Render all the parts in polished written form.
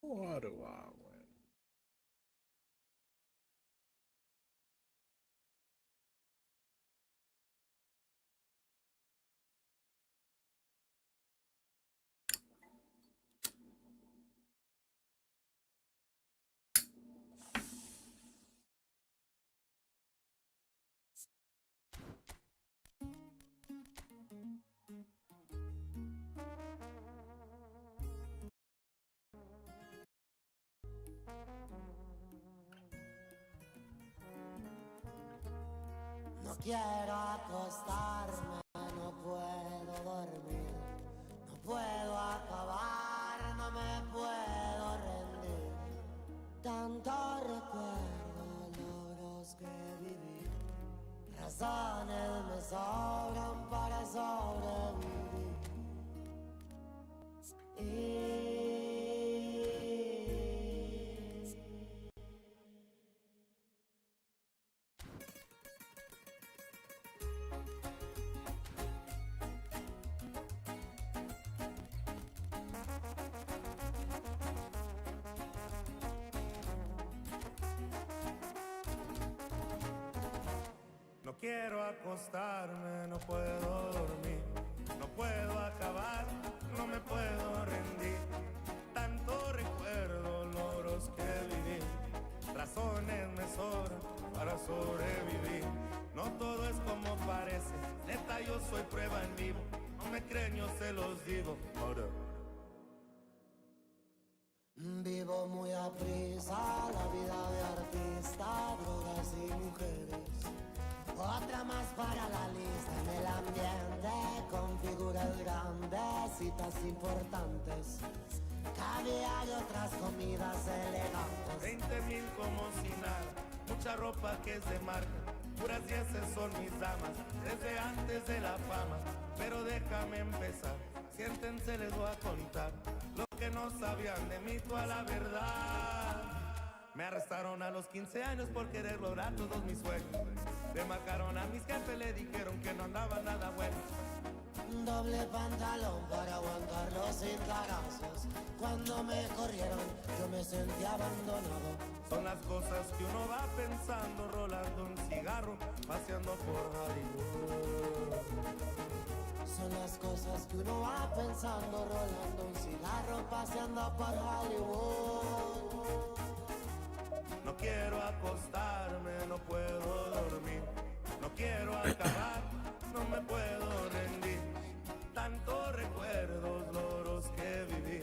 What do I win? No quiero acostarme, no puedo dormir, no puedo acabar, no me puedo rendir. Tanto recuerdo logros que viví, razones me sobran para sobrevivir. No quiero acostarme, no puedo dormir, no puedo acabar, no me puedo rendir. Tanto recuerdo logros que viví, razones me sobran para sobrevivir. No todo es como parece, neta yo soy prueba en vivo, no me creen yo se los digo. Ahora. Vivo muy aprisa la vida de artista, drogas y mujeres. Otra más para la lista en el ambiente, con figuras grandes, citas importantes. Caviar y otras comidas elegantes. 20,000 como si nada, mucha ropa que es de marca, puras dieces son mis damas, desde antes de la fama. Pero déjame empezar, siéntense les voy a contar lo que no sabían de mí, toda la verdad. Me arrestaron a los 15 años por querer lograr todos mis sueños. Demarcaron a mis jefes, le dijeron que no andaba nada bueno. Doble pantalón para aguantar los cintarazos. Cuando me corrieron yo me sentí abandonado. Son las cosas que uno va pensando, rolando un cigarro, paseando por Hollywood. Son las cosas que uno va pensando, rolando un cigarro, paseando por Hollywood. No quiero acostarme, no puedo dormir, no quiero acabar, no me puedo rendir. Tantos recuerdos, logros que viví,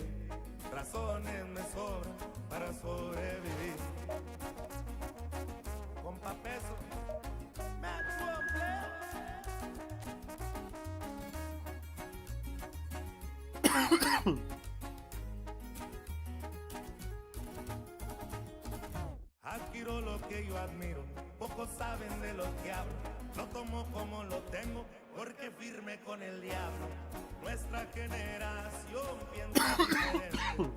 razones me sobran para sobrevivir. Compa Peso, Maxwell Adquiero lo que yo admiro, pocos saben de lo que hablo. Lo tomo como lo tengo, porque firme con el diablo. Nuestra generación piensa diferente.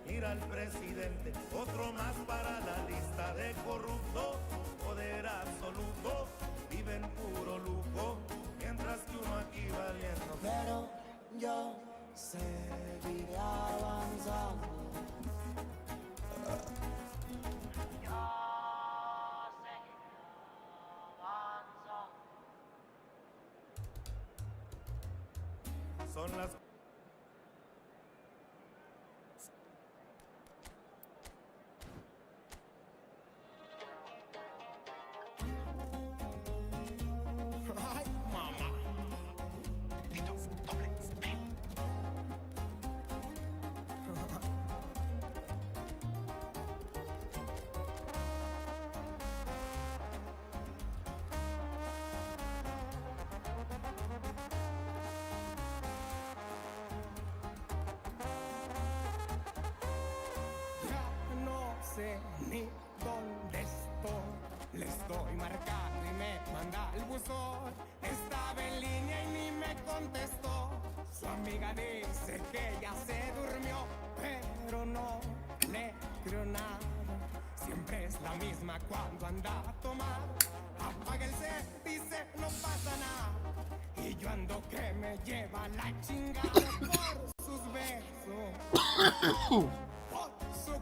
Mira al presidente, otro más para la lista de corruptos. Poder absoluto, vive en puro lujo, mientras que uno aquí valiendo. Pero yo seguiré avanzando. Son las Ay, mamá. Ya no sé ni dónde estoy. Le estoy marcando y me manda el buzón. Estaba en línea y ni me contestó. Su amiga dice que ya se durmió, pero no le creo nada. Siempre es la misma cuando anda a tomar. Apaga el set, dice no pasa nada. Y yo ando que me lleva la chingada por sus besos. Por su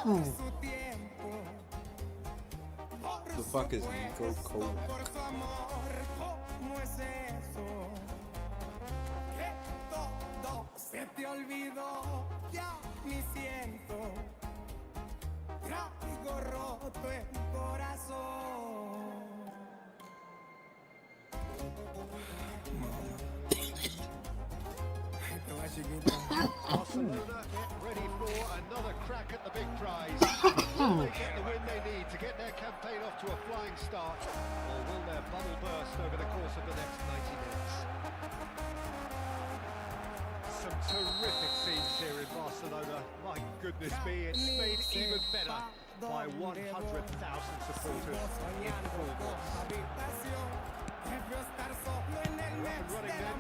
por su tiempo, por The fuck is su Nico puesto, Kovac? por su amor. ¿Cómo es eso? Que todo se te olvidó, ya ni siento. Traigo roto el corazón. Barcelona get ready for another crack at the big prize. Will they get the win they need to get their campaign off to a flying start, or will their bubble burst over the course of the next 90 minutes? Some terrific scenes here in Barcelona. My goodness me, it's made even better by 100,000 supporters in full force. Running then.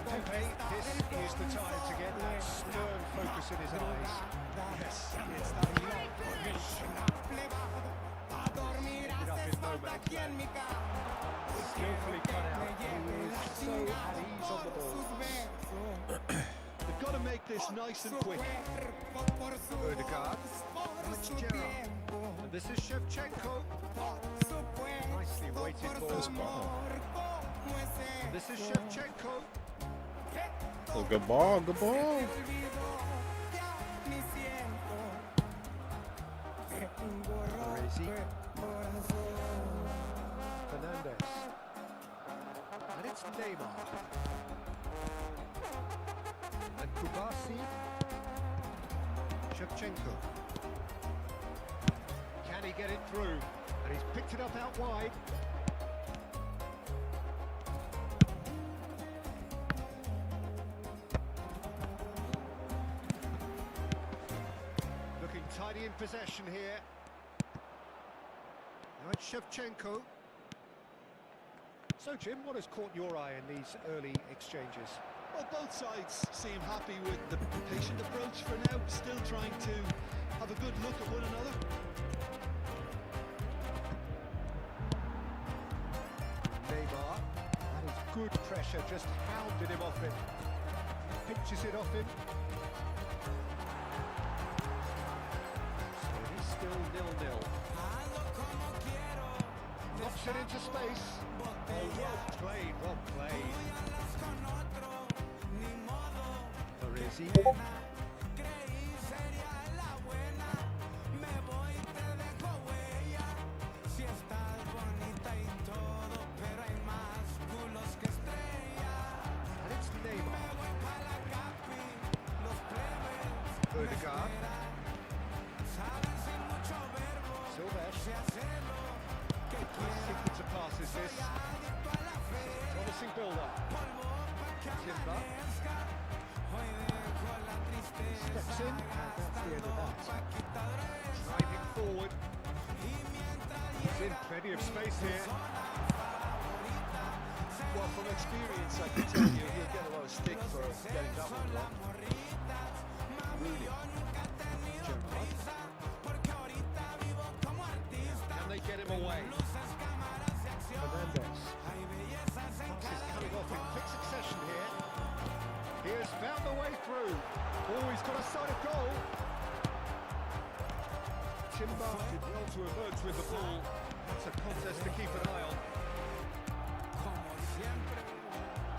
Pepe, this is the time to get that stern focus in his eyes. Yes, it's that long position. Pick it up in no man's land. Skillfully cut out. He is so at ease on the ball. They've got to make this nice and quick. Odegaard. That's Gerrard. And this is Shevchenko. Nicely weighted ball. And this is Shevchenko. Oh, good ball, good ball. Baresi. Fernandez. And it's Neymar. And Kubasi. Shevchenko. Can he get it through? And he's picked it up out wide. Looking tidy in possession here. Now it's Shevchenko. So, Jim, what has caught your eye in these early exchanges? Well, both sides seem happy with the patient approach for now, still trying to have a good look at one another. Neymar, that is good pressure, just hounded him off it. Pinches it off him. So it is still 0-0. Knocks it into space. Oh, well played, well played. Baresi. And it's Neymar. Odegaard. Silvesh. Sequence of passes this. Promising build-up. Timber. Steps in, and that's the end of that. Driving forward. He's in plenty of space here. Well, from experience, I can tell you he'll get a lot of stick for getting that one wrong. Really. Can they get him away? Fernandez. Passes coming off in quick succession here. He has found the way through. Oh, he's got a sight of goal. Timber did well to emerge with the ball. That's a contest to keep an eye on.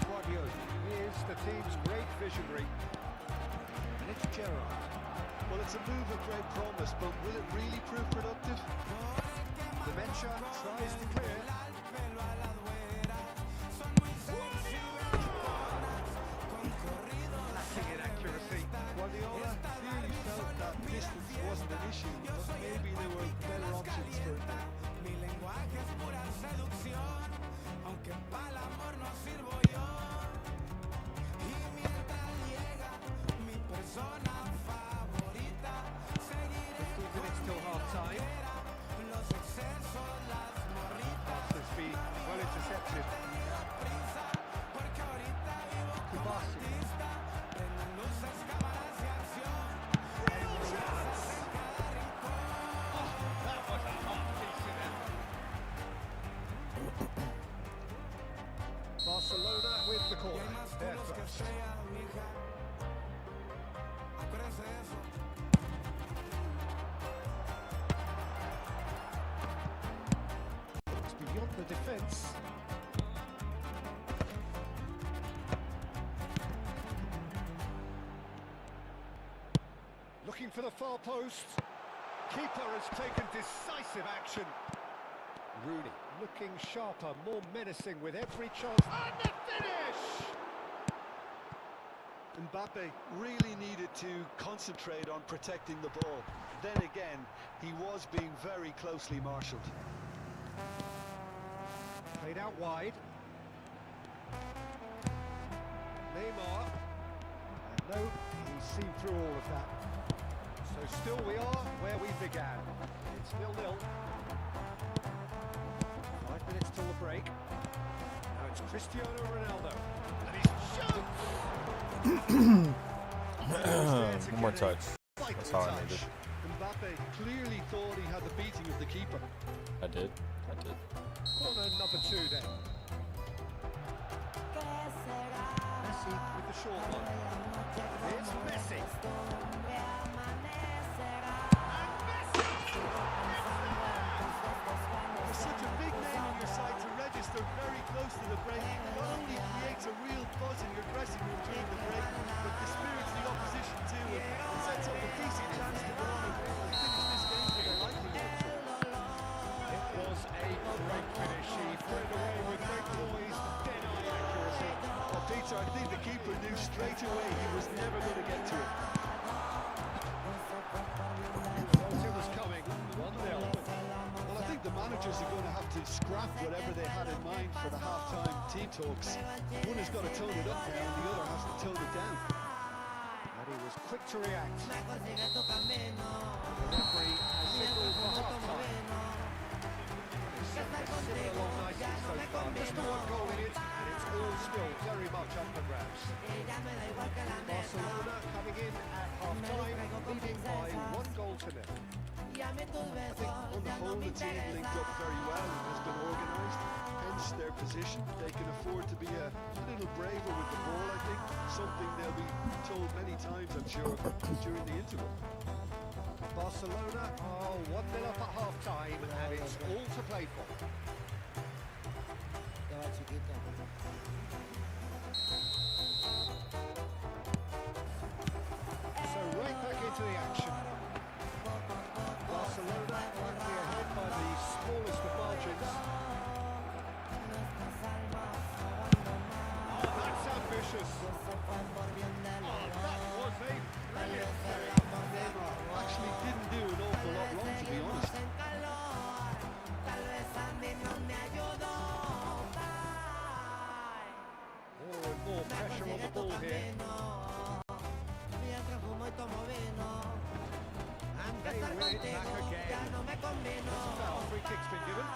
Guardiola is the team's great visionary. And it's Gerrard. Well, it's a move of great promise, but will it really prove productive? Dementia tries to clear. Lacking in accuracy. Guardiola clearly felt that distance wasn't an issue, but maybe there were better options for him. Minutes till half-time. Passes be well intercepted. Kubasi. That was a hot piece in it. Barcelona Looking for the far post. Keeper has taken decisive action. Rooney looking sharper, more menacing with every chance. And the finish! Mbappe really needed to concentrate on protecting the ball. Then again, he was being very closely marshalled. Played out wide. Neymar. And no, he's seen through all of that. So still we are where we began. It's 0-0. 5 minutes till the break. Now it's Cristiano Ronaldo. And he shoots! One more touch. That's all I needed. Mbappe clearly thought he had the beating of the keeper. I did. Corner number 2 then. Messi with the short one. It's Messi. With such a big name on your side to register very close to the break not only creates a real buzz in your dressing room during the break, but dispirits the opposition too and sets up a decent chance to go on and finish this game for their likelihood. It was a great finish. He put it away with great poise, dead-eye accuracy. Well, Peter, I think the keeper knew straight away he was never going to get to it. It was coming, 1-0. Well, I think the managers are going to have to scrap whatever they had in mind for the half-time team talks. One has got to tone it up now and the other has to tone it down. And he was quick to react. The referee has signalled for half-time. Similar long nicely so far. Just the one goal in it, and it's all still very much up for grabs. Barcelona coming in at half-time, leading by 1-0. I think on the whole the team linked up very well and has been organised, hence their position. They can afford to be a little braver with the ball, I think, something they'll be told many times, I'm sure, during the interval. Barcelona are 1-0 up at half-time, and it's all to play for. So right back into the action. Barcelona currently ahead by the smallest of margins. Oh, that's ambitious. Oh, that was a brilliant save. Neymar actually didn't do an awful lot wrong, to be honest. More and more pressure on the ball here. And they win it back again. It's a foul, free kick's been given.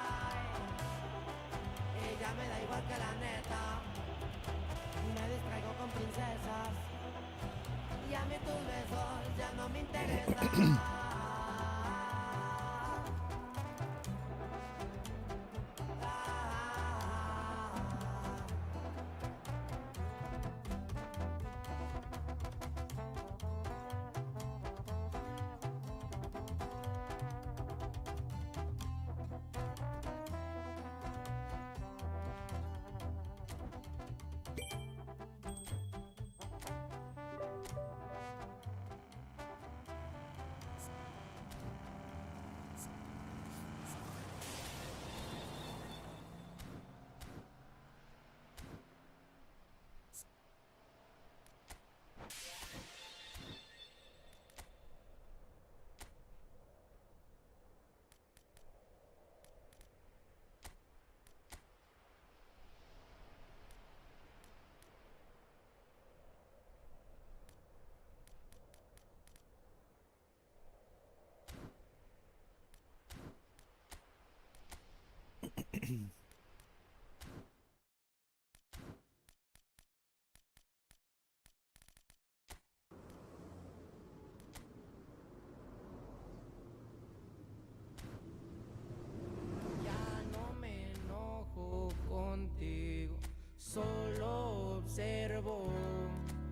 Solo observo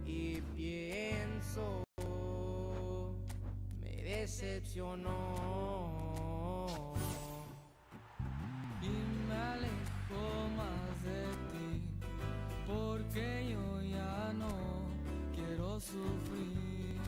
y pienso, me decepcionó y me alejo más de ti, porque yo ya no quiero sufrir.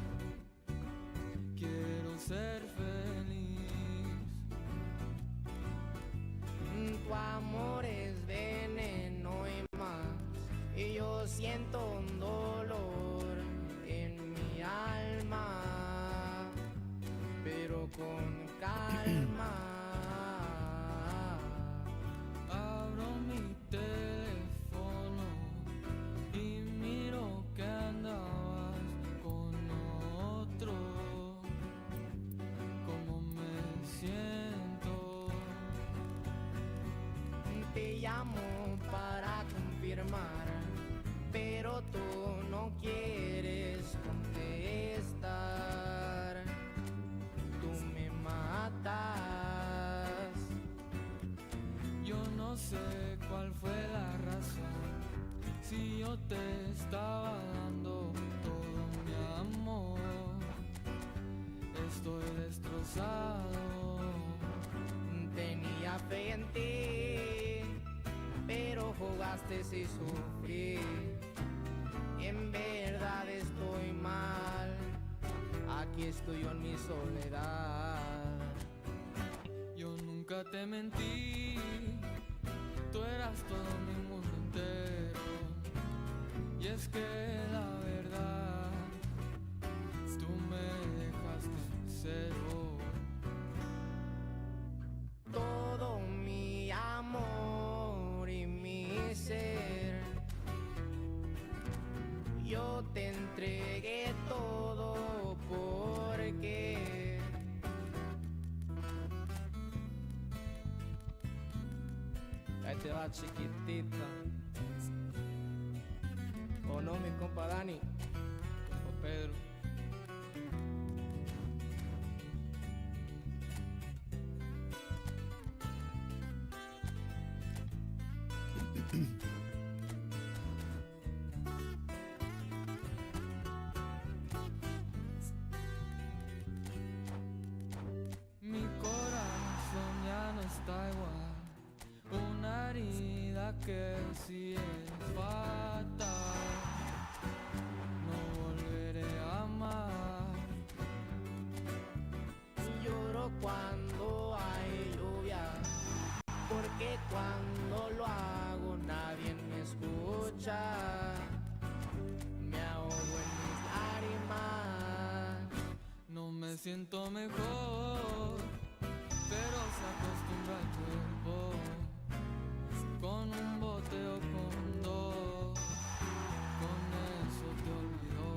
llamo para confirmar, pero tú no quieres contestar. Tú me matas. Yo no sé cuál fue la razón, si yo te estaba dando todo mi amor. Estoy destrozado. Tenía fe en ti, pero jugaste y sufrí. En verdad estoy mal, aquí estoy yo en mi soledad. Yo nunca te mentí, tú eras todo mi mundo entero. Y es que la verdad, tú me dejaste en cero. Todo mi amor y mi ser, yo te entregué todo porque ahí te va, chiquitita. ¿O no, mi compa Dani? O Pedro. Mi corazón ya no está igual, una herida que sí es fatal. No volveré a amar. Lloro cuando hay lluvia, porque cuando lo hago nadie me escucha. Me ahogo en mis lágrimas. No me siento mejor, pero se acostumbra el cuerpo, con un bote o con dos, con eso te olvidó.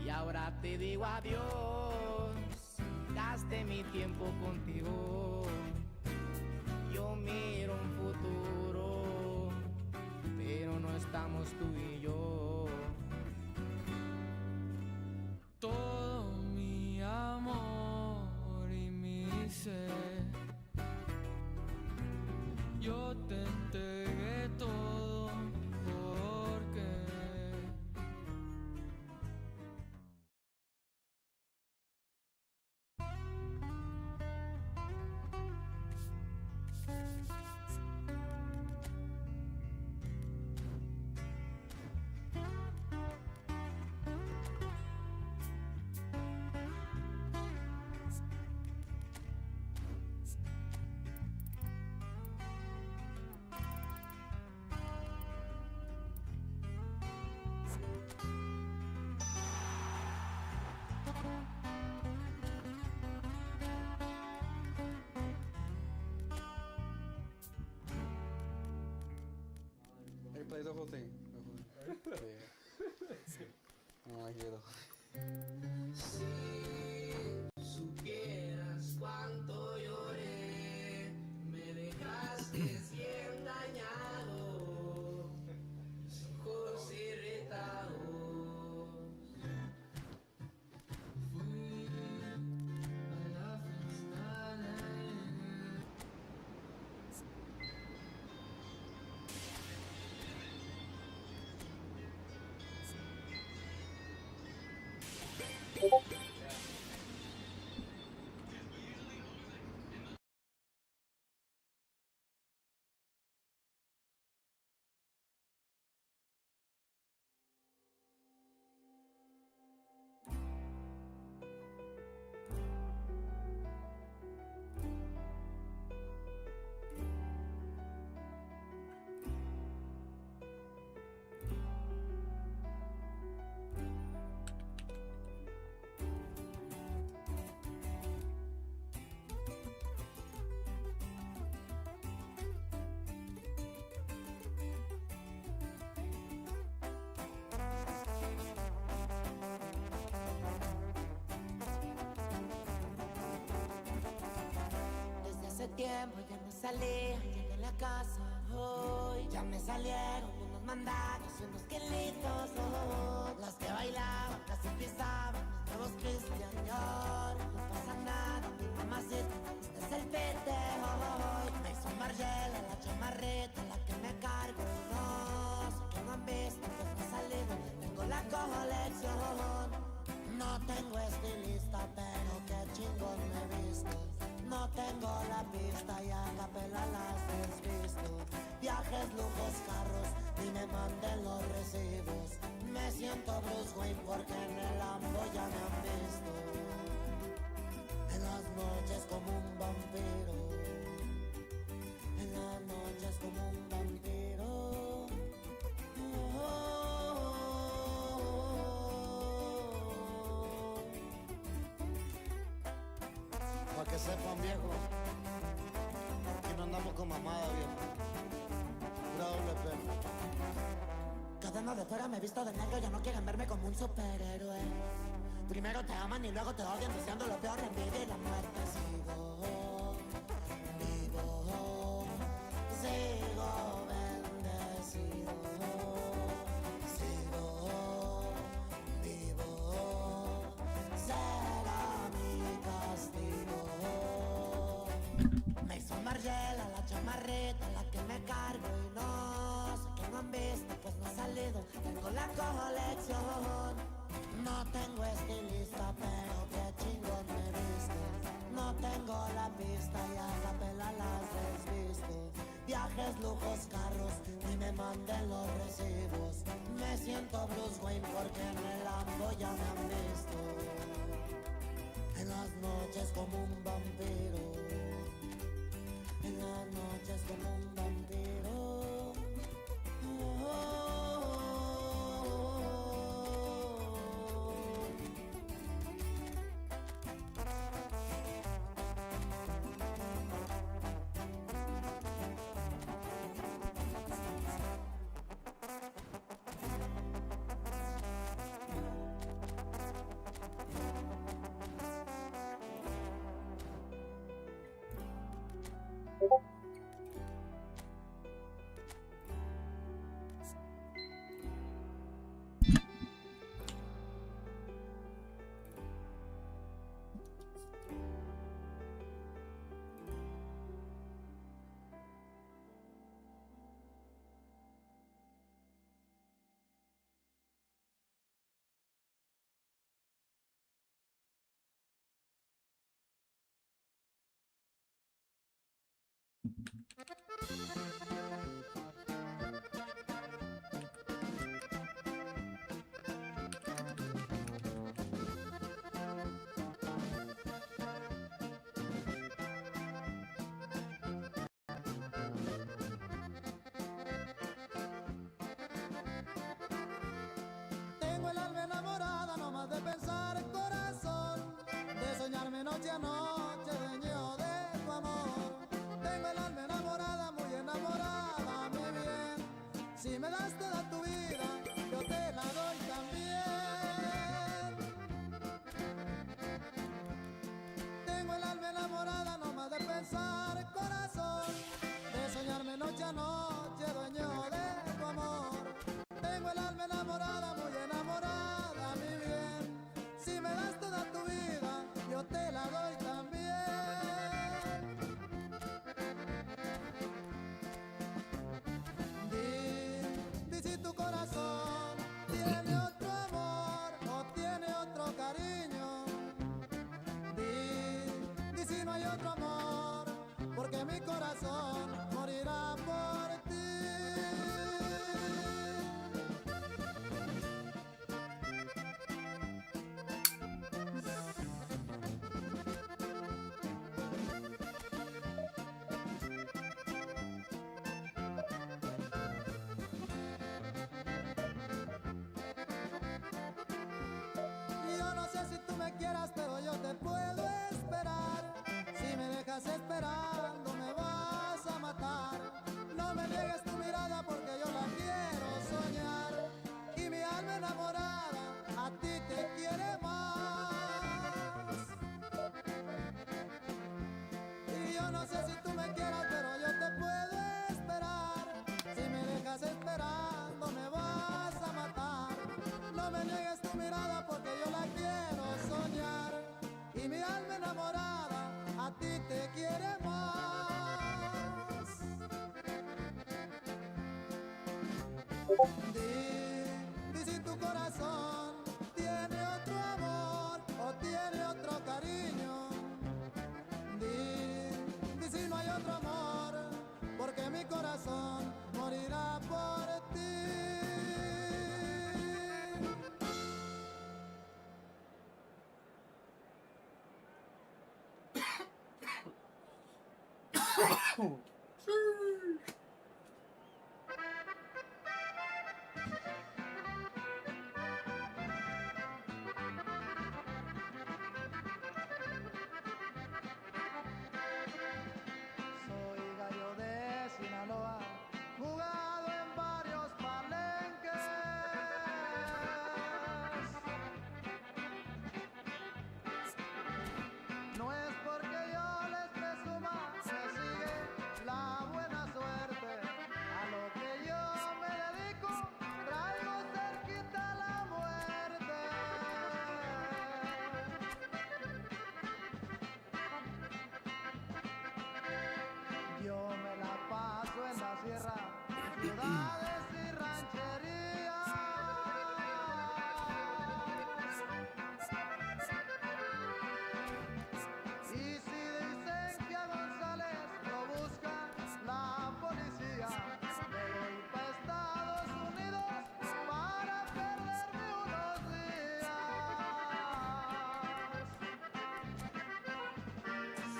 Y ahora te digo adiós, gasté mi tiempo contigo. Yo miro un futuro, pero no estamos tú y yo. Todo mi amor y mi ser, yo te entregué todo porque Hey, play the whole thing. Yeah. No, I quiero. Si supieras cuánto lloré, me dejaste bien dañado, mis ojos irritados. Fui a la fiesta de Desde hace tiempo ya no salía, ya casa hoy. Ya me salieron unos mandados y unos kilitos, las que bailaban casi pisaban los nuevos Christian Dior. No pasa nada, mi mamacita, este es el pete hoy. Me hizo Margiela, la chamarrita, la que me cargo. No sé que no han visto, pues no he salido, tengo la colección. No tengo estilista, pero qué chingón me he visto. No tengo la pista y a capela las desvisto. Viajes, lujos, carros, y me manden los recibos. Me siento Bruce Wayne porque en el Lambo ya me han visto. En las noches como un vampiro. En las noches como un vampiro. Para que sepan, viejo, que no andamos con mamada, viejo. Pura doble pena. Cadena de fuera me he visto de negro, ya no quieren verme como un superhéroe. Primero te aman y luego te odian, deseando lo peor, la envidia y la muerte. Sigo vivo, sigo bendecido. Sigo vivo, será mi castigo. Me hizo Margiela, la chamarrita, la que me cargo y no sé que no han visto, pues no he salido, tengo la colección. No tengo estilista, pero qué chingón me he visto. No tengo la pista y a capela las desvisto. Viajes, lujos, carros, y me manden los recibos. Me siento Bruce Wayne porque en el Lambo ya me han visto. En las noches como un vampiro. En las noches como un vampiro. Tengo el alma enamorada, no más de pensar el corazón, de soñarme noche a noche, dueño de tu amor. Tengo el alma enamorada, muy enamorada, mi bien. Si me das toda tu vida, yo te la doy también. Tengo el alma enamorada, no más de pensar el corazón, de soñarme noche a noche, dueño de tu amor. Tengo el alma enamorada, muy enamorada, mi bien. Si me das toda tu vida, yo te la doy también. Di si tu corazón tiene otro amor o tiene otro cariño. Di si no hay otro amor, porque mi corazón morirá por ti. Yo no sé si tú me quieras, pero yo te puedo esperar. Si me dejas esperando, me vas a matar. No me niegues tu mirada porque yo la quiero soñar. Y mi alma enamorada a ti te quiere más. Y yo no sé si tú me quieras, pero yo te puedo enamorada a ti te quiere más. Di si tu corazón tiene otro amor o tiene otro cariño. Di si no hay otro amor, porque mi corazón morirá por ti. Soy gallo de Sinaloa, jugado en varios palenques. No es porque yo les presuma, me sigue la buena suerte. A lo que yo me dedico, traigo cerquita la muerte. Yo me la paso en la sierra, ciudades y rancherías. Y si dicen que a González lo busca la policía, me voy para Estados Unidos para perderme unos días.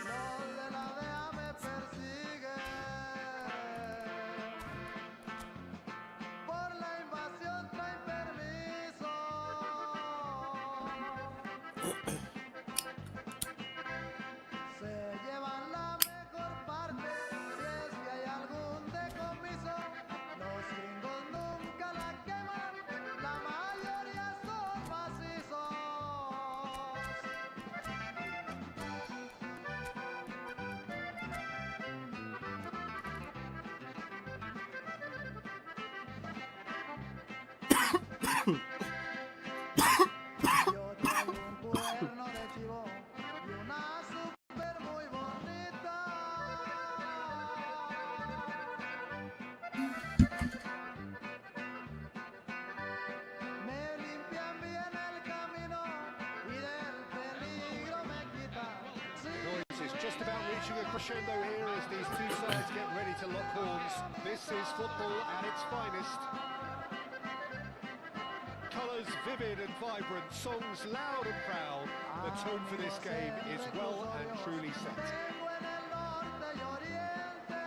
Los de la DEA me persiguen por la invasión, traen permiso. Se llevan la mejor parte, si es que hay algún decomiso. Los gringos nunca la queman, la mayoría son macizos. Yo tengo un cuerno de chivo y una super muy bonita. Me limpian bien el camino y del peligro me quitan. Sí. Noise is just about reaching a crescendo here as these two sides get ready to lock horns. This is football at its finest. Colours vivid and vibrant, songs loud and proud. The tone for this game is well and truly set. Tengo en el norte y oriente.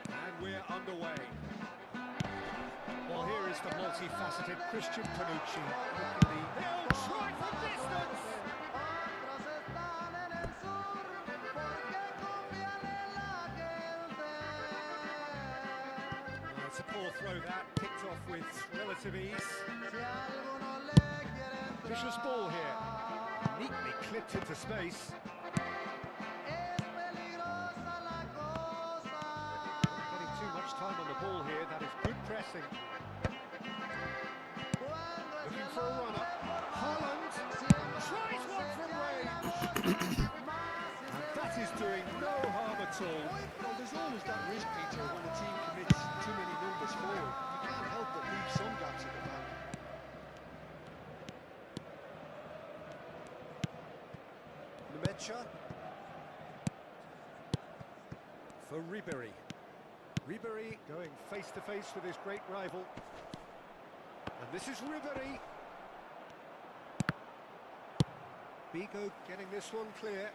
And we're underway. Well, here is the multifaceted Christian Panucci. They'll try for distance! Otros están en el sur porque confían en la gente. It's a poor throw that, picked off with relative ease. Si alguno le quiere entrar, Vicious ball here, neatly clipped into space. es peligrosa la cosa. Getting too much time on the ball here, that is good pressing. Cuando es Looking el for a runner. Holland tries one from range. And that is doing no harm at all. Well, there's always that risk, Peter, when a team commits too many numbers forward. You can't help but leave some gaps at the back. Nemecha for Ribery. Ribery going face to face with his great rival. And this is Ribery. Bigo getting this one clear.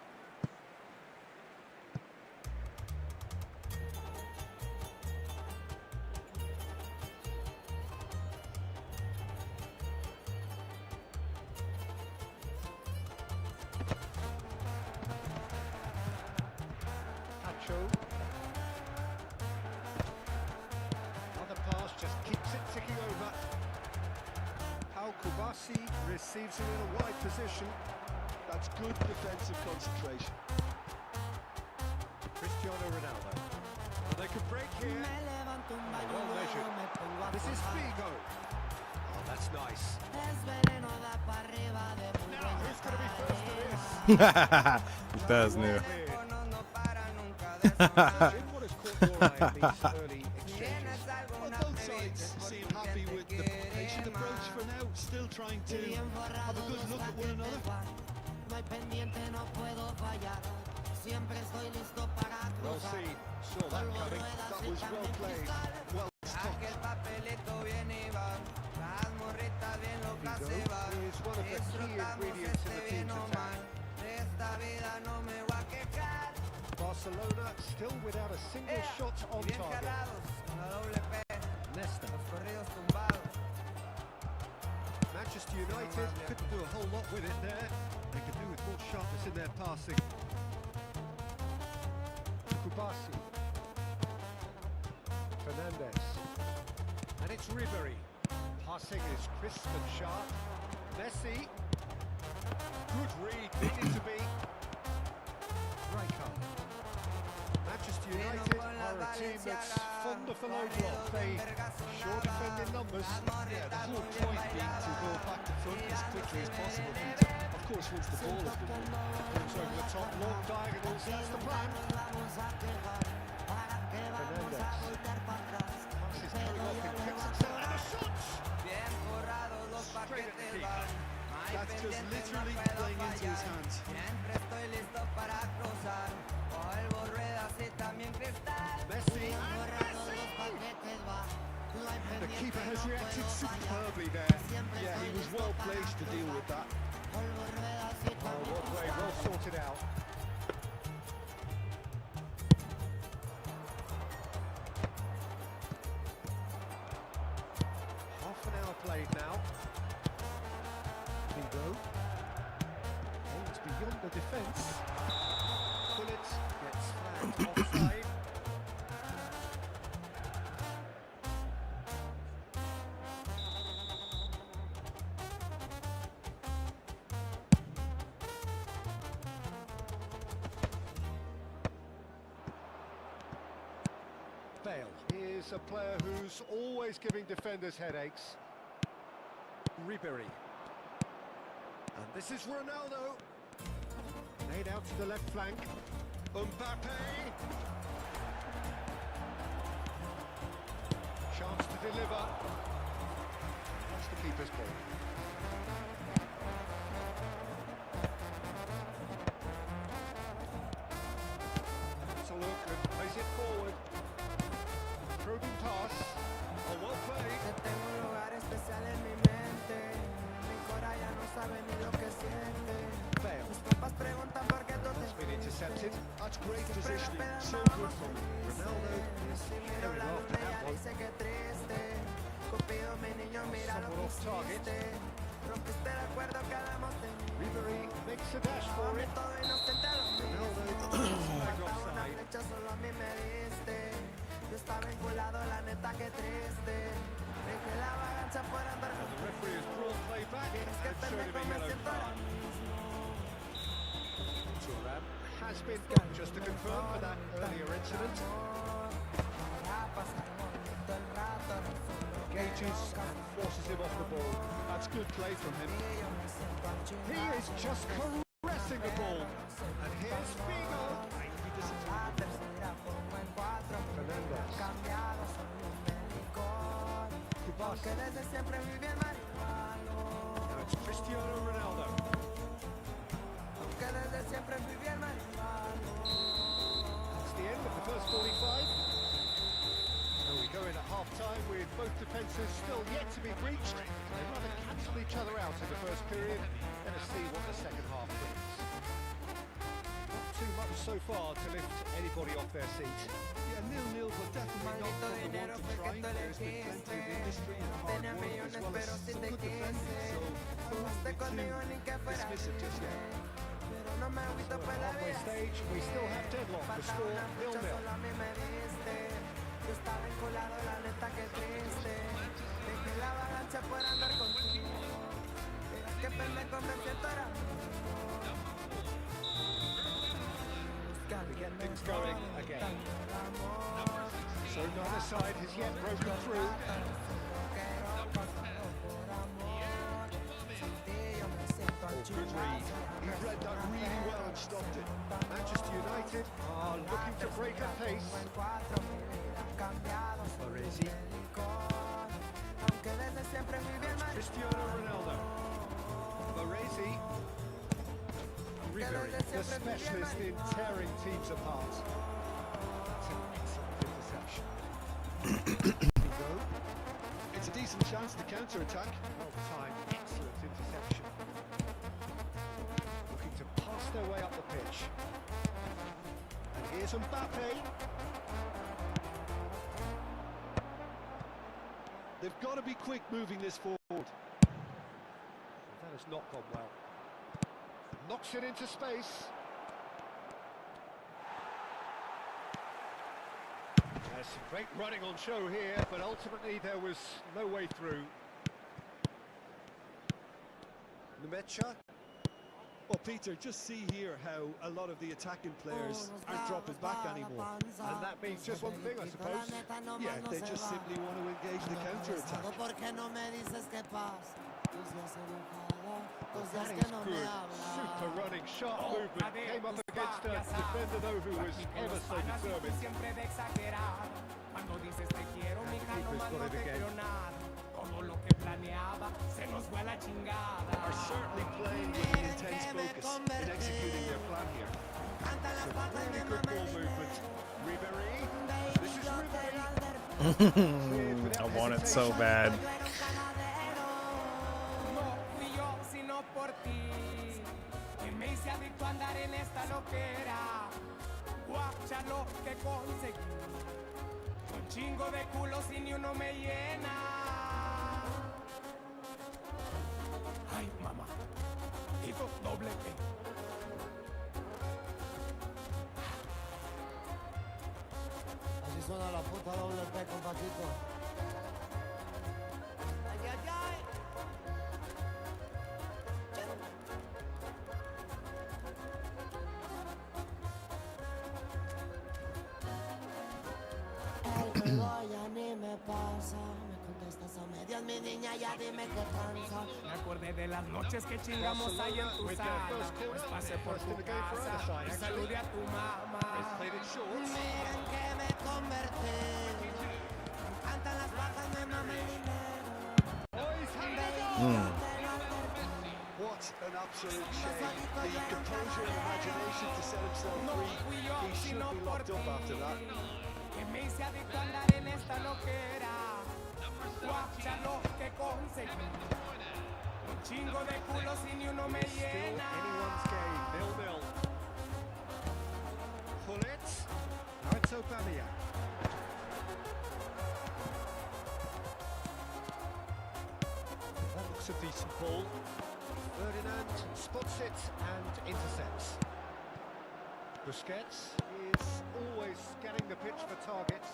Hacho. Another pass, just keeps it ticking over. Pau Kubasi receives it in a wide position. That's good defensive concentration. Cristiano Ronaldo. Well, they could break here. Well measured. This is Figo. Oh, that's nice. Es veneno da para That's new. Jim, what has caught your eye in these early exchanges? Well, both sides seem happy with the patient approach for now, still trying to have a good look at one another. No hay pendiente, no puedo fallar. Siempre estoy listo para Well cruzar. seen, saw that coming. That was well played, well stopped. Vigo is one of the key ingredients in the team's attack. Barcelona still without a single shot on target. Nesta. Manchester United couldn't do a whole lot with it there. They could do with more sharpness in their passing. Kubasi. Fernandez. And it's Ribery. Passing is crisp and sharp. Messi. Good read, needed to be. Rijkaard. Manchester United are a team that's fond of the low block. They sure defend in numbers. Yeah, the whole point being to go back to front as quickly as possible, Peter. Of course, once the ball has been Comes over the top, long diagonals, that's the plan. Fernandez. Passes carried off, he picks it up, and a shot! Straight at the keeper. That's just literally playing into his hands. Messi, and Messi! The keeper has reacted superbly there. Yeah, he was well placed to deal with that. Oh, what way, well sorted out. Half an hour played now. Vigo. Oh, it's beyond the defence. Bullet gets flagged offside. Bale is a player who's always giving defenders headaches. Ribery. And this is Ronaldo. Laid out to the left flank. Mbappe. Chance to deliver. That's the keeper's ball. It's a look and plays it forward. Probing pass. Oh, well played. Tengo un lugar especial en mi mente. Mi cora ya no sabe ni lo que siente. Bale. Mis compas preguntan por qué tú te It's been intercepted. That's great positioning. So good from Ronaldo. Is miro carried la off luna y that ya one. dice que triste. Cupido, mi niño, mira lo Somewhat que off target. hiciste. Rompiste el acuerdo que habíamos tenido. Ribery makes a dash for A mí it. todo inocente lo mío. Ronaldo flagged Una offside. flecha solo a mí me diste. Yo estaba vinculado, la neta que triste. Dejé la vagancia por andar The con referee has brought play back que and showed him a pendejo me yellow siento ahora card. mismo. Thuram has been booked, just to confirm, for that earlier incident. Para pasar bonito el rato, no solo Engages and forces him off the ball. That's good play from him. yo me siento al He chingar. is just caressing the ball. And here's Figo. La tercera pongo en 4. Fernandez. Cambiado, soy un melicón. Porque desde siempre viví el marihuano. Now it's Cristiano Ronaldo. Que desde siempre viví el marihuano. That's the end of the first 45. So we go in at half-time with both defences still yet to be breached. They rather cancel each other out in the first period. Let us see what the second half brings. Not too much so far to lift anybody off their seat. Yeah, 0-0, but definitely not from the one to try. There's been plenty of industry and hard Tenía work millones, as well pero as si some te good defending. quise. So don't Jugaste be conmigo ni que too fuera dismissive just yet. Pero no me agüito por la Halfway vida. stage, we still have deadlock. The Falta score una flecha, 0-0. solo a mí me diste. Yo estaba vinculado, la neta que triste. Dejé la vagancia por andar contigo. Mira qué pendejo me siento ahora mismo. We get things going again. So neither side has yet broken through. Oh, good read. He read that really United are looking to break at pace. Baresi. It's Cristiano Ronaldo. Baresi. Ribery, the specialist in tearing teams apart. That's an excellent interception. It's a decent chance to counter-attack. Well-timed, excellent interception. Looking to pass their way up the pitch. And here's Mbappe. They've got to be quick moving this forward. That has not gone well. Knocks it into space. There's some great running on show here, but ultimately there was no way through. Numecha. Well, Peter, just see here how a lot of the attacking players aren't dropping back anymore. And that means just one thing, I suppose. Yeah, they just simply want to engage the counter-attack. That is good. Super running, sharp movement. Came up against a defender, though, who was ever so determined. And the keeper's got it again. Are certainly playing with an intense focus in executing their plan here. Some really good ball movement. Ribery. This is Ribery. I want it so bad. Chingo de culos y ni uno me llena. Ay, mamá. Hizo doble P. Así suena la puta doble P, compatito. Ay, ay, ay. El juego ya ni me pasa. Me contestas a medias, mi niña, ya dime qué tranza. Me acordé de las noches que chingamos ahí en tu sala. Pues pasé por tu casa y saludé a tu mamá. Miren que me convertí. Me encantan las bajas, me mama el dinero. What an absolute shame. The composure and imagination to set himself free. He should be locked up after that. Que me hice adicto a andar en esta loquera. Guacha lo que conseguí. Un chingo de culos y ni uno me Still llena. anyone's game, 0-0. Pullet. Now it's Aubameyang. That looks a decent ball. Ferdinand spots it and intercepts. Busquets is always scanning the pitch for targets.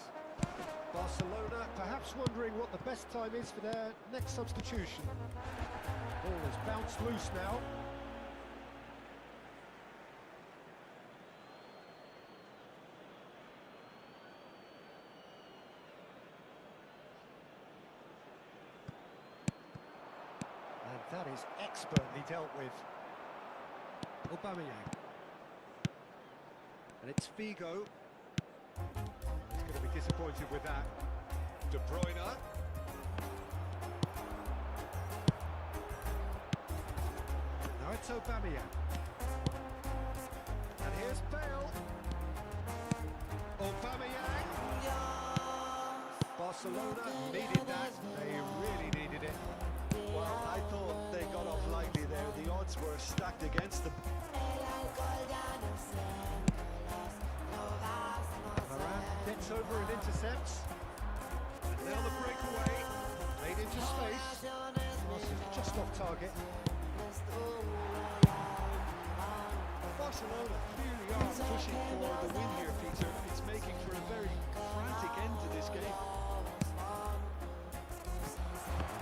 Barcelona perhaps wondering what the best time is for their next substitution. Ball has bounced loose now. And that is expertly dealt with. Aubameyang. And it's Figo. He's going to be disappointed with that. De Bruyne. Now it's Aubameyang. And here's Bale. Aubameyang. Barcelona needed that. They really needed it. Well, I thought they got off lightly there. The odds were stacked against them. Varane gets over and intercepts. And now the breakaway. Played into space. Pass is just off target. Barcelona clearly are pushing for the win here, Peter. It's making for a very frantic end to this game.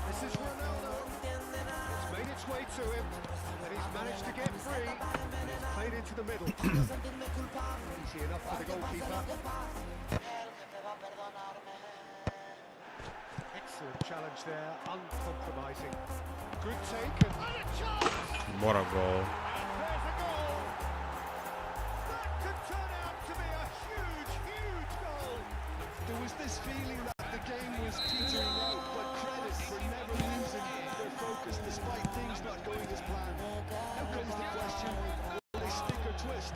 This is Ronaldo. It's made its way to him. And he's managed to get free. And it's played into the middle. Easy enough for the goalkeeper. Excellent challenge there, uncompromising. Good take and a chance! What a goal. And there's a goal! That could turn out this feeling that the game was teetering out, but credit for never losing their focus despite things not going as planned. Now comes the question, will they stick or twist?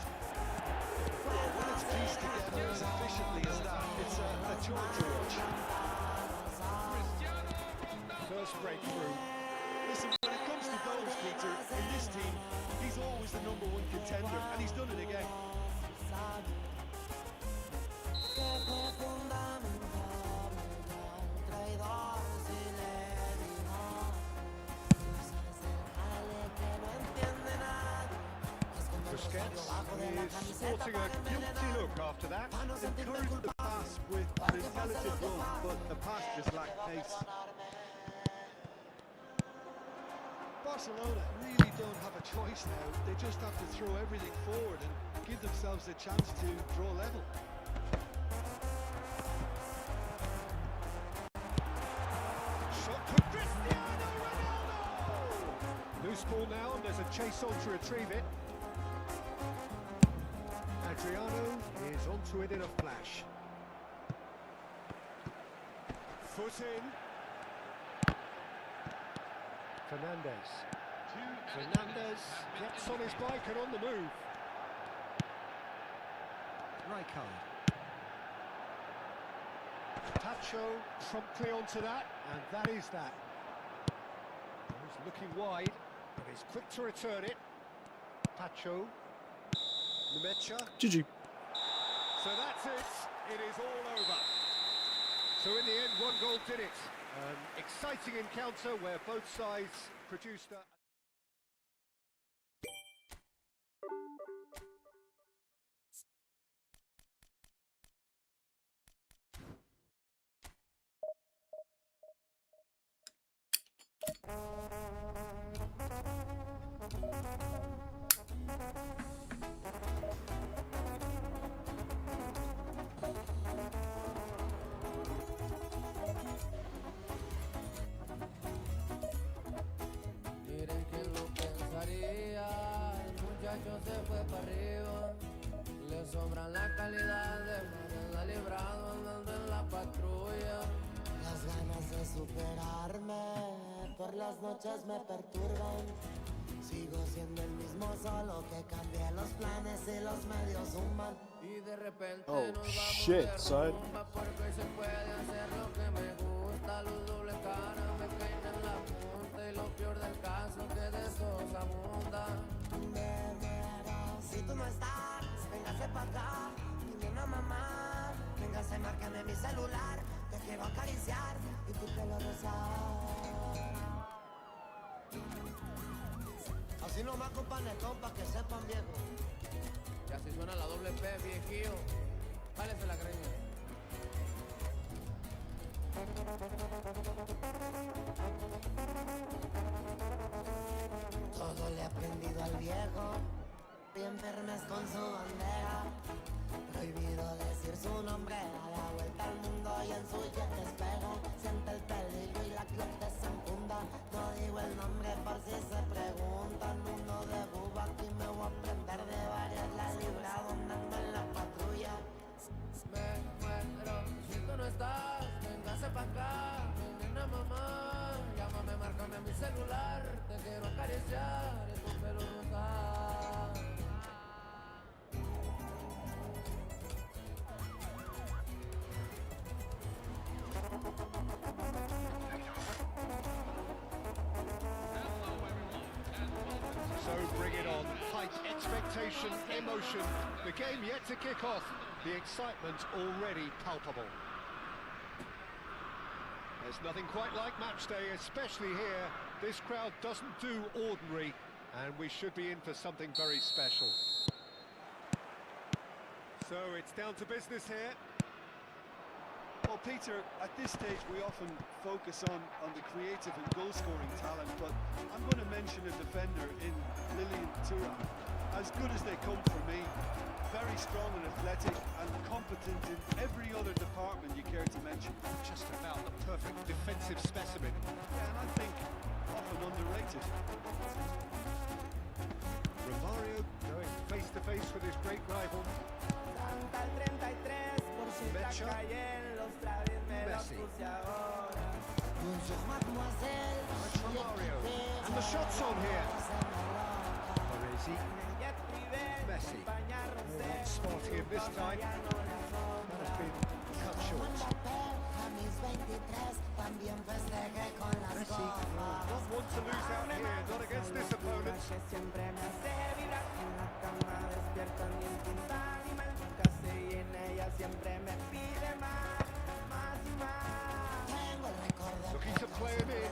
When it's pieced together as efficiently as that, it's a joy to watch. First breakthrough. Listen, when it comes to goals, Peter, in this team, he's always the #1 contender, and he's done it again. Busquets is sporting a guilty look after that. Encouraged the pass with an intelligent run, but the pass just lacked pace. Barcelona really don't have a choice now. They just have to throw everything forward and give themselves a chance to draw level. Shot to Cristiano Ronaldo! Loose ball now, and there's a chase on to retrieve it. Adriano is onto it in a flash. Foot in. Fernandez gets on his bike and on the move. Rijkaard. Tacho promptly onto that, and that is that. He's looking wide, but he's quick to return it. Tacho. Numecha. GG. So that's it. It is all over. So in the end, one goal did it. An exciting encounter where both sides produced a... Miren quién lo pensaría, el muchacho se fue para arriba, le sobra la calidad de manera librado andando en la patrulla. Las ganas de superarme por las noches me perturban. Sigo siendo el mismo, solo que cambié los planes y los medios zumban. Y de repente Oh, nos vamos shit, de son. rumba porque hoy se puede hacer lo que me gusta. Los doble cara me caen en la punta y lo peor del caso que de esos abunda. Si tú no estás, véngase pa' acá. Dime una mamá, véngase, márcame mi celular. Te quiero acariciar y tú te lo rozas. Así no me acompañe, compa, que sepan viejo. Y así suena la doble P, viejillo. Jálese la greña. Todo le he aprendido al viejo. Bien firmes con su bandera. Prohibido decir su nombre. Da la vuelta al mundo y en su jet despega. Siente el peligro y la club de Sancunda. No digo el nombre por si se preguntan. Uno de buba, aquí me voy a aprender de varias. La he librado andando en la patrulla. Me muero, si tú no estás, véngase pa' acá, mi nena mamá. Llámame, márcame a mi celular, te quiero acariciar y tu pelo rosado. So bring it on. Height, expectation, emotion. The game yet to kick off. The excitement already palpable. There's nothing quite like match day, especially here. This crowd doesn't do ordinary, and we should be in for something very special. So it's down to business here. Well, Peter, at this stage we often focus on the creative and goal-scoring talent, but I'm going to mention a defender in Lilian Thuram. As good as they come for me, very strong and athletic and competent in every other department you care to mention. Just about the perfect defensive specimen. Yeah, and I think often underrated. Romario going face-to-face with his great rival. Canta el 33 por Mecha. Messi. From Mario. And the shot's on here. Baresi. Messi. Not spotting him this time. That has been cut short. Messi not want to lose out here, not against this opponent. Looking to play him in.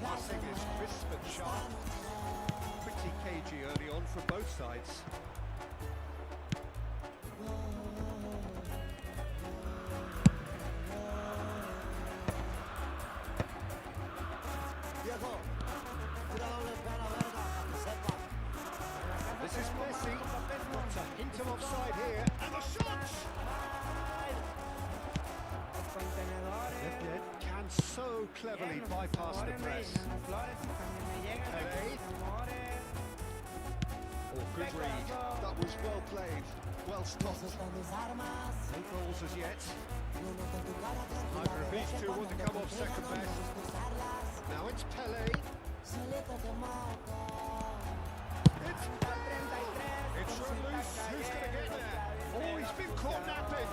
Passing is crisp and sharp. Pretty cagey early on from both sides. This is Messi. Got a hint of offside here. And the shot! Left can so cleverly bypass the press. Pele. Oh, good read. That was well played. Well stopped. No goals as yet. Neither of these two want to come off second best. Now it's Pele. It's run loose. Who's going to get there? Oh, he's been caught napping.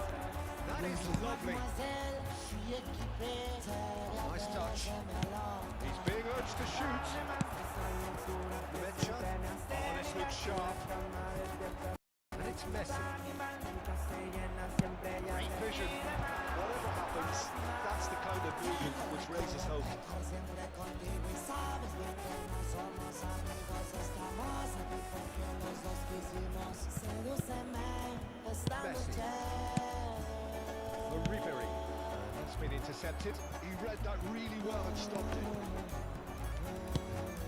That is lovely. Nice touch. He's being urged to shoot. Mecha. Oh, this looks sharp. And it's Messi. Great vision. Whatever happens, that's the kind of movement which raises hope. Messi. For Ribery. That's been intercepted. He read that really well and stopped it.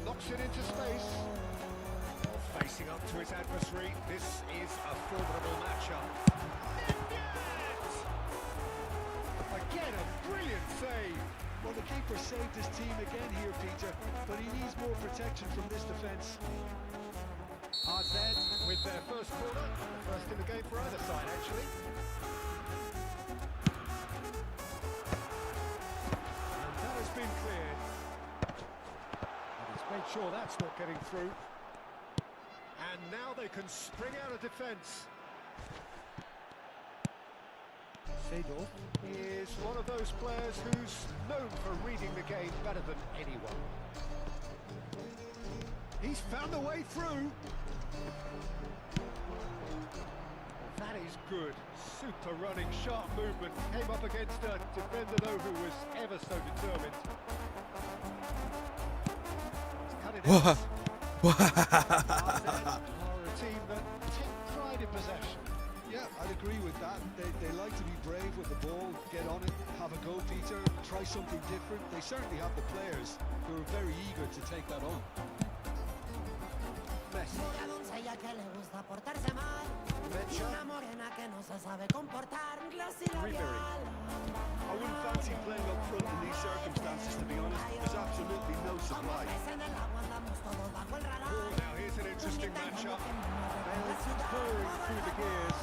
Knocks it into space. Facing up to his adversary. This is a formidable matchup. Again, a brilliant save. Well, the keeper saved his team again here, Peter, but he needs more protection from this defence. AZ with their first corner, first in the game for either side actually. And that has been cleared. And he's made sure that's not getting through. And now they can spring out of defence. Seedorf Is one of those players who's known for reading the game better than anyone. He's found a way through. That is good. Super running, sharp movement. Came up against a defender though who was ever so determined. He's cut it out. Are a team that take pride in possession. Yeah, I'd agree with that. They like to be brave with the ball, get on it, have a go, Peter, try something different. They certainly have the players who are very eager to take that on. Messi. Ribery. I wouldn't fancy playing up front in these circumstances, to be honest. There's absolutely no supply. Oh, now here's an interesting matchup. Bale pouring through the gears.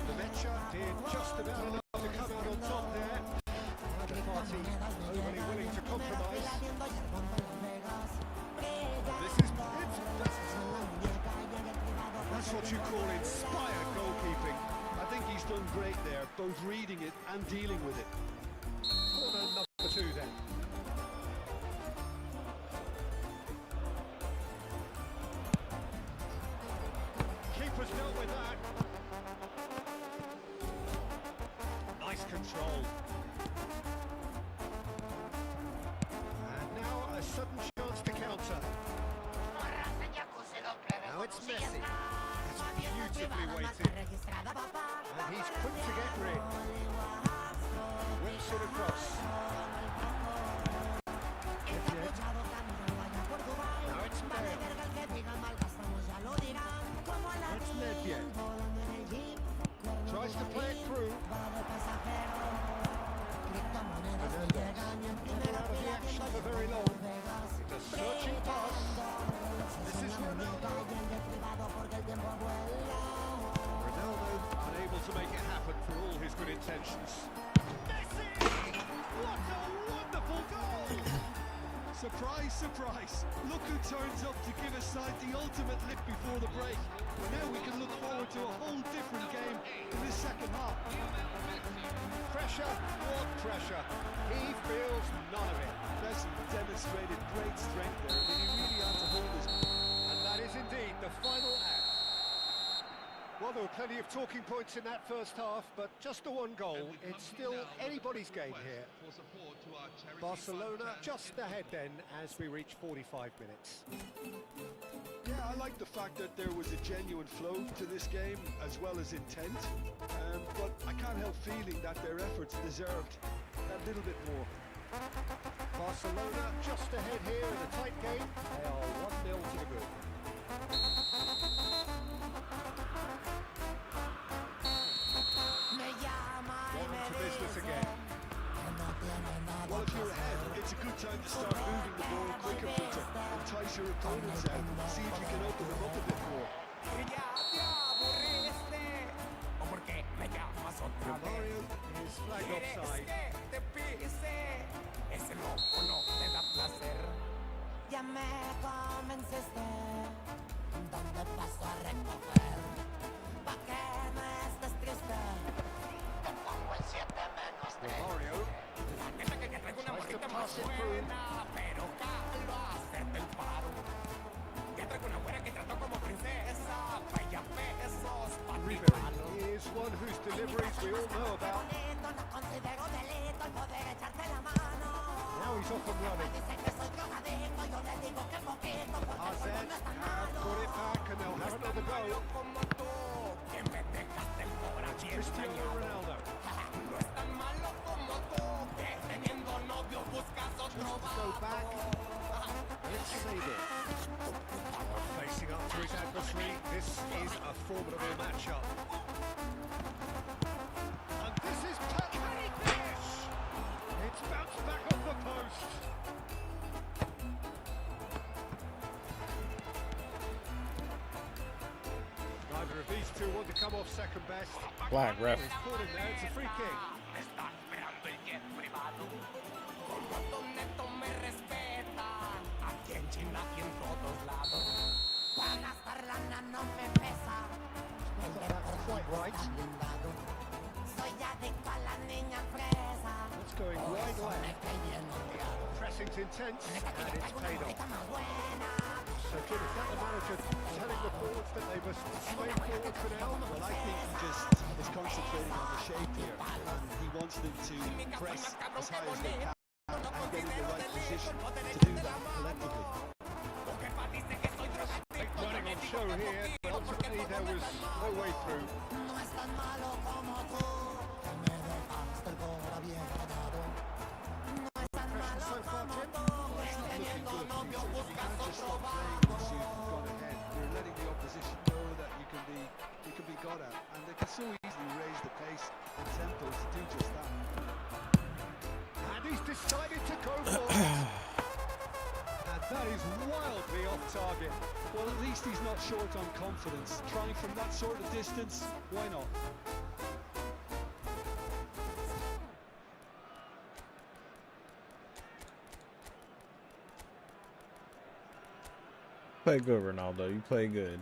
The Mecha did just about enough to come out on top there. Neither party overly willing to compromise. That's what you call inspired goalkeeping. I think he's done great there, both reading it and dealing with it. Corner number 2 then. Keeper's dealt with that. Nice control. And now a sudden chance to counter. Now it's Messi. It's beautifully weighted. And he's quick to get rid. Whips it across. Now it's Bale. It's Nedved. Tries to play it through. Hernandez. Never out of the action for very long. It's a searching pass. This is to make it happen for all his good intentions. Messi! What a wonderful goal! Surprise, surprise. Look who turns up to give his side the ultimate lift before the break. Now we can look forward to a whole different game in this second half. Pressure, what pressure? He feels none of it. Messi demonstrated great strength there. I mean, he really had to hold his... And that is indeed the final act. Well, there were plenty of talking points in that first half, but just the one goal. It's still anybody's game here. Barcelona just ahead then as we reach 45 minutes. Yeah, I like the fact that there was a genuine flow to this game as well as intent, but I can't help feeling that their efforts deserved a little bit more. Barcelona just ahead here in a tight game. They are 1-0 to the good. On to business again. Well, if you're ahead, it's a good time to start moving the ball quicker, Peter. Entice your opponents out. See if you can open them up a bit more. Mario is flagged offside. Ya me convenciste, ¿dónde paso a recoger? Pa' que no estés triste, te pongo el 7 menos 3. Mario tries to pass it through. Pero calvo hacerte el paro. Ya traigo una güera que trató como princesa. Vaya pesos pa' ti, mano. Ribéry is one whose deliveries we all know about. No considero delito el poder echarte la mano. Now he's off and running. Dicen que soy drogadicto, yo les digo que poquito, porque AZ todo no es tan malo. put it back and they'll have another go. Como tú, que me dejaste el pobre aquí Cristiano engañado. Ronaldo. No es tan malo como tú, que teniendo novio buscas otro Go back. Let's save it. Facing up to his adversary, this is a formidable matchup. And this is can he finish? It's bounced back off the post. Neither of these two want to come off second best. Black ref. He's caught him there, it's a free kick. Está esperando el jet privado. Como Don Neto me respetan. Aquí en China y en todos lados. Para gastar lana no me pesa. El deportivo está blindado. Soy adicto a la niña fresa. It's going wide Me left. caí bien ondeado. Pressing's intense and it's Traigo una paid off. gorrita más buena. So Jim, is that the manager telling the forwards that they must stay forward for now? Well, I think he just is concentrating on the shape here, and he wants them to press as high as they can and get in the right position to do that collectively. Late running on show here, but ultimately there was no way through. No es tan malo como tú, que me dejaste el cora bien ganado. No es tan malo So far, como Jim? tú, que teniendo novio buscas otro vago. Once you've gone ahead, you're letting the opposition know that you can be got at, and they can so easily raise the pace and tempo to do just that. And he's decided to go for it. And that is wildly off target. Well, at least he's not short on confidence. Trying from that sort of distance, why not? Play good, Ronaldo. You play good.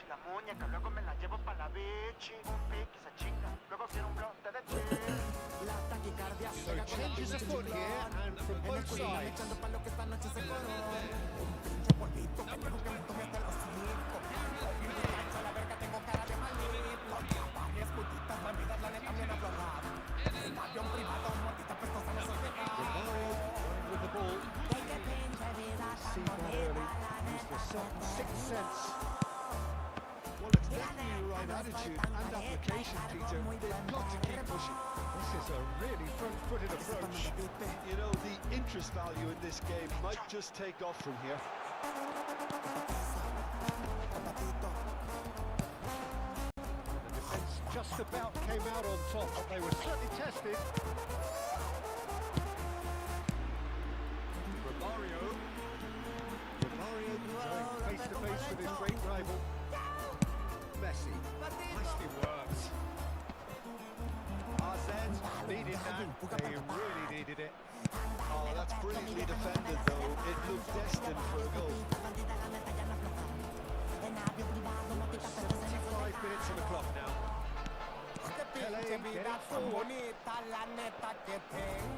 La muñeca, luego me la llevo pa' la bichi. Un pic y se chinga, luego quiero un blote de chill. La taquicardia So changes of foot here, and from both sides. Echando pa' lo que esta noche se coló. Un pinche polvito, pendejo que me tomé hasta los 5. Y me mancha la verga, tengo cara de malito. Ya varias putitas bandidas, la neta bien aflojada. En avión privado, motita pestosa, no soy pecado. Mario running with the ball. Ay, qué pinche vida tan See that bonita, early. la Used neta. a certain sixth sense. Well, it's definitely the right fine attitude and application, Peter. They've got to keep pushing. This is a really front-footed approach. You know, the interest value in this game might just take off from here. The defence just about came out on top, but they were certainly tested. Romario going face-to-face with his great rival. Messi, nicely worked. RZ needed that. They really needed it. Oh, that's brilliantly defended, though. It looked destined for a goal. 75 minutes on the clock now. Pele getting forward.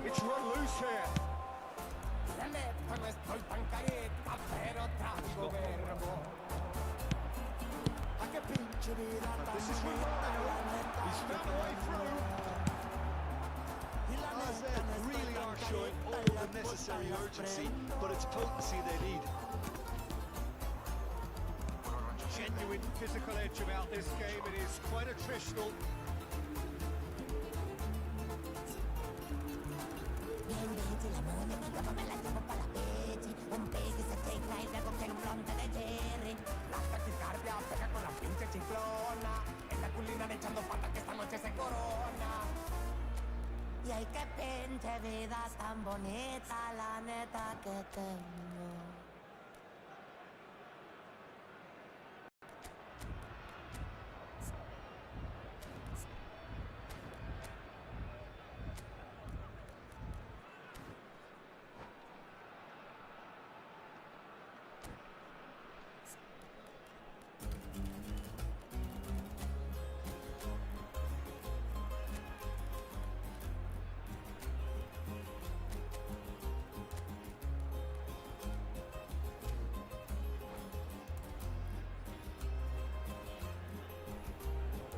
It's run loose here. This is Romario. He's found a way through. RZ really are showing all the necessary urgency, but it's potency they need. Genuine physical edge about this game. It is quite attritional. Y hay que pinche vidas tan bonita, la neta que tengo.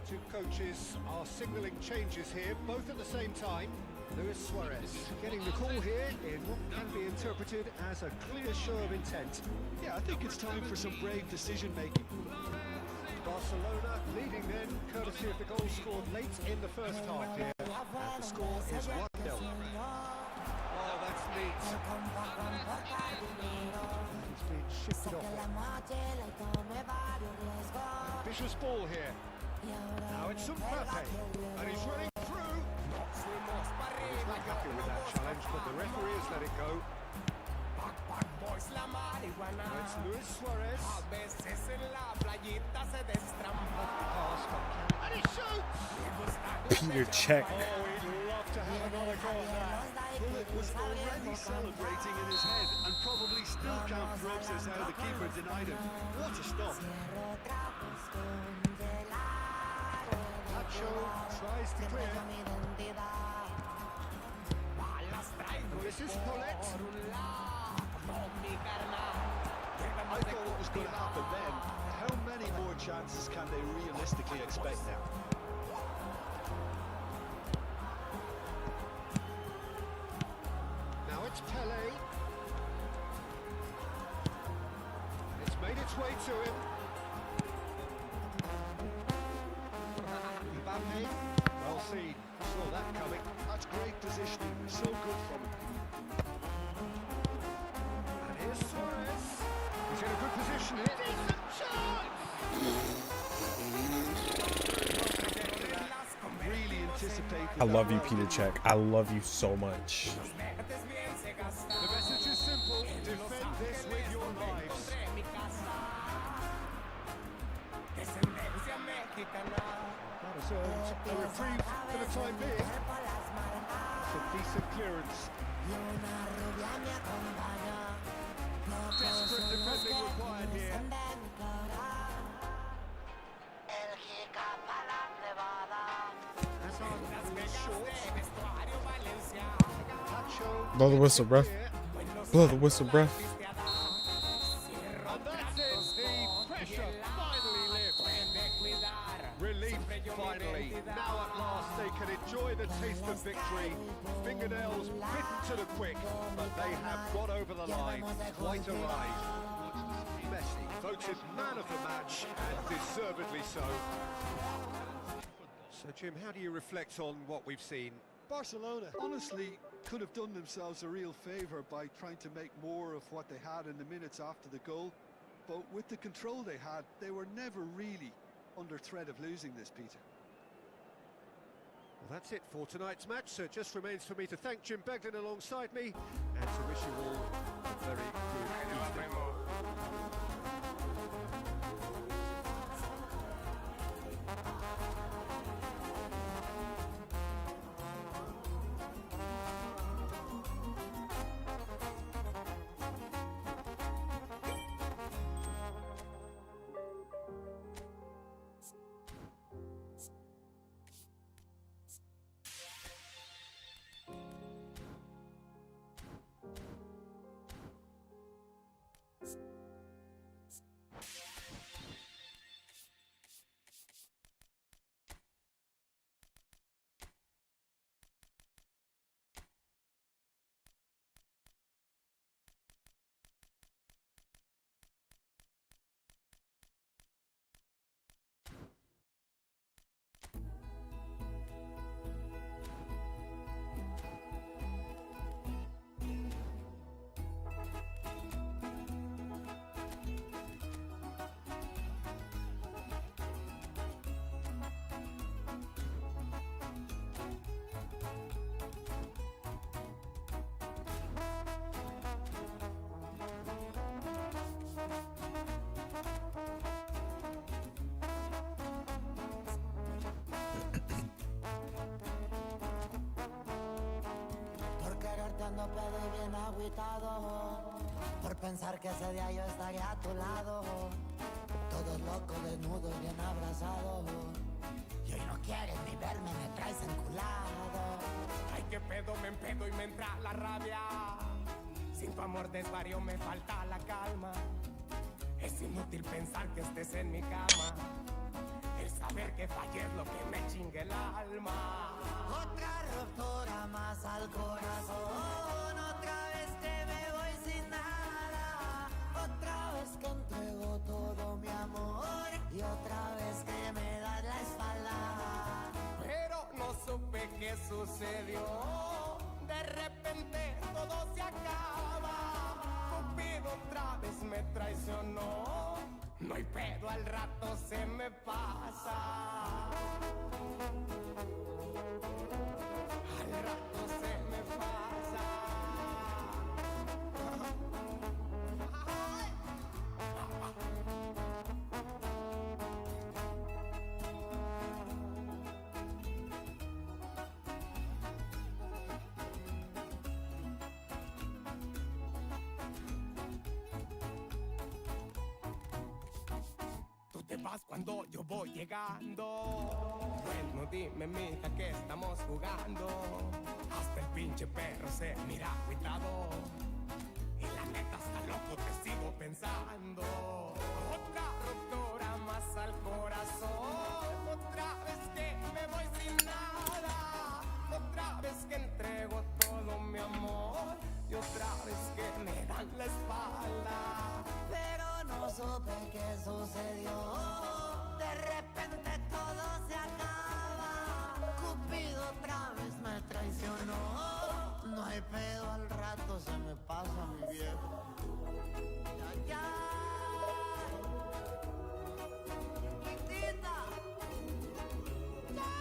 Two coaches are signalling changes here, both at the same time. Luis Suarez getting the call here in what can be interpreted as a clear show of intent. Yeah, I think it's time for some brave decision-making. Barcelona leading then, courtesy of the goal scored late in the first half here. And the score is 1-0. Oh, that's neat. He's been shifted off. Ambitious ball here. Now it's Mbappe, and he's running through. He's not happy with that challenge, but the referee has let it go. Now it's Luis Suarez. And he shoots! Peter Cech. Oh, he'd love to have another go at that. Bullet was already celebrating in his head and probably still can't process how the keeper denied him. What a stop. Tries to clear. This is Paulette. I thought what was going to happen then. How many more chances can they realistically expect now? Now it's Pele. It's made its way to him. Mbappe, well seen, saw that coming. That's great positioning, so good from him. And here's Suarez. He's in a good position here. Decent chance! Really anticipated. I love you, Peter Cech. I love you so much. The message is simple. Defend this with your lives. That has earned a reprieve for the time being. It's a decent clearance. Desperate defending required here. Blow the whistle, bruh. Blow the whistle, bruh. And that's it. The pressure finally lifts. Relief finally. Now at last they can enjoy the taste of victory. Fingernails bitten to the quick, but they have got over the line. Quite a ride. Messi, voted man of the match, and deservedly so. So, Jim, how do you reflect on what we've seen? Barcelona honestly could have done themselves a real favour by trying to make more of what they had in the minutes after the goal. But with the control they had, they were never really under threat of losing this, Peter. Well, that's it for tonight's match, so it just remains for me to thank Jim Beglin alongside me and to wish you all a very good evening. Ando pedo y bien agüitado por pensar que ese día yo estaría a tu lado, todos locos, desnudos, bien abrazados, y hoy no quieres ni verme, me traes enculado. Ay, qué pedo, me empedo y me entra la rabia. Sin tu amor desvarío, me falta la calma. Es inútil pensar que estés en mi cama. El saber que fallé es lo que me chingue el alma. Otra ruptura más al corazón, otra vez que me voy sin nada, otra vez que entrego todo mi amor y otra vez que me das la espalda. Pero no supe qué sucedió, de repente todo se acaba. Cupido otra vez me traicionó, no hay pedo, al rato se me pasa. Al rato se me pasa. Tú te vas cuando yo voy llegando. Bueno, dime, mija, que estamos jugando. Hasta el pinche perro se mira agüitado. Y la neta, hasta loco te sigo pensando. Otra ruptura más al corazón. Otra vez que me voy sin nada. Otra vez que entrego todo mi amor. Y otra vez que me dan la espalda. Pero no supe qué sucedió, de repente todo se acaba. Cupido otra vez me traicionó, no hay pedo, al rato se me pasa, mi viejo. Ya, ya. Chiquitita. Ya.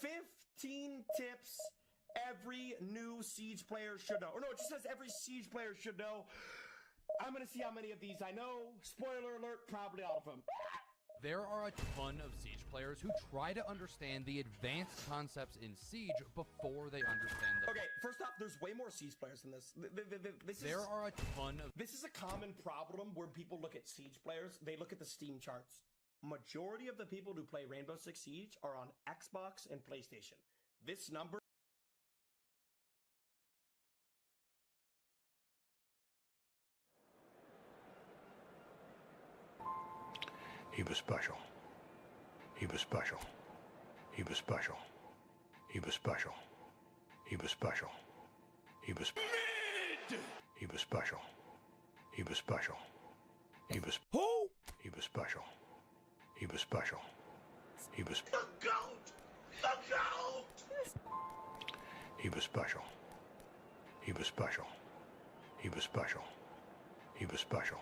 15 tips every new Siege player should know. Or no, it just says every Siege player should know. I'm going to see how many of these I know. Spoiler alert, probably all of them. There are a ton of Siege players who try to understand the advanced concepts in Siege before they understand the... Okay, first off, there's way more Siege players than this. There are a ton of... This is a common problem where people look at Siege players. They look at the Steam charts. Majority of the people who play Rainbow Six Siege are on Xbox and PlayStation. This number... He was special. He was special. He was special. He was special. He was special. He was mid. He was special. He was special. He was who? He was special. He was special. He was the goat. The goat. He was special. He was special. He was special. He was special.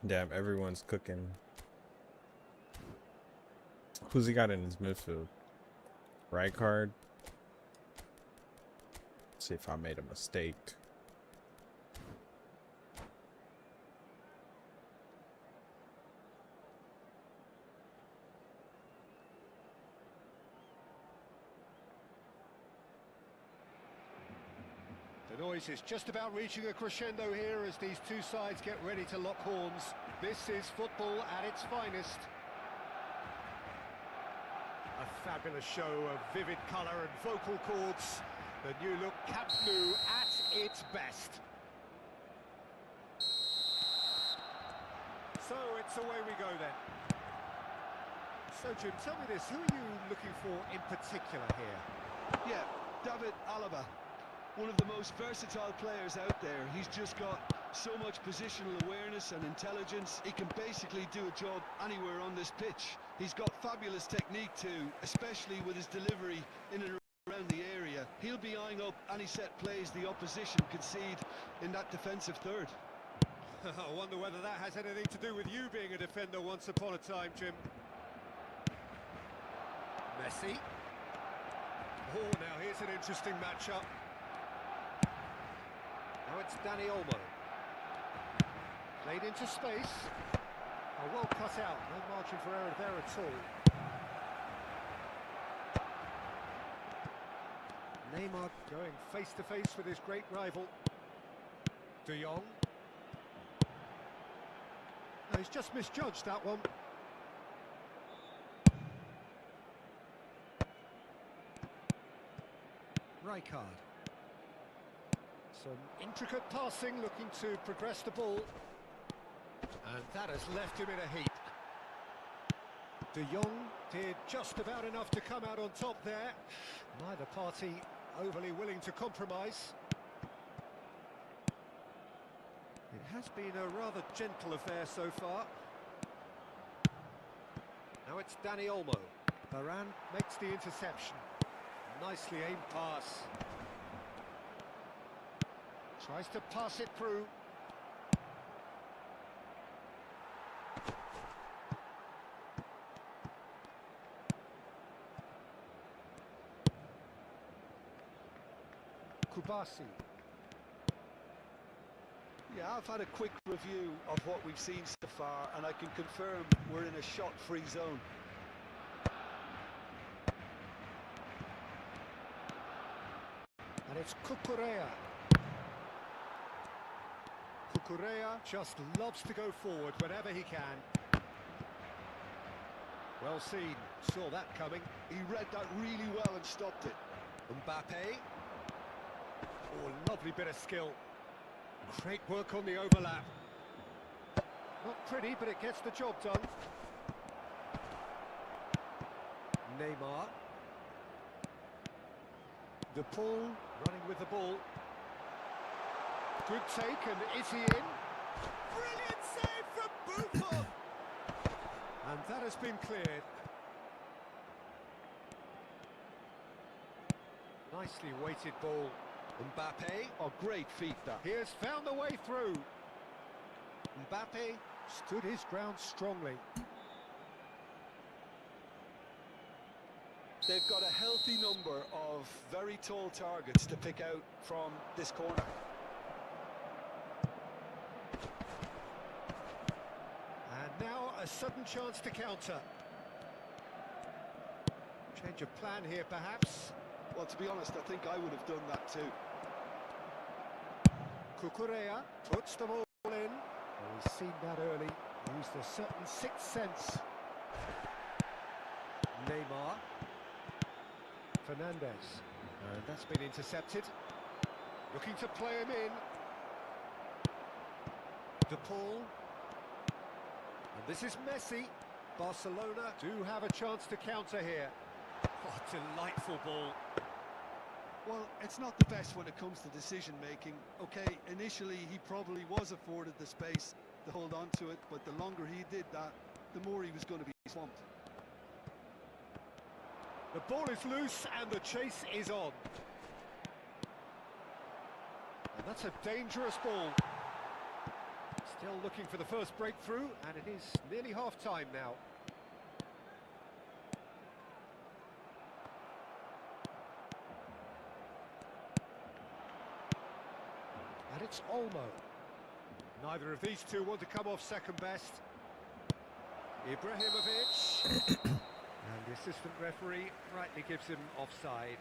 Damn, everyone's cooking. Who's he got in his midfield? Right card. See if I made a mistake. The noise is just about reaching a crescendo here as these two sides get ready to lock horns. This is football at its finest. A fabulous show of vivid colour and vocal cords. The new look Camp Nou at its best. So it's away we go then. So Jim, tell me this, who are you looking for in particular here? Yeah, David Alaba. One of the most versatile players out there. He's just got so much positional awareness and intelligence. He can basically do a job anywhere on this pitch. He's got fabulous technique too, especially with his delivery in and around the area. He'll be eyeing up any set plays the opposition concede in that defensive third. I wonder whether that has anything to do with you being a defender once upon a time, Jim. Messi. Oh, now here's an interesting matchup. Now it's Danny Olmo. Played into space. Oh, well cut out. No margin for error there at all. Neymar going face to face with his great rival. De Jong. No, he's just misjudged that one. Rijkaard. Some intricate passing, looking to progress the ball. And that has left him in a heap. De Jong did just about enough to come out on top there. Neither party overly willing to compromise. It has been a rather gentle affair so far. Now it's Danny Olmo. Varane makes the interception. Nicely aimed pass. Tries to pass it through. Kubasi. Yeah, I've had a quick review of what we've seen so far, and I can confirm we're in a shot-free zone. And it's Cucurella. Cucurella just loves to go forward whenever he can. Well seen, saw that coming. He read that really well and stopped it. Mbappe. Oh, lovely bit of skill. Great work on the overlap. Not pretty, but it gets the job done. Neymar. De Paul running with the ball. Good take, and is he in? Brilliant save from Buffon! And that has been cleared. Nicely weighted ball. Mbappe. Oh, great feat that. He has found the way through. Mbappe stood his ground strongly. They've got a healthy number of very tall targets to pick out from this corner. And now a sudden chance to counter. Change of plan here, perhaps. Well, to be honest, I think I would have done that too. Cucurella puts the ball in. He's seen that early. Used a certain sixth sense. Neymar. Fernandez. That's been intercepted. Looking to play him in. De Paul. And this is Messi. Barcelona do have a chance to counter here. What a delightful ball. Well, it's not the best when it comes to decision-making. Okay, initially he probably was afforded the space to hold on to it, but the longer he did that, the more he was going to be swamped. The ball is loose and the chase is on. And that's a dangerous ball. Still looking for the first breakthrough, and it is nearly half-time now. And it's Olmo. Neither of these two want to come off second best. Ibrahimovic. And the assistant referee rightly gives him offside.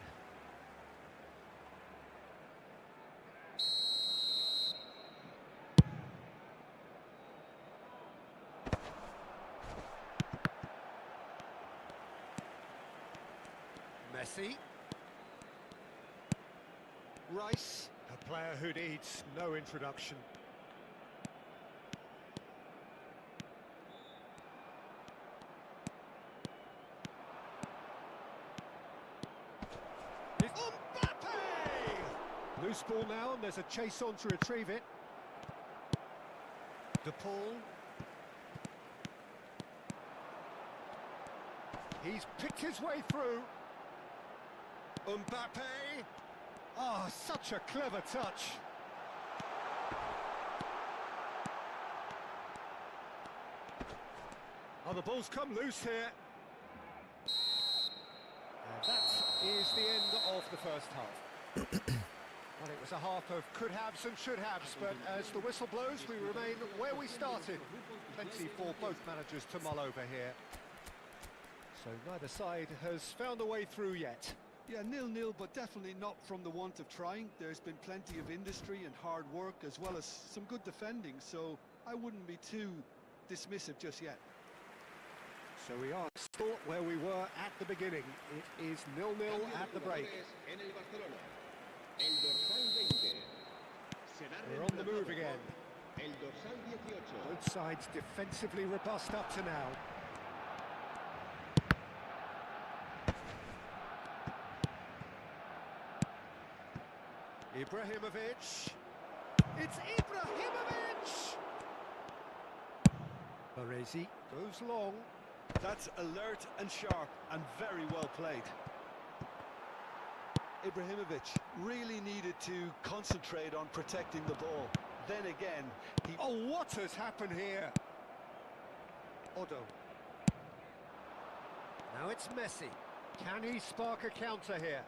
Messi. Rice, a player who needs no introduction. Mbappe! Loose ball now, and there's a chase on to retrieve it. De Paul. He's picked his way through. Mbappe. Oh, such a clever touch. Oh, the ball's come loose here. And that is the end of the first half. Well, it was a half of could-haves and should-haves, but as the whistle blows, we remain where we started. Plenty for both managers to mull over here. So neither side has found a way through yet. Yeah, 0-0, but definitely not from the want of trying. There's been plenty of industry and hard work, as well as some good defending, so I wouldn't be too dismissive just yet. So we are still where we were at the beginning. It is 0-0 at the break. We're on the move again. Both sides defensively robust up to now. Ibrahimovic. It's Ibrahimovic! Baresi goes long. That's alert and sharp and very well played. Ibrahimovic really needed to concentrate on protecting the ball. Then again, he... Oh, what has happened here? Odo. Now it's Messi. Can he spark a counter here?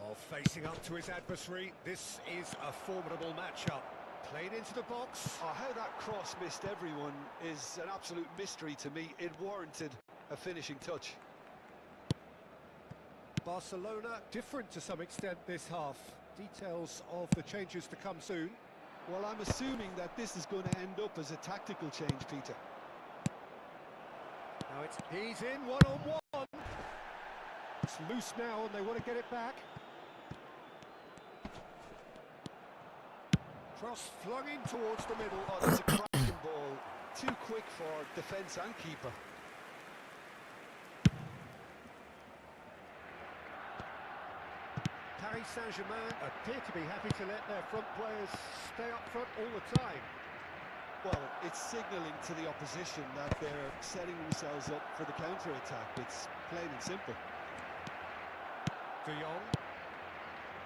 Oh, facing up to his adversary, this is a formidable matchup. Played into the box. Oh, how that cross missed everyone is an absolute mystery to me. It warranted a finishing touch. Barcelona different to some extent this half. Details of the changes to come soon. Well, I'm assuming that this is going to end up as a tactical change, Peter. Now he's in one-on-one. It's loose now and they want to get it back. Cross flung in towards the middle. Oh, that's a cracking ball. Too quick for defence and keeper. Paris Saint-Germain appear to be happy to let their front players stay up front all the time. Well, it's signalling to the opposition that they're setting themselves up for the counter-attack. It's plain and simple. De Jong.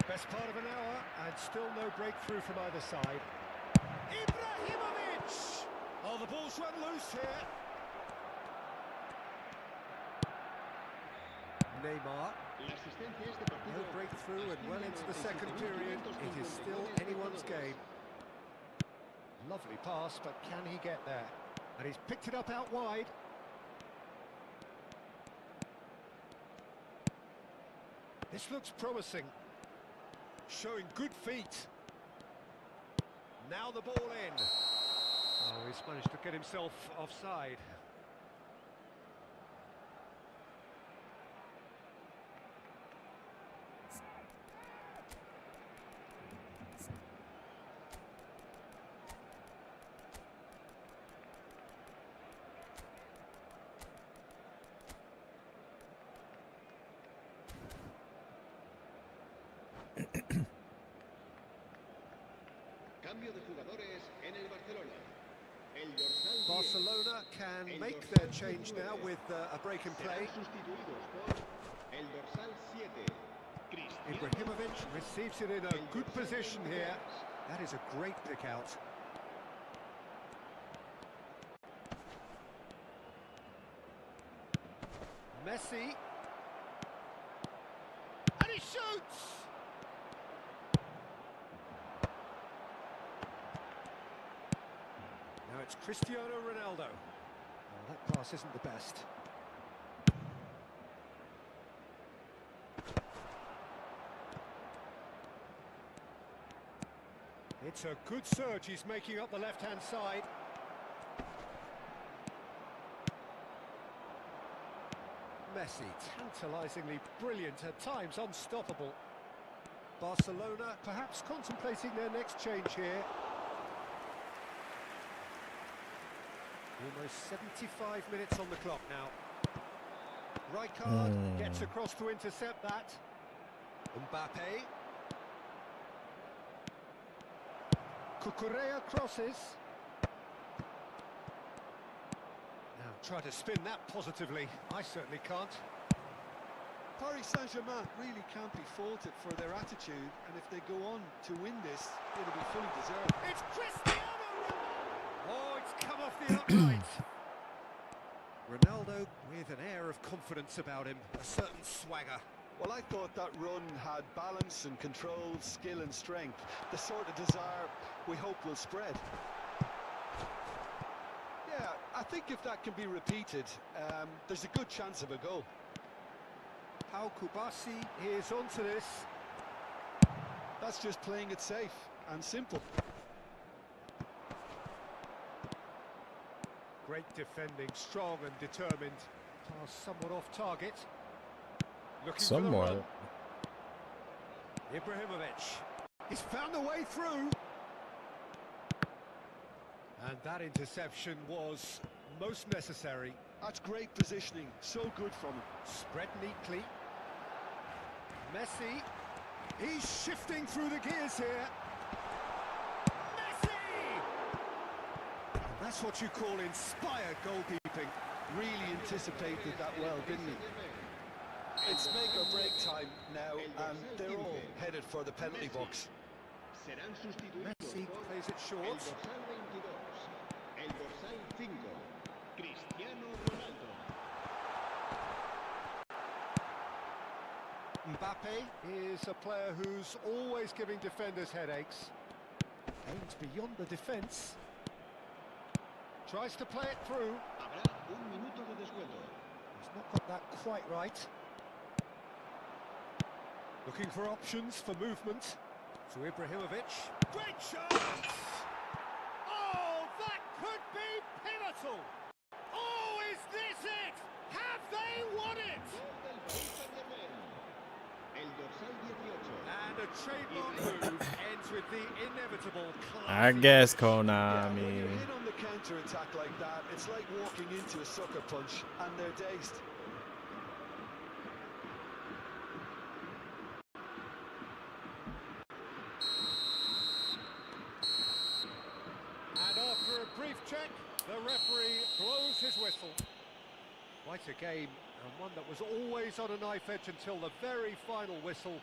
Best part of an hour and still no breakthrough from either side. Ibrahimovic! Oh, the ball's run loose here. Neymar. No breakthrough and well into the second period. It is still anyone's game. Lovely pass, but can he get there? And he's picked it up out wide. This looks promising. Showing good feet. Now the ball in. Oh, he's managed to get himself offside. Barcelona can make their change now with a break in play. Ibrahimovic receives it in a good position here. That is a great pick out. Messi. And he shoots! Now it's Cristiano Ronaldo. Well, that pass isn't the best. It's a good surge he's making up the left-hand side. Messi, tantalisingly brilliant, at times unstoppable. Barcelona perhaps contemplating their next change here. Almost 75 minutes on the clock now. Rijkaard gets across to intercept that. Mbappe. Cucurella crosses. Now try to spin that positively. I certainly can't. Paris Saint-Germain really can't be faulted for their attitude, and if they go on to win this, it'll be fully deserved. It's Cristiano Ronaldo! Oh, it's come off the upright. Ronaldo with an air of confidence about him, a certain swagger. Well, I thought that run had balance and control, skill and strength, the sort of desire we hope will spread. Yeah, I think if that can be repeated, there's a good chance of a goal. Pau Kubasi is onto this. That's just playing it safe and simple. Great defending, strong and determined. Pass somewhat off target. Looking somewhat. For the run. Ibrahimovic. He's found a way through. And that interception was most necessary. That's great positioning, so good from him. Spread neatly. Messi. He's shifting through the gears here. Messi! And that's what you call inspired goalkeeping. Really anticipated that well, didn't he? It's make or break time now, and they're all headed for the penalty box. Messi plays it short. Mbappe is a player who's always giving defenders headaches. Aims beyond the defence. Tries to play it through. He's not got that quite right. Looking for options for movement. To Ibrahimovic. Great chance! Oh, that could be pivotal! Oh, is this it? Have they won it? And a trademark move ends with the inevitable I guess Yeah, when Konami. you're hit on the counter-attack like that, it's like walking into a sucker punch, and they're dazed. And after a brief check, the referee blows his whistle. Quite a game, and one that was always on a knife edge until the very final whistle.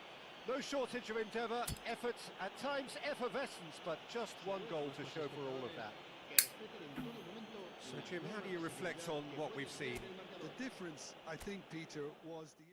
No shortage of endeavour, effort, at times effervescence, but just one goal to show for all of that. So, Jim, how do you reflect on what we've seen? The difference, I think, Peter, was the...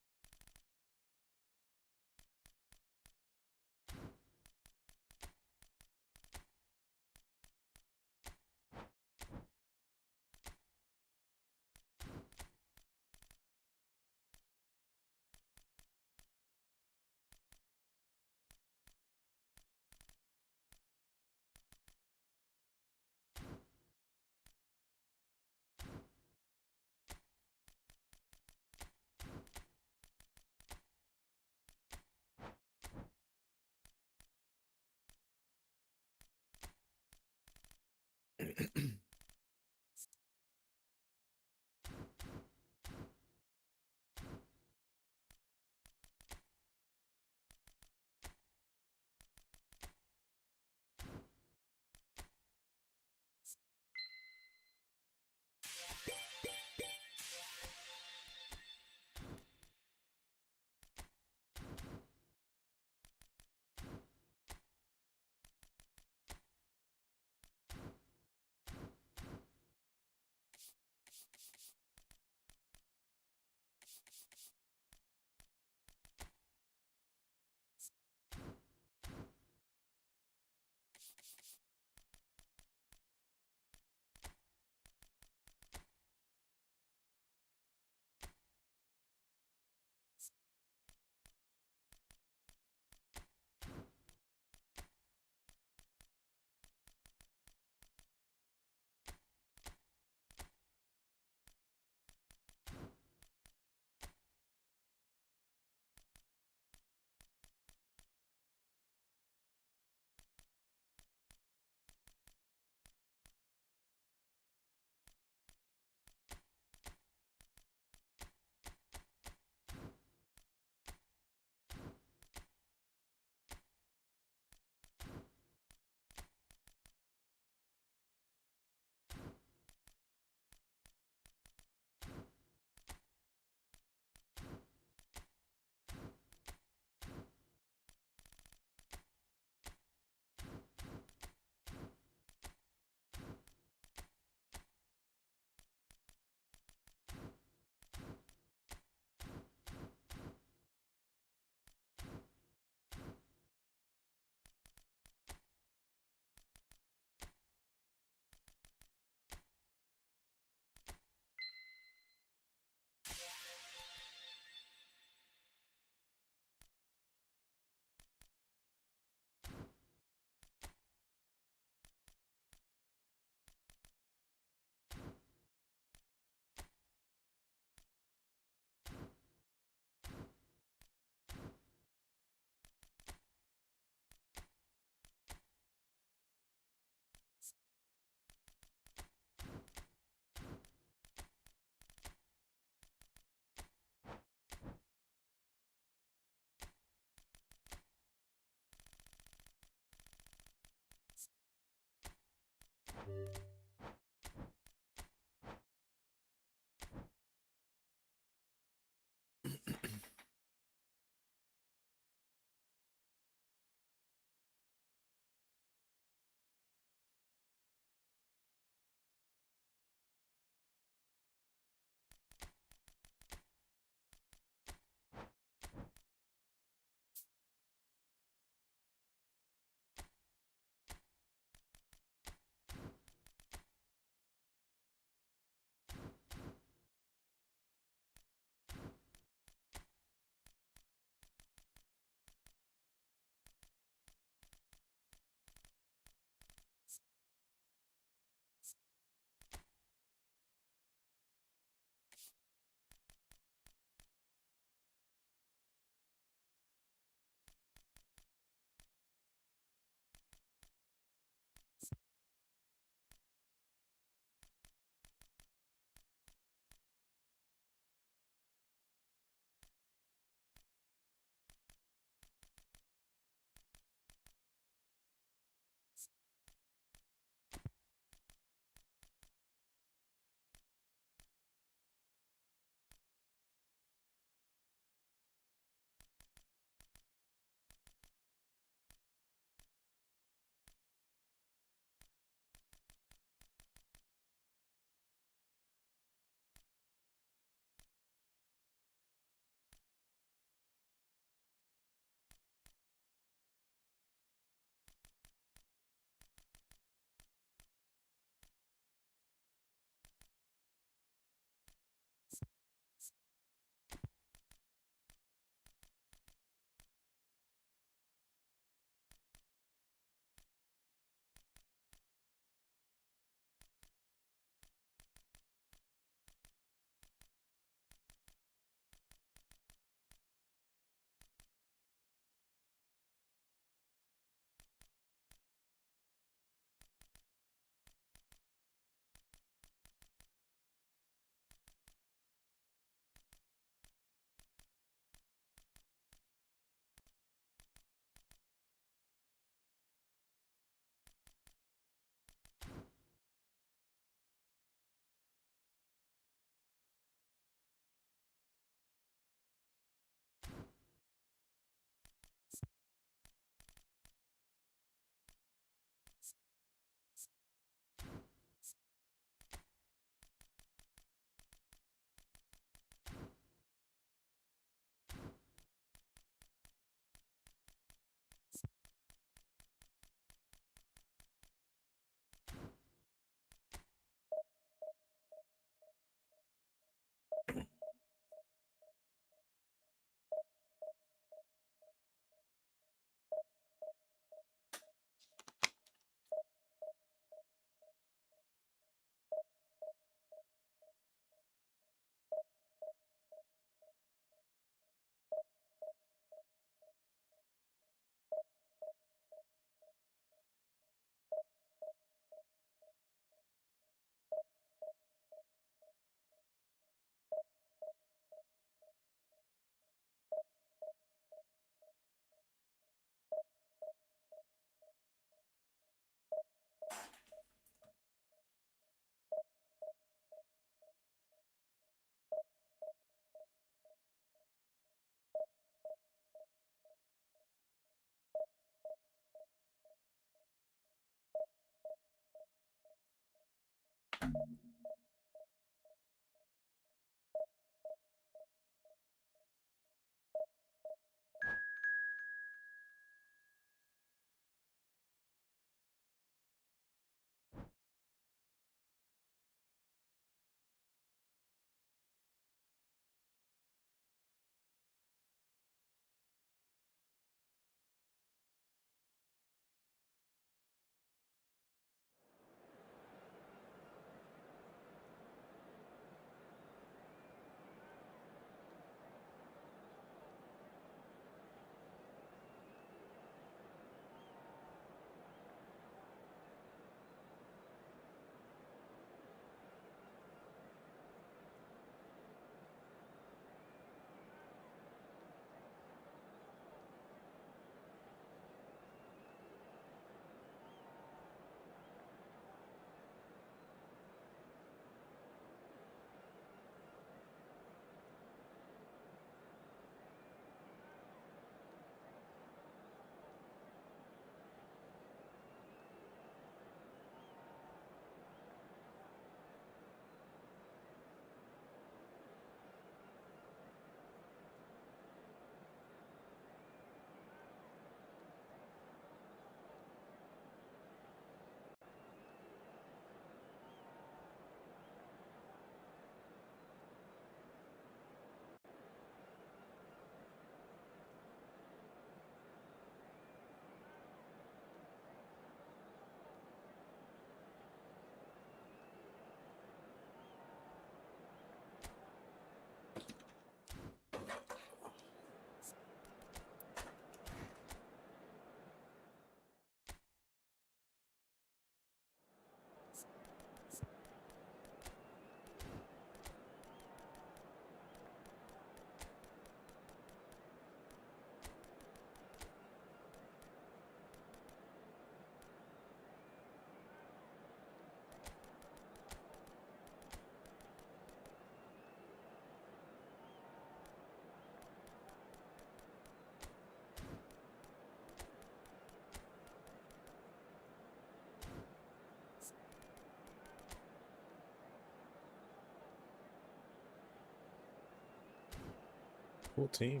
Cool team.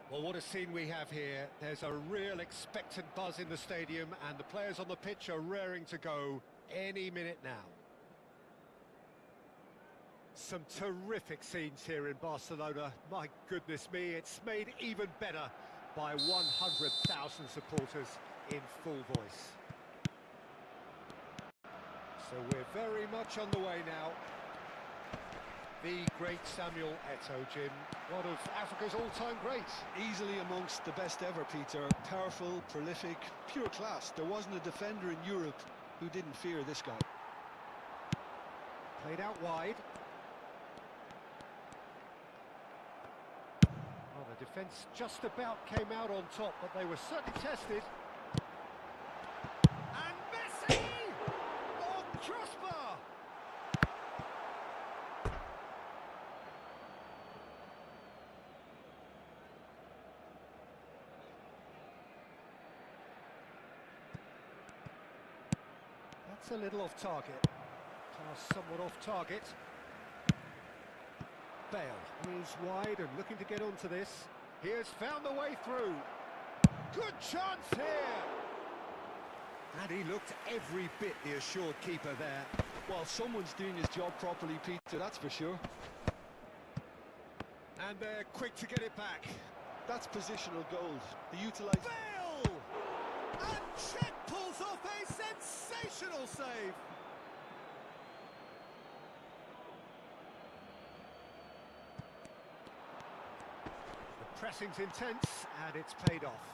Well, what a scene we have here. There's a real expectant buzz in the stadium, and the players on the pitch are raring to go any minute now. Some terrific scenes here in Barcelona. My goodness me, it's made even better by 100,000 supporters in full voice. So we're very much on the way now. The great Samuel Eto'o, Jim, one of Africa's all-time greats. Easily amongst the best ever, Peter. Powerful, prolific, pure class. There wasn't a defender in Europe who didn't fear this guy. Played out wide. Well, the defence just about came out on top, but they were certainly tested. And Messi! Oh, crossbar! That's a little off target. Pass somewhat off target. Bale is wide and looking to get onto this. He has found the way through. Good chance here! And he looked every bit the assured keeper there. Well, someone's doing his job properly, Peter, that's for sure. And they're quick to get it back. That's positional gold. They utilise... Bale! And Czech pulls off a sensational save. The pressing's intense, and it's paid off.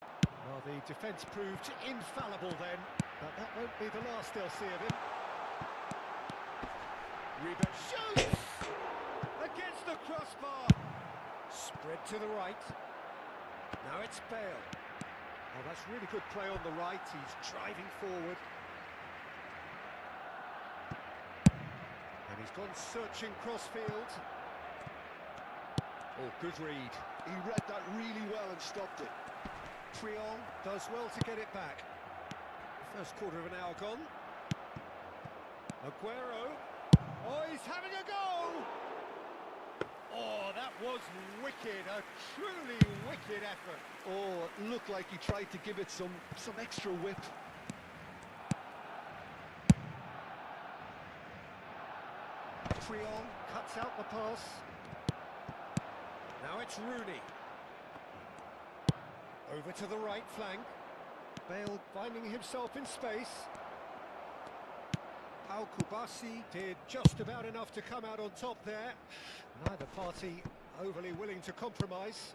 Well, the defence proved infallible then, but that won't be the last they'll see of him. Reba shoots! Against the crossbar! Spread to the right. Now it's Bale. Oh, that's really good play on the right. He's driving forward. And he's gone searching crossfield. Oh, good read. He read that really well and stopped it. Triol does well to get it back. First quarter of an hour gone. Aguero. Oh, he's having a go! Oh, that was wicked. A truly wicked effort. Oh, it looked like he tried to give it some extra whip. Triol cuts out the pass. Now it's Rooney. Over to the right flank. Bale finding himself in space. Pau Kubasi did just about enough to come out on top there. Neither party overly willing to compromise.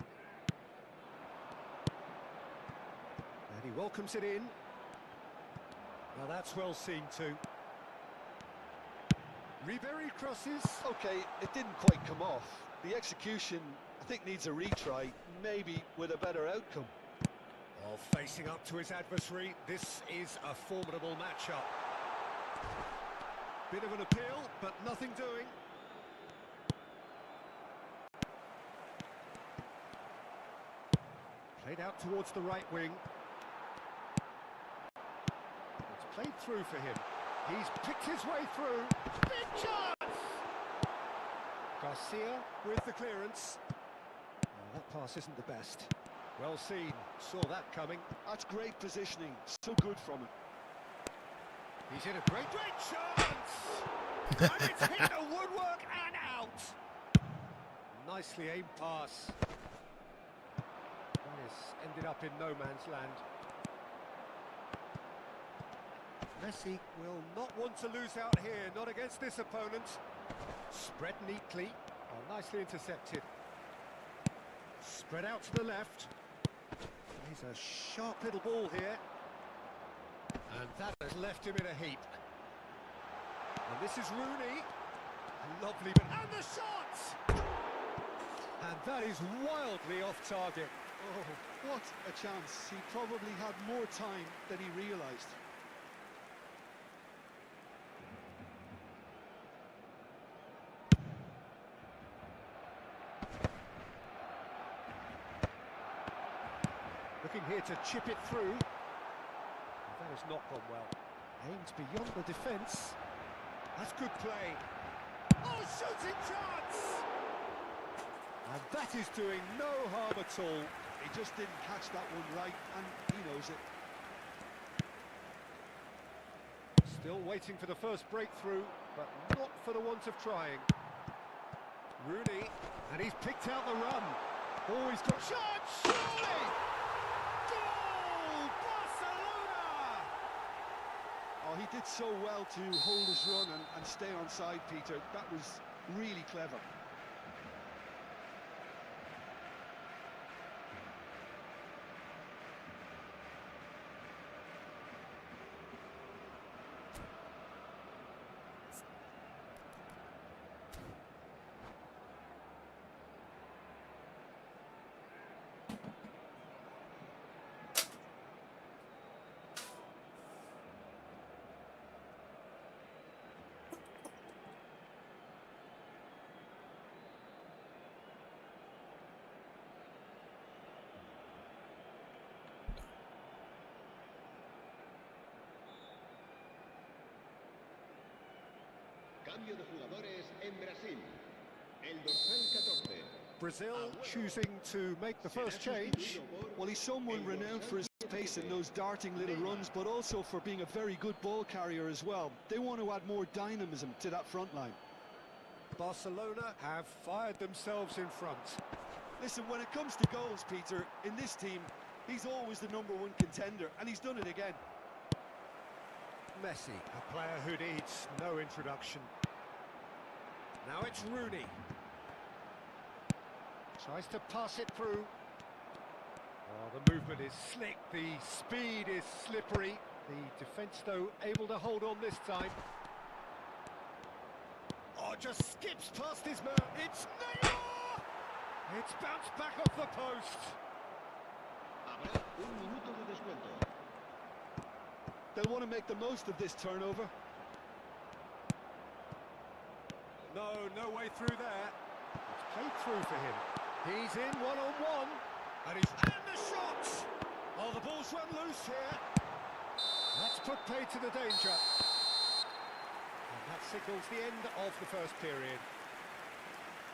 And he welcomes it in. Well, that's well seen too. Ribéry crosses. Okay, it didn't quite come off. The execution, I think, needs a retry, maybe with a better outcome. Well, facing up to his adversary, this is a formidable matchup. Bit of an appeal, but nothing doing. Played out towards the right wing. It's played through for him. He's picked his way through. Big chance! Garcia with the clearance. Oh, that pass isn't the best. Well seen. Saw that coming. That's great positioning. So good from him. He's in a great chance! And it's hit the woodwork and out! Nicely aimed pass. This ended up in no man's land. Messi will not want to lose out here, not against this opponent. Spread neatly. Oh, nicely intercepted. Spread out to the left. He's a sharp little ball here. And that has left him in a heap. And this is Rooney. Lovely, but... And the shot! And that is wildly off target. Oh, what a chance. He probably had more time than he realised. looking here to chip it through. That has not gone well. Aimed beyond the defence. That's good play. Oh, shooting chance! And that is doing no harm at all. He just didn't catch that one right, and he knows it. Still waiting for the first breakthrough, but not for the want of trying. Rooney, and he's picked out the run. Oh, he's got shot! Surely! Goal! Barcelona! Oh, he did so well to hold his run and stay on side, Peter. That was really clever. Cambio de jugadores en Brasil. El dorsal 14. Brazil choosing to make the first change. Well, he's someone renowned for his pace and those darting little runs, but also for being a very good ball carrier as well. They want to add more dynamism to that front line. Barcelona have fired themselves in front. Listen, when it comes to goals, Peter, in this team, he's always the #1 contender, and he's done it again. Messi, a player who needs no introduction. Now it's Rooney. Tries to pass it through. Oh, the movement is slick, the speed is slippery. The defence, though, able to hold on this time. Oh, just skips past his man. It's Neymar! It's bounced back off the post. Habrá un minuto de descuento. They'll want to make the most of this turnover. No way through there. It's played through for him. He's in one-on-one. And the shot! Oh, the ball's run loose here. That's put paid to the danger. And that signals the end of the first period.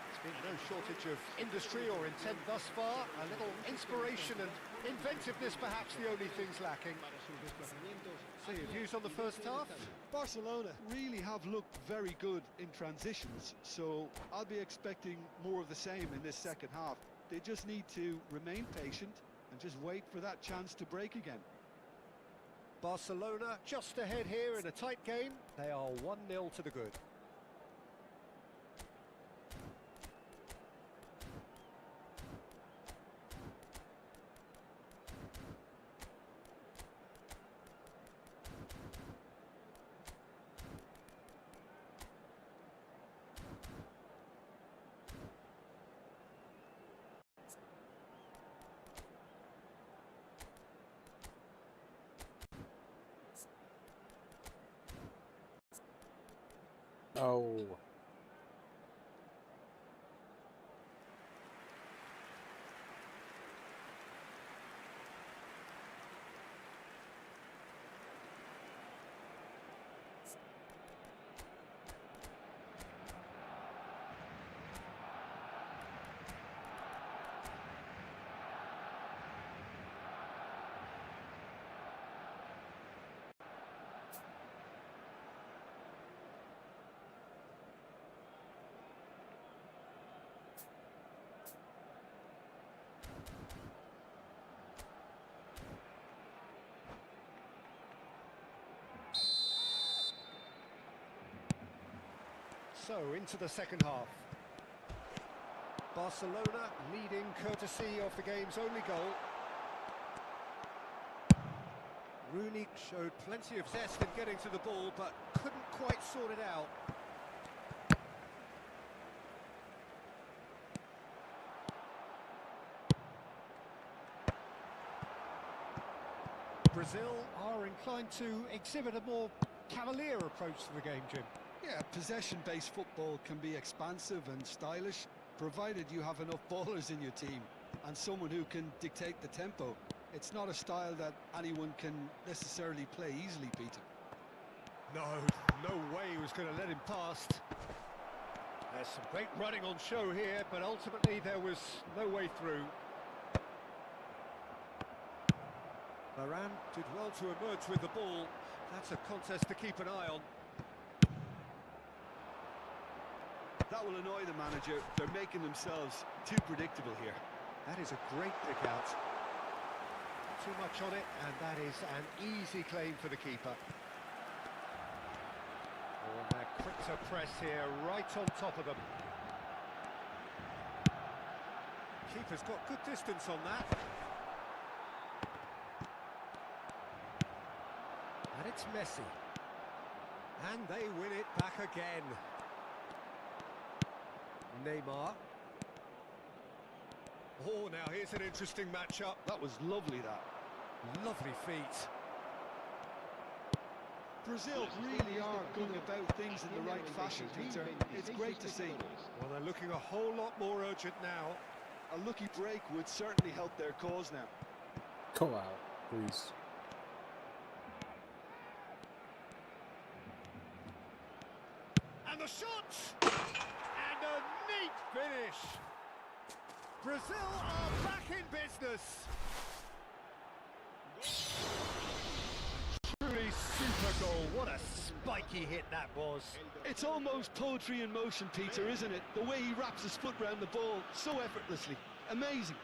There's been no shortage of industry or intent thus far. A little inspiration and inventiveness perhaps the only things lacking. So your views on the first half? Barcelona really have looked very good in transitions, so I'll be expecting more of the same in this second half. They just need to remain patient and just wait for that chance to break again. Barcelona just ahead here in a tight game. They are 1-0 to the good. Oh. So, into the second half. Barcelona leading courtesy of the game's only goal. Rooney showed plenty of zest in getting to the ball, but couldn't quite sort it out. Brazil are inclined to exhibit a more cavalier approach to the game, Jim. Yeah, possession-based football can be expansive and stylish, provided you have enough ballers in your team and someone who can dictate the tempo. It's not a style that anyone can necessarily play easily, Peter. No way he was going to let him past. There's some great running on show here, but ultimately there was no way through. Varane did well to emerge with the ball. That's a contest to keep an eye on. That will annoy the manager. They're making themselves too predictable here. That is a great pick out. Too much on it, and that is an easy claim for the keeper. Oh, and they're quick to press here, right on top of them. Keeper's got good distance on that. And it's Messi. And they win it back again. Neymar. Oh, now here's an interesting matchup. That was lovely, that. Lovely feet. Brazil really are going about things in the right fashion, Peter. It's great to see. Well, they're looking a whole lot more urgent now. A lucky break would certainly help their cause now. Go out, please. And the shot! And a neat finish! Brazil are back in business! Truly super goal. What a spiky hit that was. It's almost poetry in motion, Peter, isn't it? The way he wraps his foot round the ball so effortlessly. Amazing.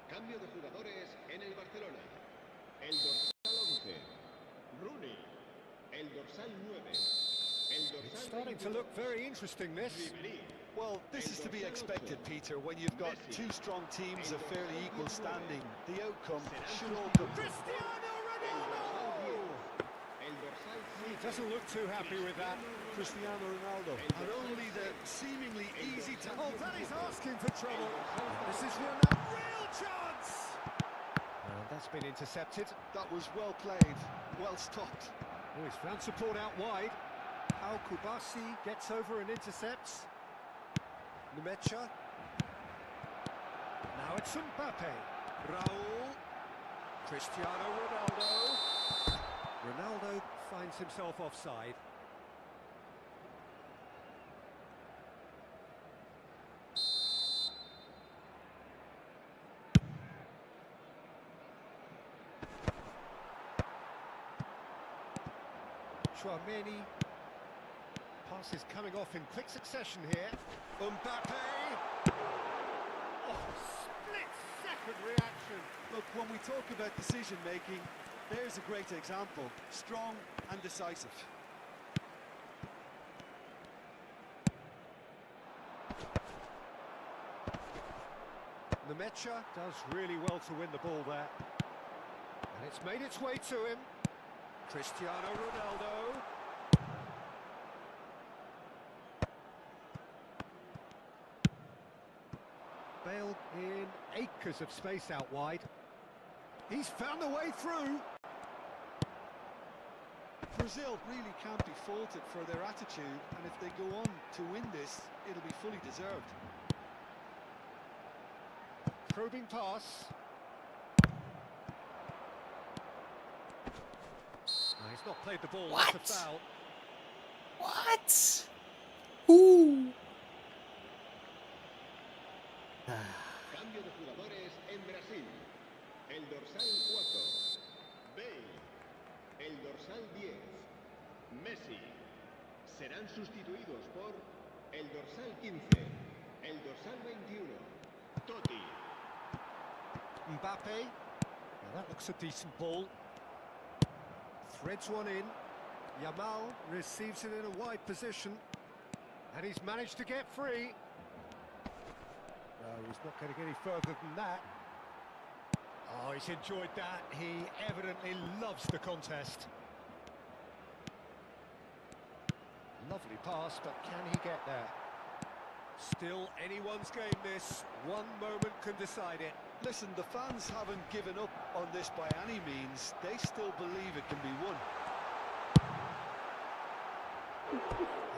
Cambio de jugadores en el Barcelona. El dorsal 11, Rooney. El dorsal 9. El dorsal It's starting to look very interesting, this. Well, this is to be expected, Peter, when you've got two strong teams of fairly equal standing. The outcome should all come. Cristiano Ronaldo! He doesn't look too happy with that. Cristiano Ronaldo. And only the seemingly easy to... Oh, that is asking for trouble. This is Ronaldo. Real chance! And that's been intercepted. That was well played, well stopped. Oh, he's found support out wide. How Kubasi gets over and intercepts. Nemecha. Now it's Mbappe. Raul. Cristiano Ronaldo. Ronaldo finds himself offside. Chouameni. Passes coming off in quick succession here. Mbappe. Oh, split-second reaction. Look, when we talk about decision-making, there's a great example. Strong and decisive. Nemecha does really well to win the ball there. And it's made its way to him. Cristiano Ronaldo. Bale in acres of space out wide. He's found a way through. Brazil really can't be faulted for their attitude, and if they go on to win this, it'll be fully deserved. Probing pass. He's not played the ball, that's a foul. What? Who? Cambio de jugadores en Brasil. El dorsal 4. Bale. El dorsal 10. Messi. Serán sustituidos por el dorsal 15. El dorsal 21. Totti. Mbappe. Now that looks a decent ball. Threads one in. Yamal receives it in a wide position. And he's managed to get free. No, he's not getting any further than that. Oh, he's enjoyed that. He evidently loves the contest. Lovely pass, but can he get there? Still anyone's game this. One moment can decide it. Listen, the fans haven't given up on this by any means. They still believe it can be won.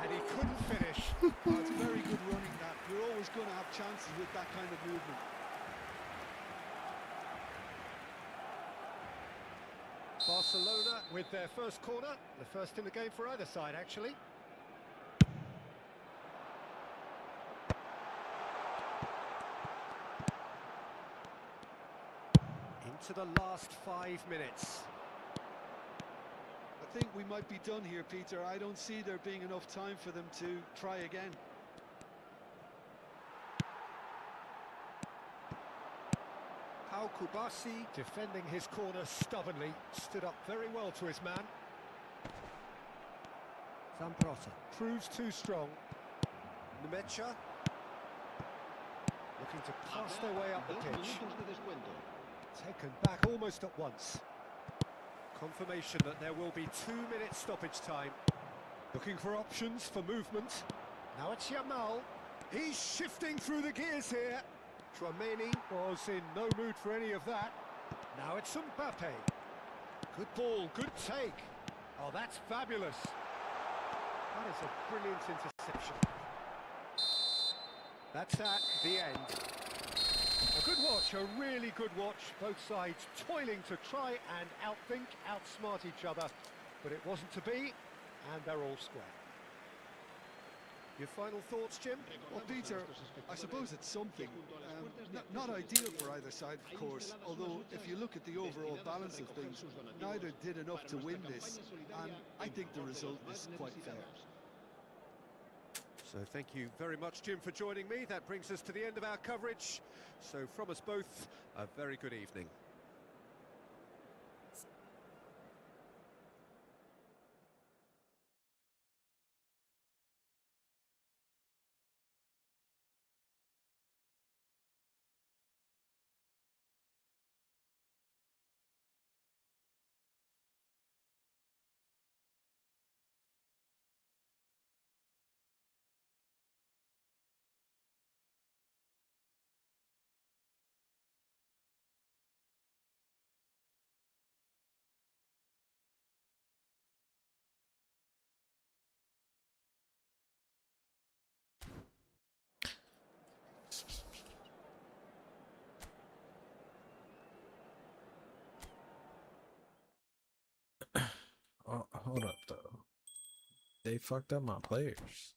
And he couldn't finish. Oh, it's very good running that. You're always going to have chances with that kind of movement. Barcelona with their first corner. The first in the game for either side, actually. Into the last 5 minutes. I think we might be done here, Peter. I don't see there being enough time for them to try again. Pau Kubasi defending his corner stubbornly, stood up very well to his man. Zambrota proves too strong. Nemecha looking to pass their way up the pitch. Taken back almost at once. Confirmation that there will be 2 minutes stoppage time. Looking for options for movement. Now it's Yamal. He's shifting through the gears here. Tchouaméni was in no mood for any of that. Now it's Mbappe. Good ball, good take. Oh, that's fabulous. That is a brilliant interception. That's at the end. A good watch, a really good watch. Both sides toiling to try and outthink, outsmart each other. But it wasn't to be, and they're all square. Your final thoughts, Jim? Well, Peter, I suppose it's something. Not ideal for either side, of course, although if you look at the overall balance of things, neither did enough to win this, and I think the result is quite fair. So thank you very much, Jim, for joining me. That brings us to the end of our coverage. So from us both, a very good evening. Oh, hold up, though. They fucked up my players.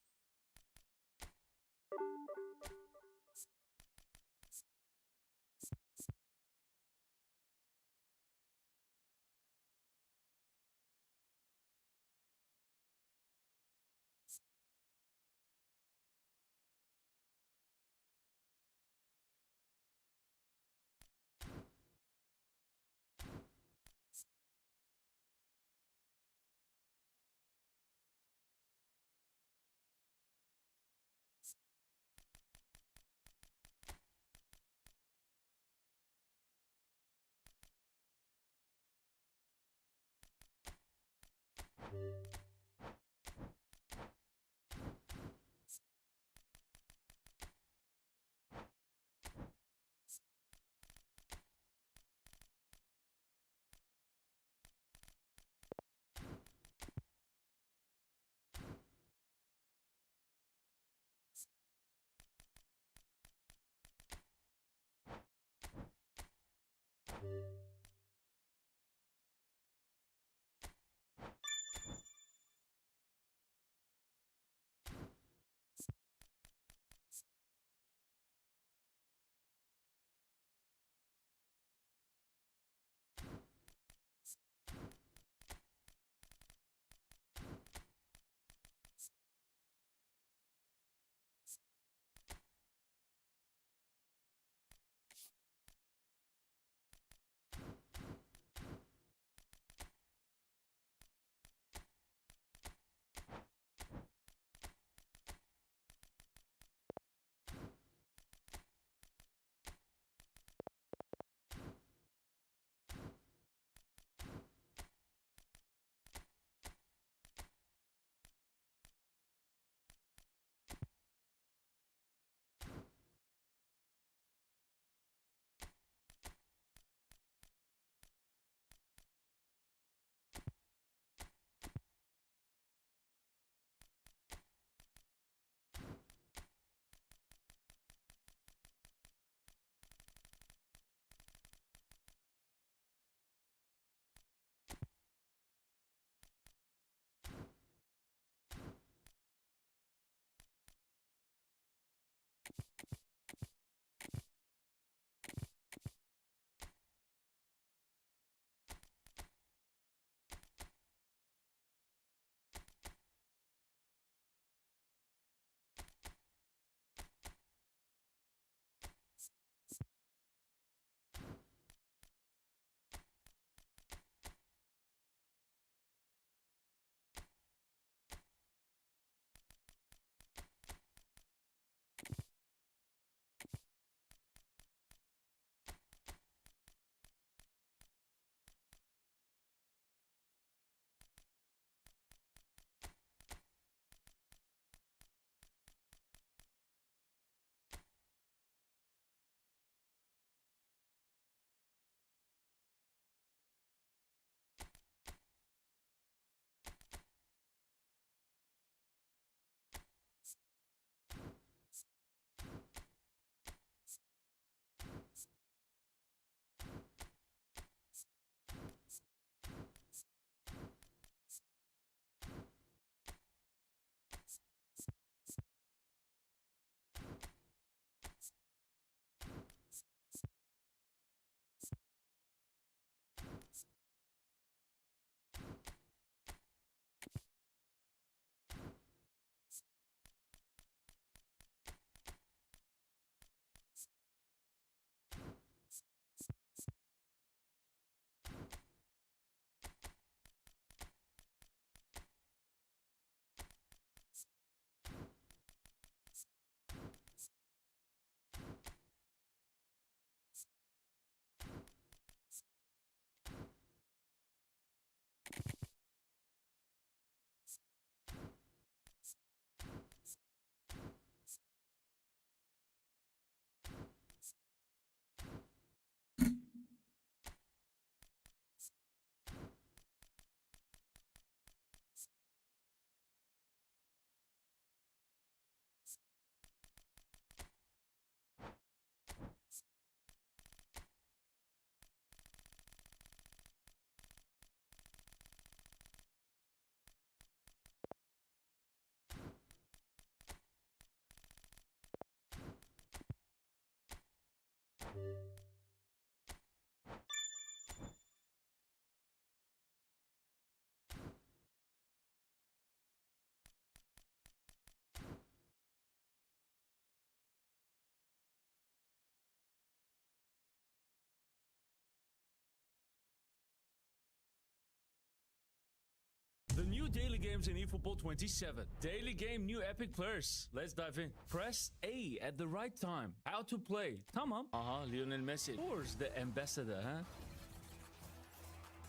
The new daily games in Efootball 27. Daily game, new epic players. Let's dive in. Press A at the right time. How to play. Tamam. Aha, Lionel Messi. Of course, the ambassador, huh?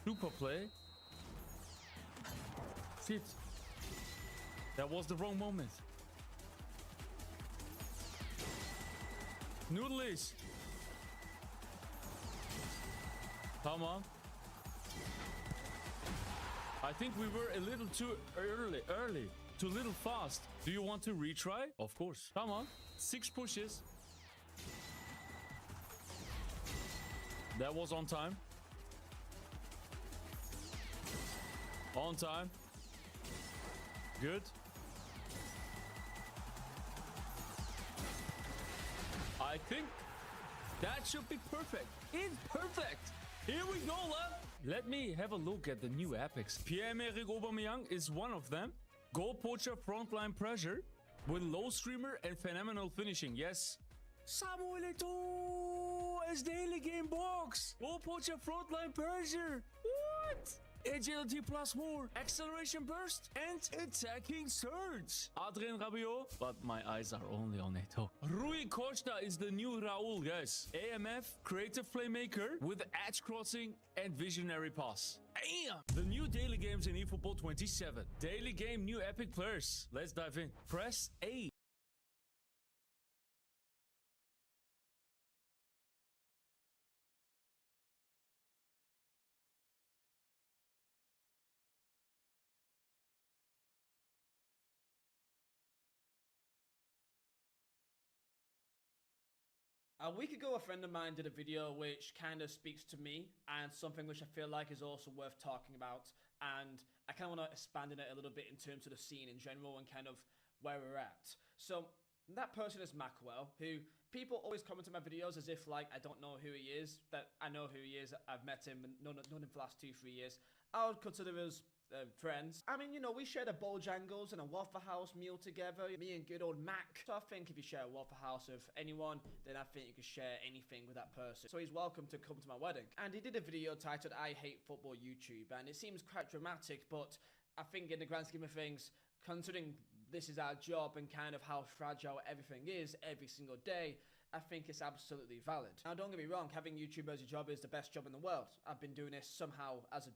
Super play. Fit. That was the wrong moment. Noodles. Tamam. I think we were a little too early, too little fast. Do you want to retry? Of course. Come on. 6 pushes. That was on time. On time. Good. I think that should be perfect. It's perfect. Here we go, love. Let me have a look at the new epics. Pierre-Emerick Aubameyang is one of them. Goal poacher, frontline pressure with low streamer and phenomenal finishing. Yes. Samuel Eto'o as daily game box. Goal poacher, frontline pressure. What? Agility plus more, acceleration burst, and attacking surge. Adrien Rabiot, but my eyes are only on Eto'o. Rui Costa is the new Raul, guys. AMF, creative playmaker with edge crossing and visionary pass. Damn! The new daily games in Efootball 27. Daily game, new epic players. Let's dive in. Press A. A week ago, a friend of mine did a video which kind of speaks to me and something which I feel like is also worth talking about. And I kind of want to expand on it a little bit in terms of the scene in general and kind of where we're at. So That person is Mackwell, who people always comment on my videos as if like I don't know who he is. That I know who he is. I've met him and known him for the last 2-3 years. I would consider us friends. I mean, you know, we shared a Bojangles and a Waffle House meal together, me and good old Mac. So I think if you share a Waffle House with anyone, then I think you can share anything with that person. So he's welcome to come to my wedding. And he did a video titled I Hate Football YouTube, and it seems quite dramatic, but I think in the grand scheme of things, considering this is our job and kind of how fragile everything is every single day, I think it's absolutely valid. Now, don't get me wrong, having YouTube as a job is the best job in the world. I've been doing this somehow as a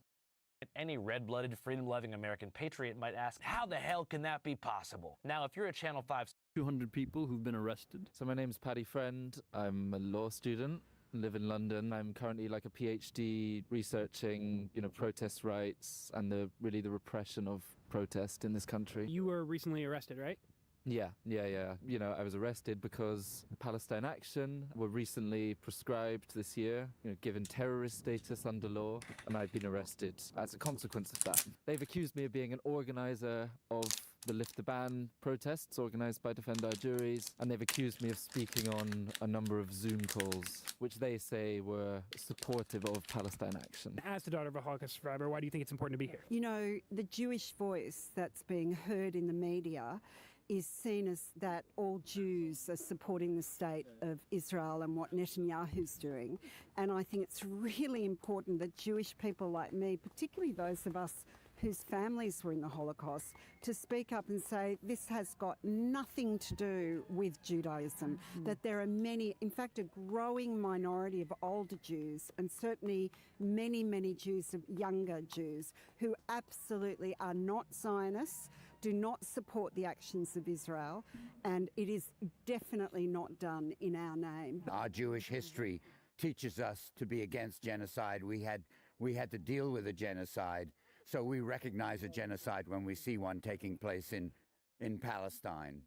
Any red-blooded, freedom-loving American patriot might ask, how the hell can that be possible? Now, if you're a Channel 5... 200 people who've been arrested. So my name's Paddy Friend. I'm a law student, live in London. I'm currently like a PhD researching, protest rights and the repression of protest in this country. You were recently arrested, right? Yeah. I was arrested because Palestine Action were recently proscribed this year, given terrorist status under law, and I've been arrested as a consequence of that. They've accused me of being an organizer of the Lift the Ban protests organized by Defend Our Juries, and they've accused me of speaking on a number of Zoom calls, which they say were supportive of Palestine Action. As the daughter of a Holocaust survivor, why do you think it's important to be here? You know, the Jewish voice that's being heard in the media is seen as that all Jews are supporting the state of Israel and what Netanyahu's doing. And I think it's really important that Jewish people like me, particularly those of us whose families were in the Holocaust, to speak up and say this has got nothing to do with Judaism, that there are many, in fact a growing minority of older Jews, and certainly many, many Jews, younger Jews, who absolutely are not Zionists, do not support the actions of Israel, and it is definitely not done in our name. Our Jewish history teaches us to be against genocide. We had to deal with a genocide, so we recognize a genocide when we see one taking place in Palestine.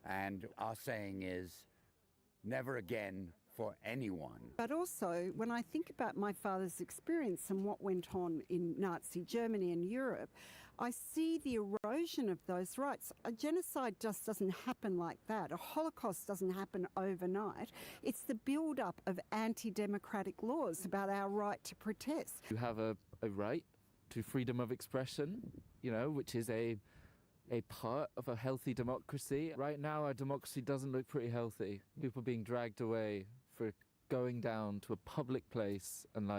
And our saying is, never again for anyone. But also, when I think about my father's experience and what went on in Nazi Germany and Europe, I see the erosion of those rights. A genocide just doesn't happen like that. A Holocaust doesn't happen overnight. It's the build-up of anti-democratic laws about our right to protest. You have a right to freedom of expression, which is a part of a healthy democracy. Right now, our democracy doesn't look pretty healthy. People being dragged away for going down to a public place and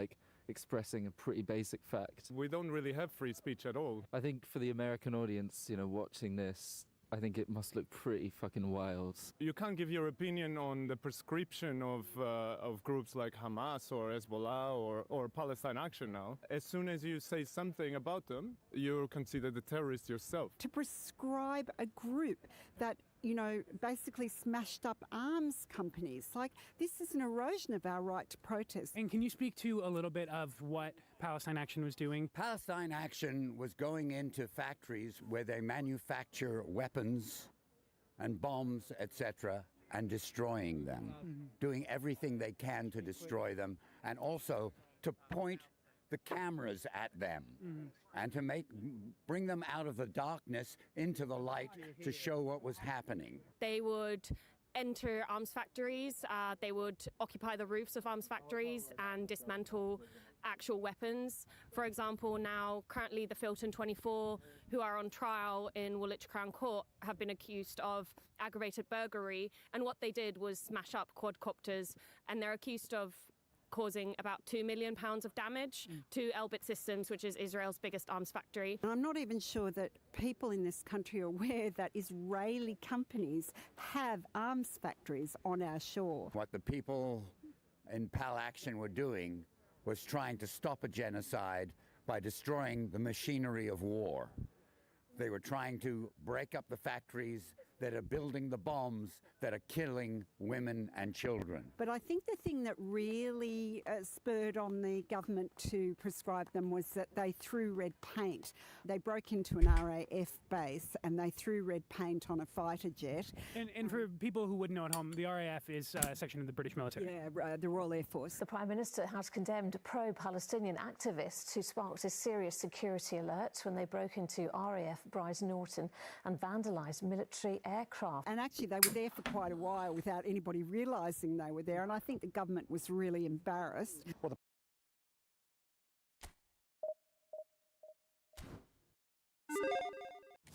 expressing a pretty basic fact. We don't really have free speech at all. I think for the American audience, watching this, I think it must look pretty fucking wild. You can't give your opinion on the prescription of groups like Hamas or Hezbollah or Palestine Action now. As soon as you say something about them, you're considered a terrorist yourself. To prescribe a group that basically smashed up arms companies. This is an erosion of our right to protest. And can you speak to a little bit of what Palestine Action was doing? Palestine Action was going into factories where they manufacture weapons and bombs, etc., and destroying them, doing everything they can to destroy them, and also to point the cameras at them and to bring them out of the darkness into the light to show what was happening. They would enter arms factories, they would occupy the roofs of arms factories and dismantle actual weapons. For example, now currently the Filton 24 who are on trial in Woolwich Crown Court have been accused of aggravated burglary, and what they did was smash up quadcopters, and they're accused of causing about £2 million of damage to Elbit Systems, which is Israel's biggest arms factory. And I'm not even sure that people in this country are aware that Israeli companies have arms factories on our shore. What the people in Pal Action were doing was trying to stop a genocide by destroying the machinery of war. They were trying to break up the factories that are building the bombs that are killing women and children. But I think the thing that really spurred on the government to prescribe them was that they threw red paint. They broke into an RAF base and they threw red paint on a fighter jet. And for people who wouldn't know at home, the RAF is a section of the British military. Yeah, the Royal Air Force. The Prime Minister has condemned pro-Palestinian activists who sparked a serious security alert when they broke into RAF Brize Norton and vandalised military aircraft. And actually, they were there for quite a while without anybody realising they were there. And I think the government was really embarrassed.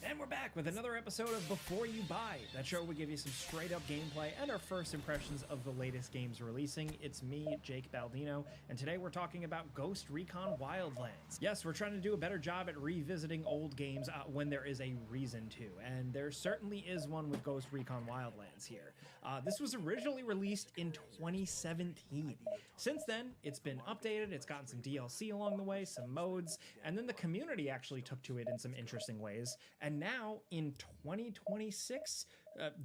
And we're back with another episode of Before You Buy. That show will give you some straight up gameplay and our first impressions of the latest games releasing. It's me, Jake Baldino, and today we're talking about Ghost Recon Wildlands. Yes, we're trying to do a better job at revisiting old games when there is a reason to, and there certainly is one with Ghost Recon Wildlands here. This was originally released in 2017. Since then, it's been updated, it's gotten some DLC along the way, some modes, and then the community actually took to it in some interesting ways. And now, in 2026,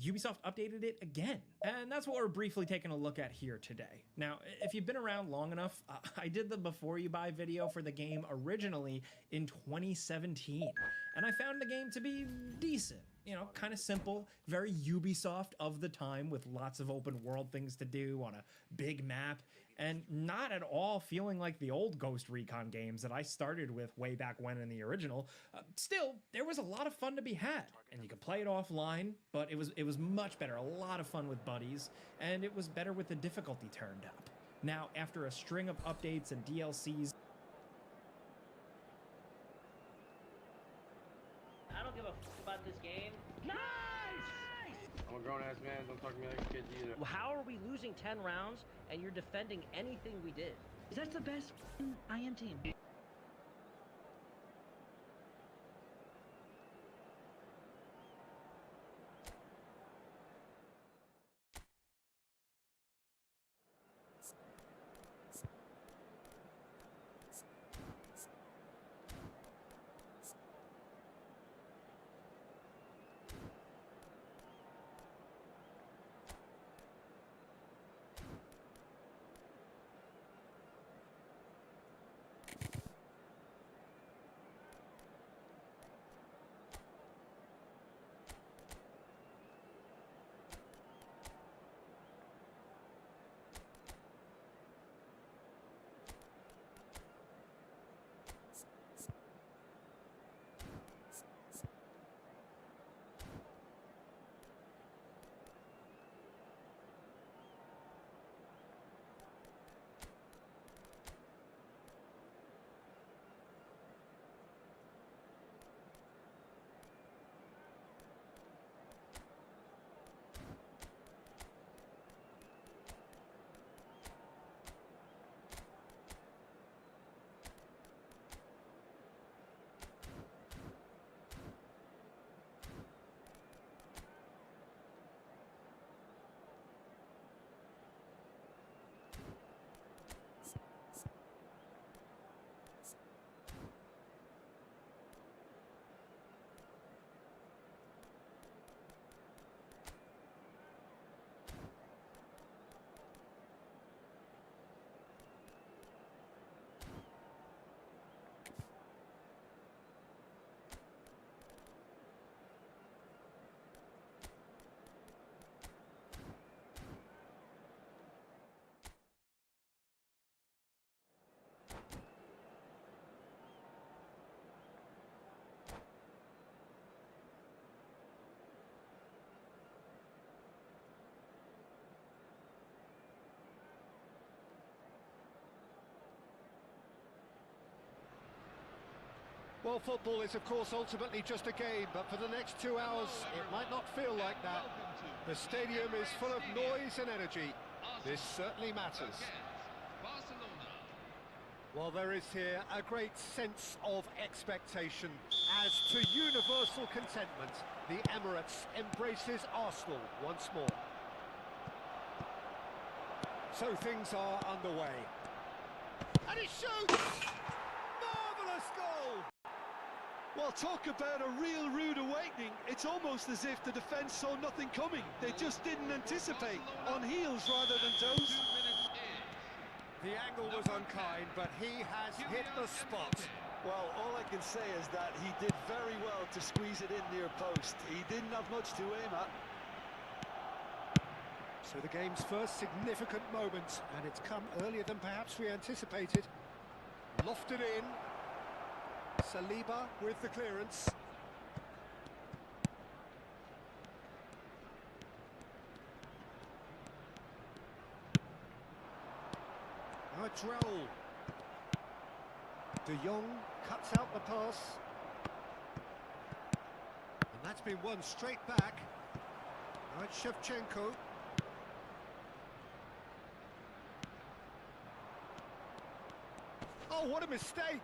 Ubisoft updated it again. And that's what we're briefly taking a look at here today. Now, if you've been around long enough, I did the Before You Buy video for the game originally in 2017. And I found the game to be decent. You know, kind of simple, very Ubisoft of the time with lots of open world things to do on a big map, and not at all feeling like the old Ghost Recon games that I started with way back when in the original. Still, there was a lot of fun to be had, and you could play it offline, but it was much better, a lot of fun with buddies, and it was better with the difficulty turned up. Now, after a string of updates and DLCs, I don't give a f about this game. Nice! I'm a grown-ass man, don't talk to me like a kid either. Well, how are we losing 10 rounds and you're defending anything we did? Is that the best IM team? Well, football is, of course, ultimately just a game, but for the next 2 hours, it might not feel like that. The stadium is full of noise and energy. This certainly matters. Well, there is here a great sense of expectation. As to universal contentment, the Emirates embraces Arsenal once more. So things are underway. And he shoots! Marvellous goal! Well, talk about a real rude awakening. It's almost as if the defence saw nothing coming. They just didn't anticipate, on heels rather than toes. The angle was unkind, but he has hit the spot. Well, all I can say is that he did very well to squeeze it in near post. He didn't have much to aim at. So the game's first significant moment, and it's come earlier than perhaps we anticipated. Lofted in. Saliba with the clearance. That's Raul. De Jong cuts out the pass. And that's been won straight back. Now it's Shevchenko. Oh, what a mistake!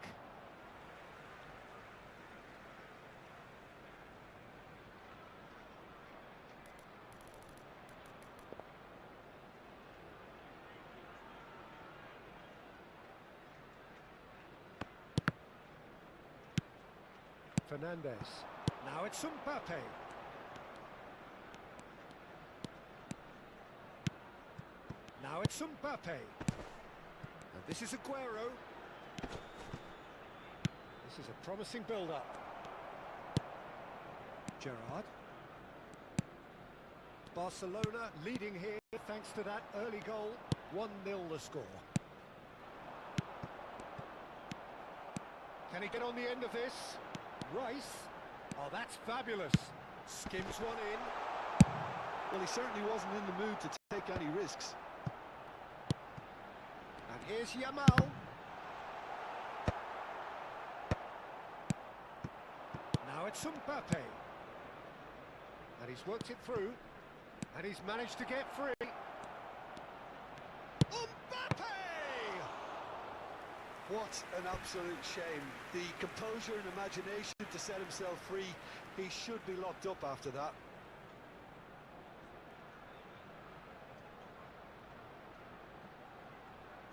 Fernandez. Now it's Mbappe. Now it's Mbappe. And this is Aguero. This is a promising build-up. Gerrard. Barcelona leading here thanks to that early goal. 1-0 the score. Can he get on the end of this? Rice. Oh, that's fabulous. Skims one in. Well, he certainly wasn't in the mood to take any risks. And here's Yamal. Now it's Mbappe. And he's worked it through. And he's managed to get free. Mbappe! What an absolute shame. The composure and imagination to set himself free. He should be locked up after that.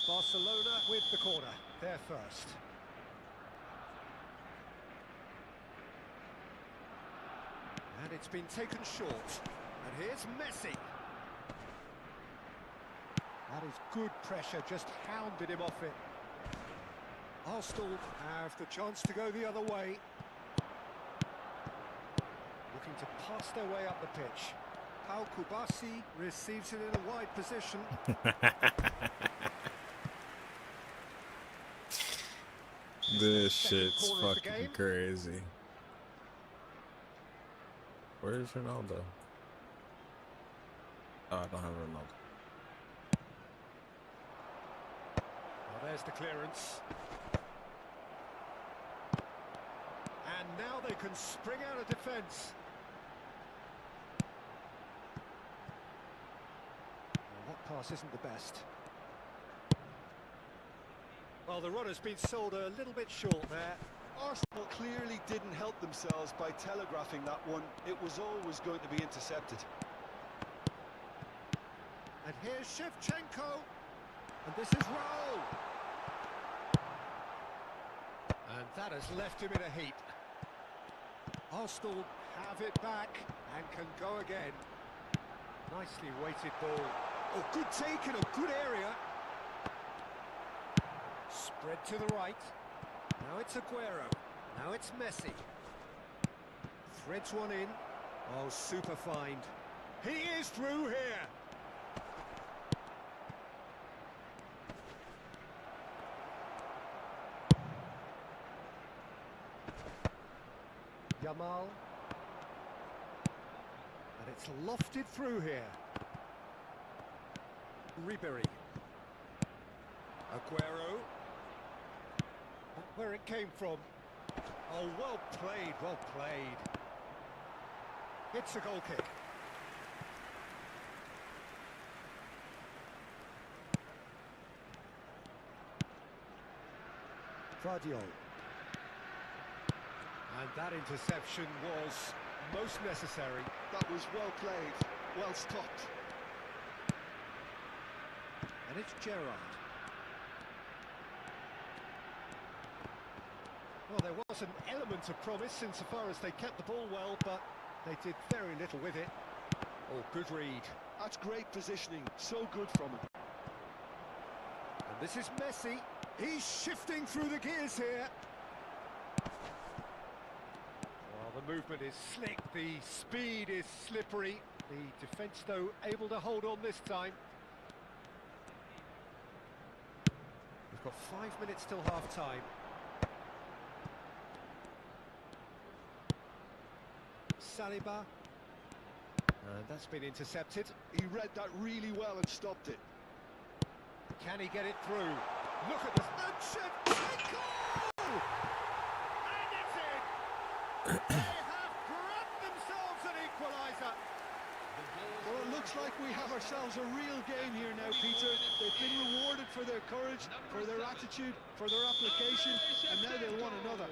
Barcelona with the corner. They're first. And it's been taken short. And here's Messi. That is good pressure, just hounded him off it. Arsenal have the chance to go the other way. Looking to pass their way up the pitch. Pau Kubasi receives it in a wide position. This shit's fucking crazy. Where's Ronaldo? Oh, I don't have Ronaldo. Well, there's the clearance. And now they can spring out of defence. Well, that pass isn't the best. Well, the runner's been sold a little bit short there. Arsenal clearly didn't help themselves by telegraphing that one. It was always going to be intercepted. And here's Shevchenko. And this is Raul. And that has left him in a heap. Arsenal have it back and can go again. Nicely weighted ball. Oh, good take in a good area. Spread to the right. Now it's Aguero. Now it's Messi. Threads one in. Oh, super find. He is through here. Yamal. And it's lofted through here. Ribery. Aguero. Where it came from. Oh, well played, well played. It's a goal kick. Guardiola. And that interception was most necessary. That was well played, well stopped. And it's Gerrard. Well, there was an element of promise insofar as they kept the ball well, but they did very little with it. Oh, good read. That's great positioning, so good from him. And this is Messi. He's shifting through the gears here. Well, the movement is slick, the speed is slippery. The defence, though, able to hold on this time. We've got 5 minutes till half-time. Saliba. That's been intercepted. He read that really well and stopped it. Can he get it through? Look at this. And Shevchenko! And it's in! They have grabbed themselves an equaliser. Well, it looks like we have ourselves a real game here now, Peter. They've been rewarded for their courage, for their attitude, for their application, and now they'll want another.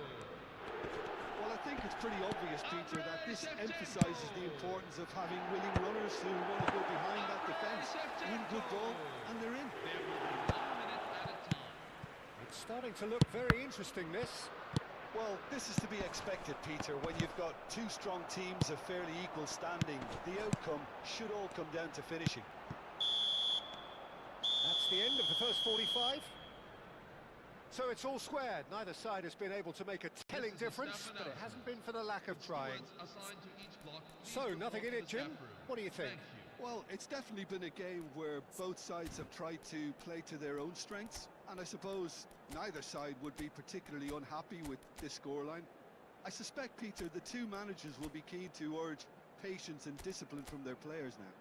Well, I think it's pretty obvious, Peter, that this emphasises the importance of having willing runners who want to go behind that defence, win good ball, and they're in. It's starting to look very interesting, this. Well, this is to be expected, Peter. When you've got two strong teams of fairly equal standing, the outcome should all come down to finishing. That's the end of the first 45. So it's all squared. Neither side has been able to make a telling difference, but it hasn't been for the lack of trying. So, nothing in it, Jim? What do you think? Well, it's definitely been a game where both sides have tried to play to their own strengths, and I suppose neither side would be particularly unhappy with this scoreline. I suspect, Peter, the two managers will be keen to urge patience and discipline from their players now.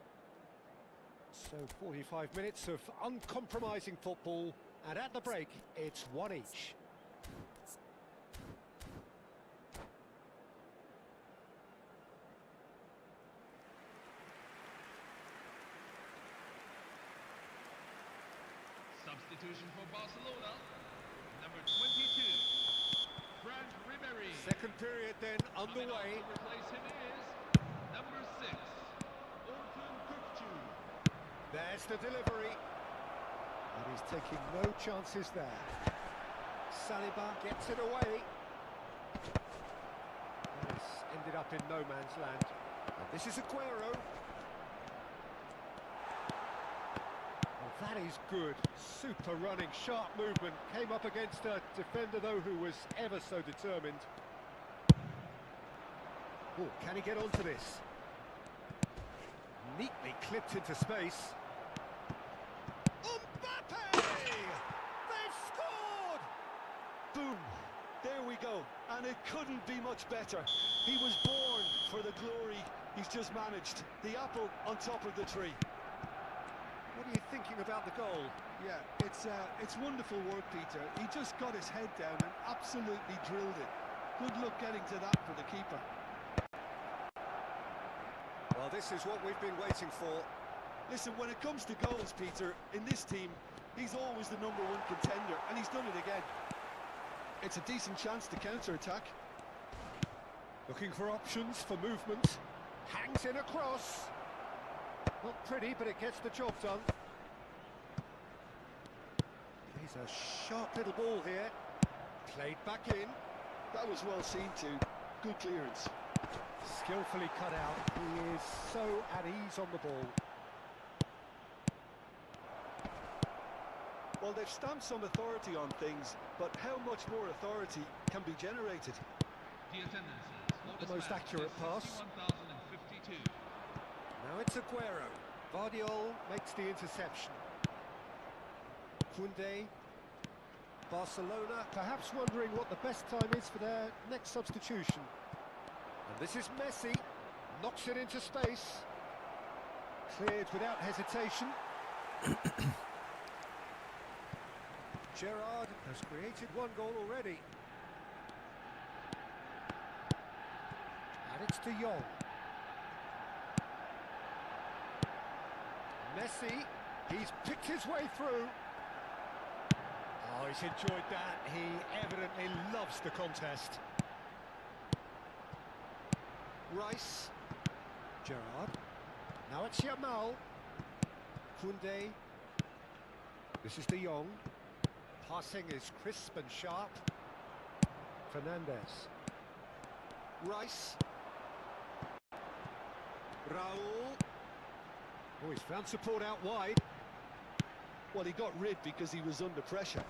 So 45 minutes of uncompromising football, and at the break, it's one each. Substitution for Barcelona, number 22, Frank Ribéry. Second period then underway. To replace him is number 6, Orkun Kökçü. There's the delivery. And he's taking no chances there. Saliba gets it away. This ended up in no man's land. And this is Aguero. Well, that is good. Super running, sharp movement. Came up against a defender, though, who was ever so determined. Oh, can he get onto this? Neatly clipped into space. Boom! There we go, and it couldn't be much better. He was born for the glory he's just managed. The apple on top of the tree. What are you thinking about the goal? Yeah, it's wonderful work, Peter. He just got his head down and absolutely drilled it. Good luck getting to that for the keeper. Well, this is what we've been waiting for. Listen, when it comes to goals, Peter, in this team, he's always the #1 contender, and he's done it again. It's a decent chance to counter-attack. Looking for options for movement. Hangs in a cross. Not pretty, but it gets the job done. He's a sharp little ball here. Played back in. That was well seen too. Good clearance. Skillfully cut out. He is so at ease on the ball. Well, they've stamped some authority on things, but how much more authority can be generated? The most accurate pass. Now it's Aguero. Vardiol makes the interception. Koundé. Barcelona perhaps wondering what the best time is for their next substitution. And this is Messi. Knocks it into space. Cleared without hesitation. Gerrard has created one goal already. And it's De Jong. Messi, he's picked his way through. Oh, he's enjoyed that. He evidently loves the contest. Rice. Gerrard. Now it's Yamal. Koundé. This is De Jong. Passing is crisp and sharp. Fernandez. Rice. Raul. Oh, he's found support out wide. Well, he got rid because he was under pressure.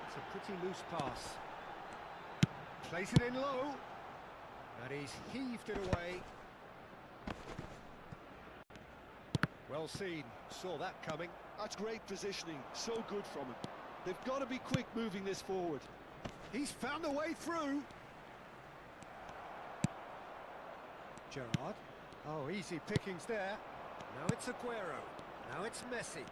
It's a pretty loose pass. Plays it in low. And he's heaved it away. Well seen. Saw that coming. That's great positioning. So good from him. They've got to be quick moving this forward. He's found a way through. Gerrard. Oh, easy pickings there. Now it's Aguero. Now it's Messi.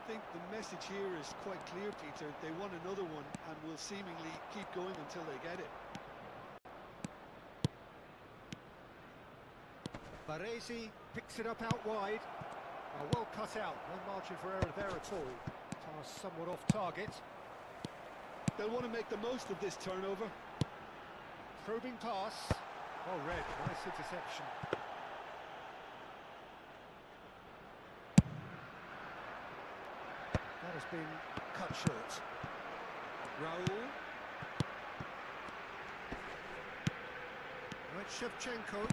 think the message here is quite clear, Peter. They want another one and will seemingly keep going until they get it. Baresi picks it up out wide. Well cut out, no margin for error there at all. Pass somewhat off target. They'll want to make the most of this turnover. Probing pass. Well read, nice interception. That has been cut short. Raul. Now it's Shevchenko.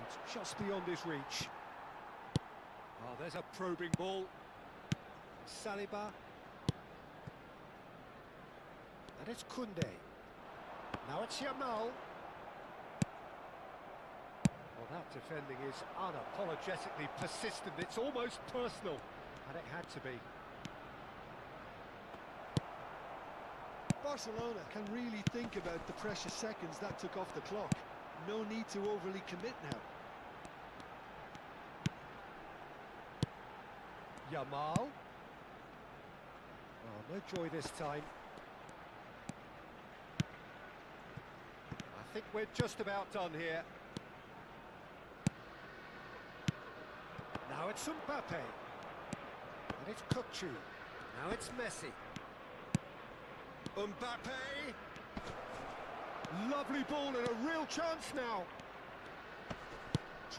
It's just beyond his reach. Oh, there's a probing ball. Saliba. And it's Koundé. Now it's Yamal. Well, that defending is unapologetically persistent. It's almost personal, and it had to be. Barcelona can really think about the precious seconds that took off the clock. No need to overly commit now. Yamal. Oh, no joy this time. I think we're just about done here. Now it's Mbappe. And it's Kukçu. Now it's Messi. Mbappe! Lovely ball and a real chance now.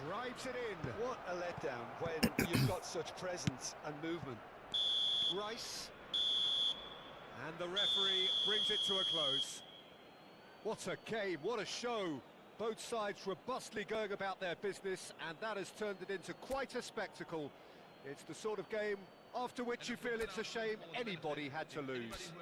Drives it in. What a letdown when you've got such presence and movement. Rice. And the referee brings it to a close. What a game, what a show. Both sides robustly going about their business, and that has turned it into quite a spectacle. It's the sort of game after which you feel it's a shame anybody had to lose.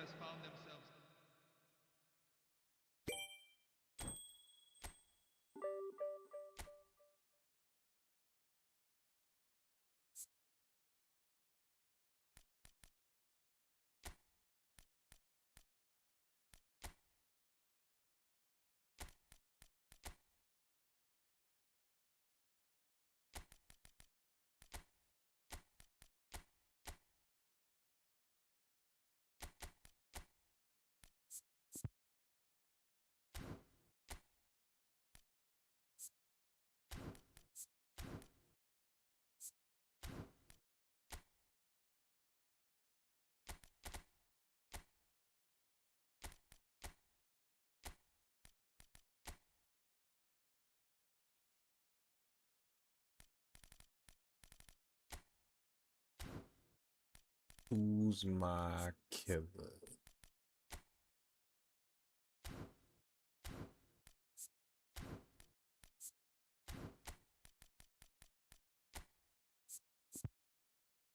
Who's my killer?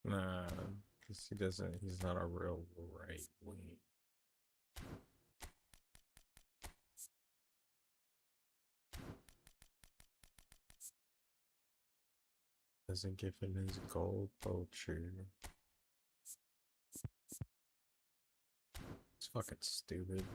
Nah, because he's not a real right wing. Doesn't give him his gold poacher. It's fucking stupid.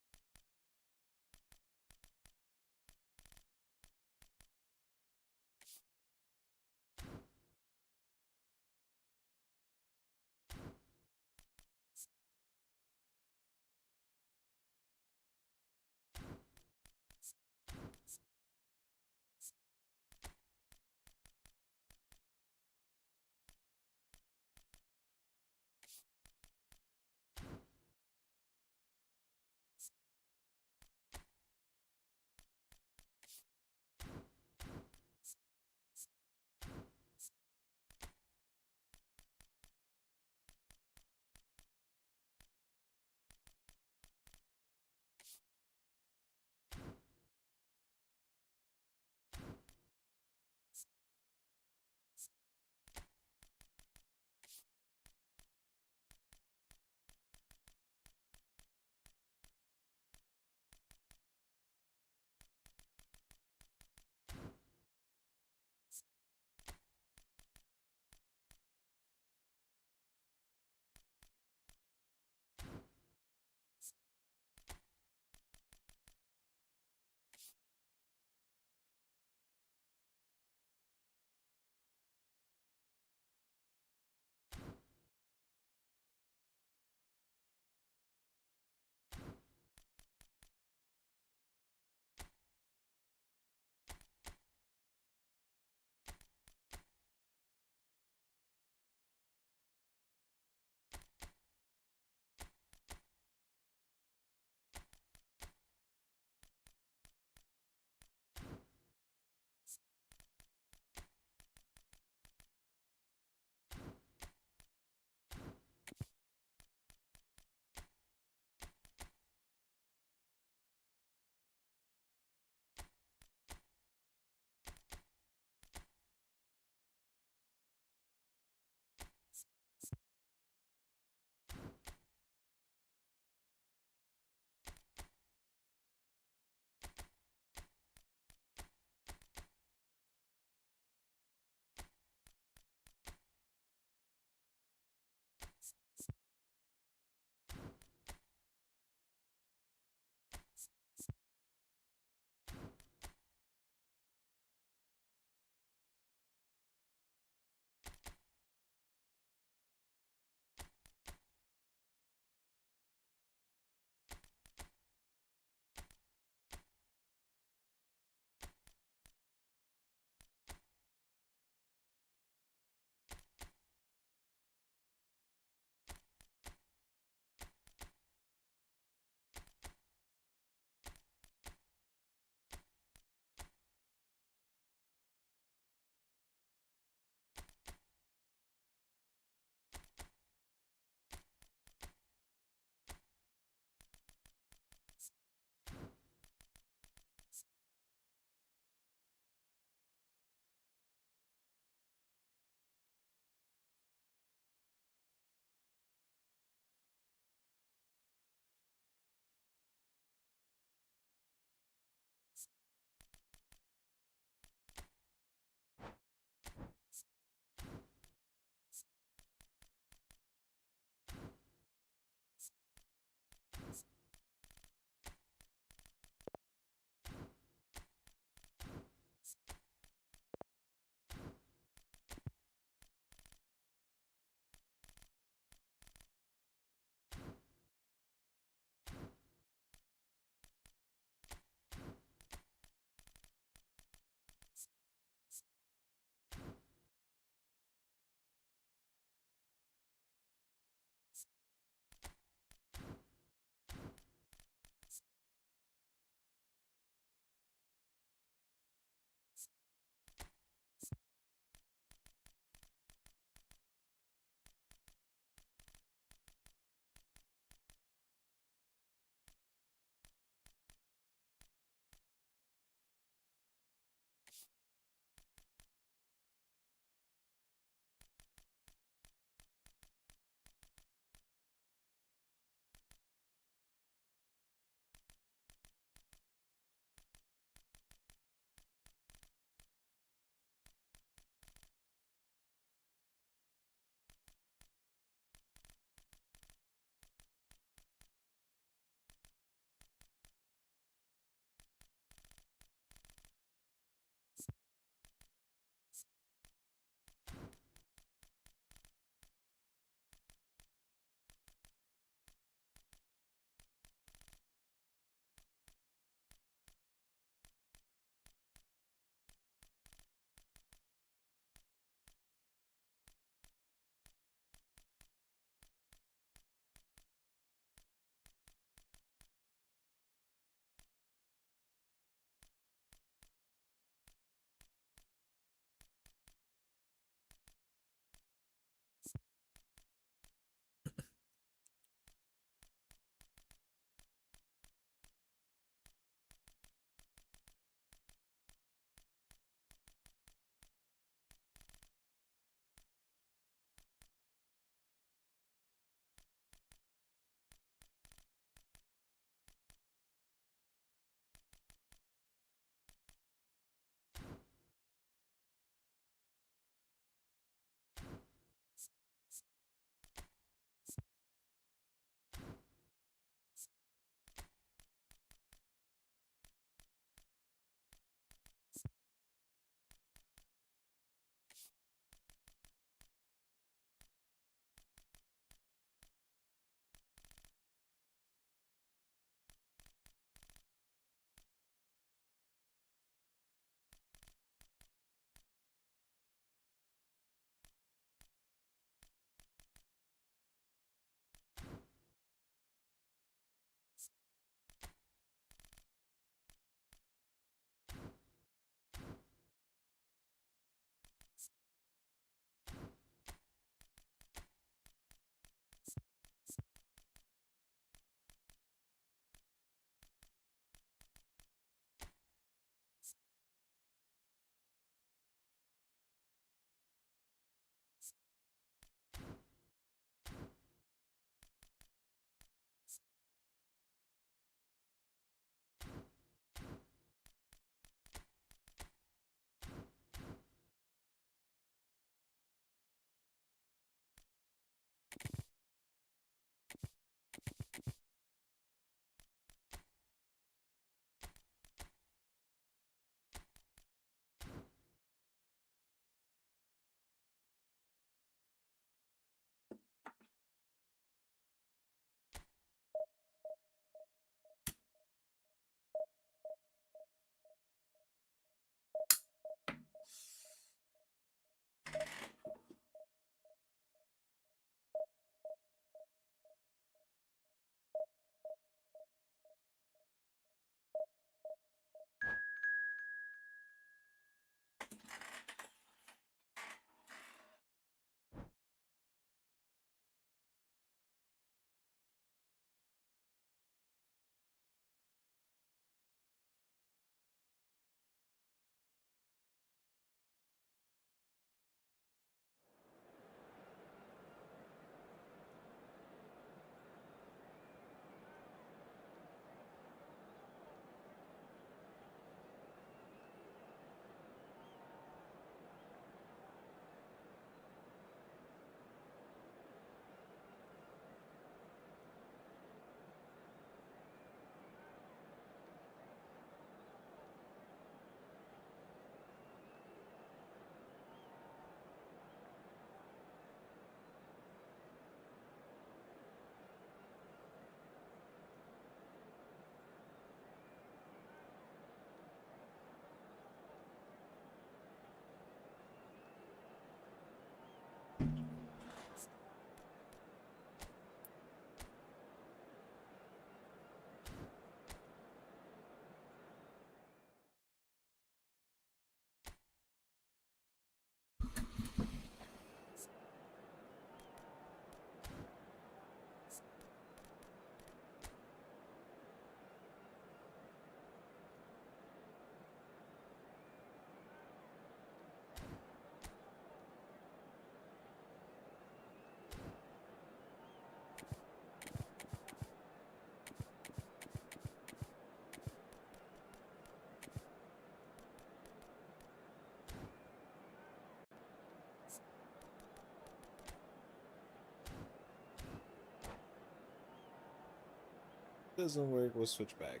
Doesn't work, we'll switch back.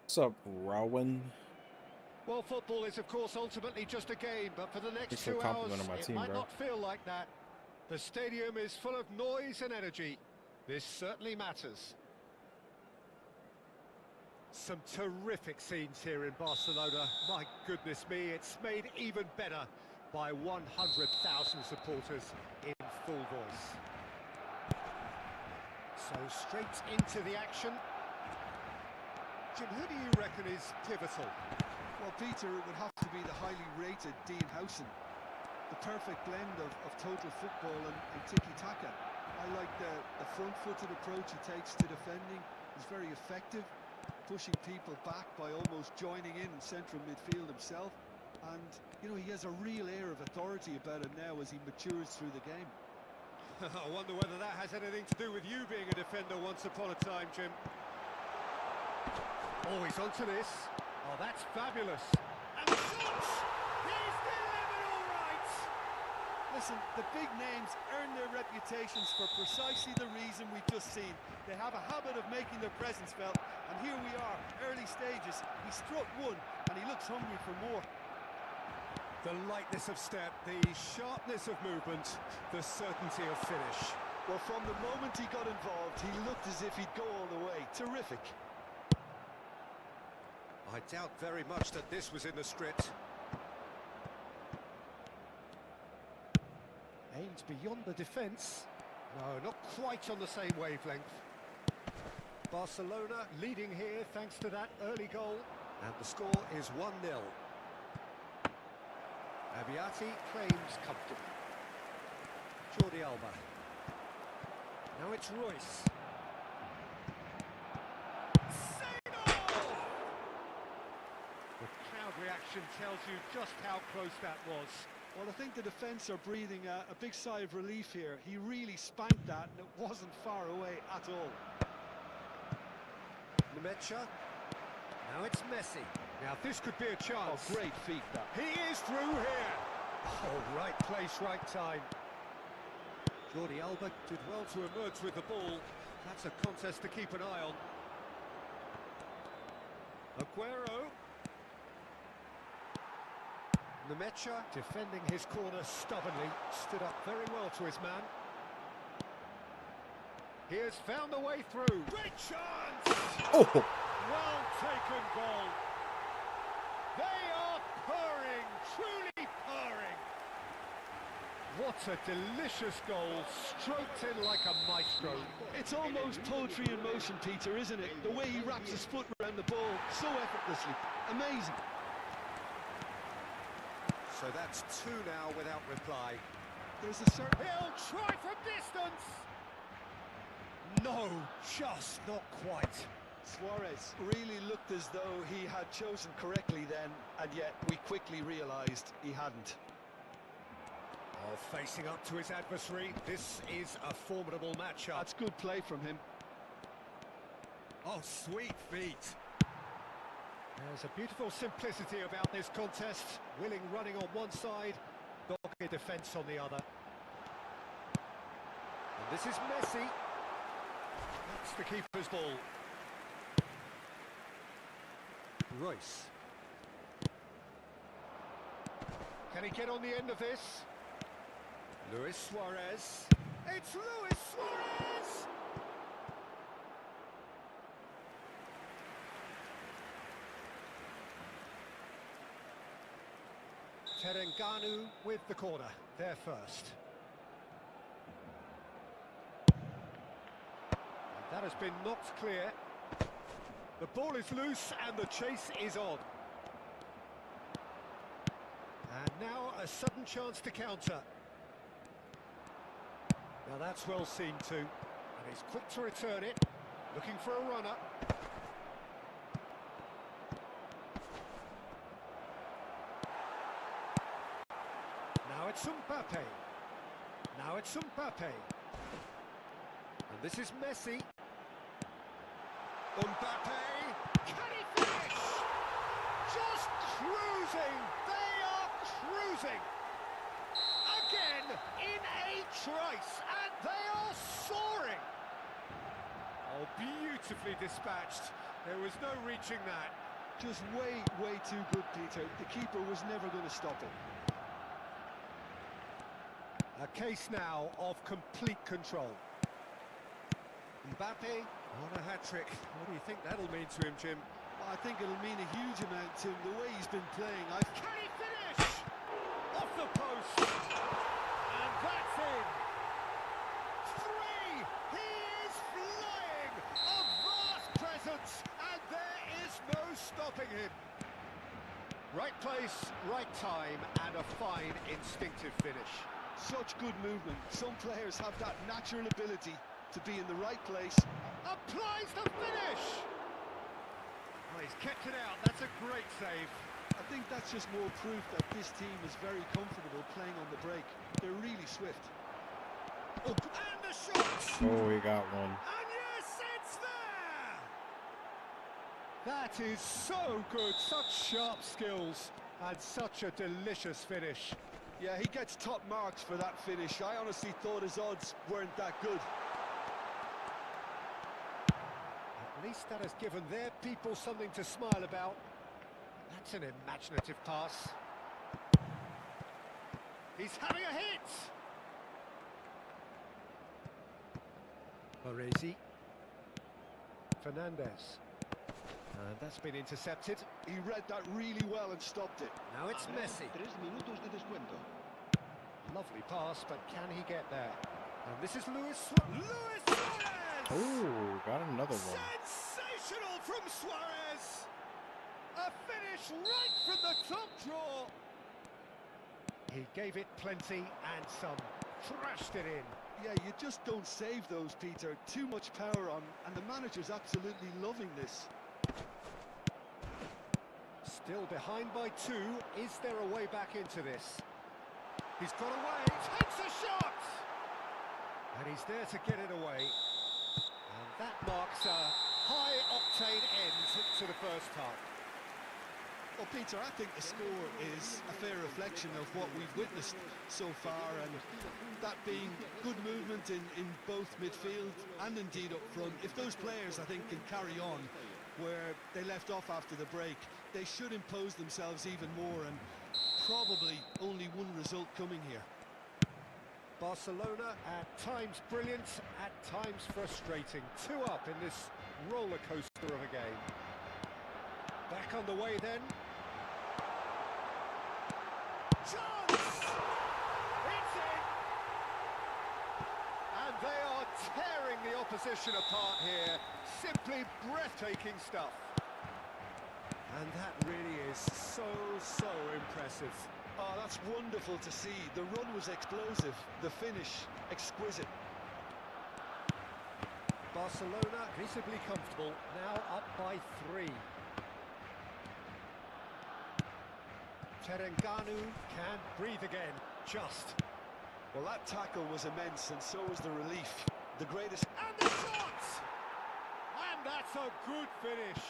What's up, Rowan? Well, football is, of course, ultimately just a game, but for the next Thanks for 2 hours, complimenting my it team, might bro. not feel like that. The stadium is full of noise and energy. This certainly matters. Some terrific scenes here in Barcelona. My goodness me, it's made even better by 100,000 supporters in full voice. So straight into the action. Jim, who do you reckon is pivotal? Well, Peter, it would have to be the highly rated Dean Howson. The perfect blend of total football and tiki-taka. I like the front-footed approach he takes to defending. He's very effective, pushing people back by almost joining in central midfield himself. And, you know, he has a real air of authority about him now as he matures through the game. I wonder whether that has anything to do with you being a defender once upon a time, Jim. Oh, he's onto this. Oh, that's fabulous. And the shots! He's delivered all right! Listen, the big names earn their reputations for precisely the reason we've just seen. They have a habit of making their presence felt, and here we are, early stages. He struck one, and he looks hungry for more. The lightness of step, the sharpness of movement, the certainty of finish. Well, from the moment he got involved, he looked as if he'd go all the way. Terrific. I doubt very much that this was in the script. Aimed beyond the defence. No, not quite on the same wavelength. Barcelona leading here thanks to that early goal. And the score is 1-0. Abiati claims comfortably. Jordi Alba. Now it's Royce. The crowd reaction tells you just how close that was. Well, I think the defence are breathing a big sigh of relief here. He really spanked that, and it wasn't far away at all. Nemecha. Now it's Messi. Now this could be a chance. Oh, great feat, that. He is through here. Oh, right place, right time. Jordi Alba did well to emerge with the ball. That's a contest to keep an eye on. Aguero. Nemecha defending his corner stubbornly. Stood up very well to his man. He has found a way through. Great chance! Oh! Well taken goal. They are purring, truly purring. What a delicious goal, stroked in like a maestro. It's almost poetry in motion, Peter, isn't it? The way he wraps his foot around the ball so effortlessly. Amazing. So that's 2 now without reply. There's a certain... He'll try from distance! No, just not quite. Suarez really looked as though he had chosen correctly then, and yet we quickly realised he hadn't. Oh, facing up to his adversary, this is a formidable matchup. That's good play from him. Oh, sweet feet. There's a beautiful simplicity about this contest. Willing running on one side, dogged defence on the other. And this is Messi. That's the keeper's ball. Royce. Can he get on the end of this? Luis Suarez. It's Luis Suarez! Terenganu with the corner, there first. And that has been knocked clear. The ball is loose and the chase is on. And now a sudden chance to counter. Now that's well seen too. And he's quick to return it. Looking for a runner. Now it's Mbappe. Now it's Mbappe. And this is Messi. Mbappe. Can he finish? Just cruising. They are cruising. Again, in beautifully dispatched. There was no reaching that. Just way too good, Peter. The keeper was never going to stop it. A case now of complete control. Mbappe on a hat-trick. What do you think that'll mean to him, Jim? Well, I think it'll mean a huge amount to him, the way he's been playing. Can he finish? Off the post. And that's in. 3! He is flying! A vast presence, and there is no stopping him. Right place, right time, and a fine instinctive finish. Such good movement. Some players have that natural ability to be in the right place. Applies the finish! Oh, he's kept it out. That's a great save. I think that's just more proof that this team is very comfortable playing on the break. They're really swift. Oh, and the shot! Oh, he got one. And yes, it's there! That is so good. Such sharp skills and such a delicious finish. Yeah, he gets top marks for that finish. I honestly thought his odds weren't that good. At least that has given their people something to smile about. That's an imaginative pass. He's having a hit! Baresi. Fernandez. That's been intercepted. He read that really well and stopped it. Now it's Messi. 3 minutos de descuento. Lovely pass, but can he get there? And this is Luis Suarez! Oh, got another one. Sensational from Suarez! A finish right from the top draw. He gave it plenty and some. Thrashed it in. Yeah, you just don't save those, Peter. Too much power on, and the manager's absolutely loving this. Still behind by 2. Is there a way back into this? He's got away, takes a shot! And he's there to get it away. And that marks a high-octane end to the first half. Well, Peter, I think the score is a fair reflection of what we've witnessed so far, and that being good movement in both midfield and indeed up front. If those players, I think, can carry on where they left off after the break, they should impose themselves even more, and probably only one result coming here. Barcelona, at times brilliant, at times frustrating. 2 up in this roller coaster of a game. Back on the way then. Chance! It's in! And they are tearing the opposition apart here. Simply breathtaking stuff. And that really is so impressive. Oh, that's wonderful to see. The run was explosive, the finish exquisite. Barcelona visibly comfortable, now up by 3. Terengganu can breathe again, just. Well, that tackle was immense, and so was the relief. The greatest... And the shot! And that's a good finish.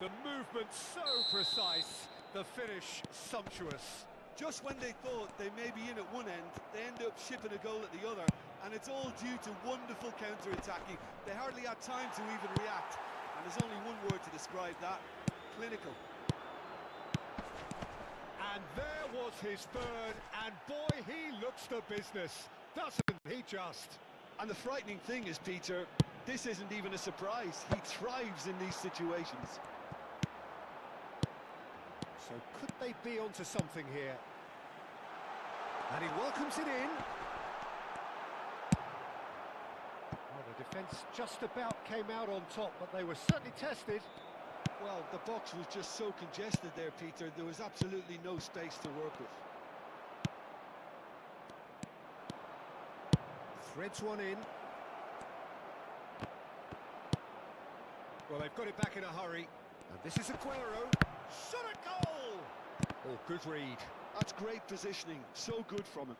The movement so precise, the finish sumptuous. Just when they thought they may be in at one end, they end up shipping a goal at the other, and it's all due to wonderful counter-attacking. They hardly had time to even react, and there's only one word to describe that: clinical. And there was his burn, and boy, he looks the business, doesn't he just? And the frightening thing is, Peter, this isn't even a surprise. He thrives in these situations. So could they be onto something here? And he welcomes it in. Well, the defence just about came out on top, but they were certainly tested. Well, the box was just so congested there, Peter. There was absolutely no space to work with. Threads one in. Well, they've got it back in a hurry. And this is Aguero. Shot a goal! Oh, good read. That's great positioning. So good from him.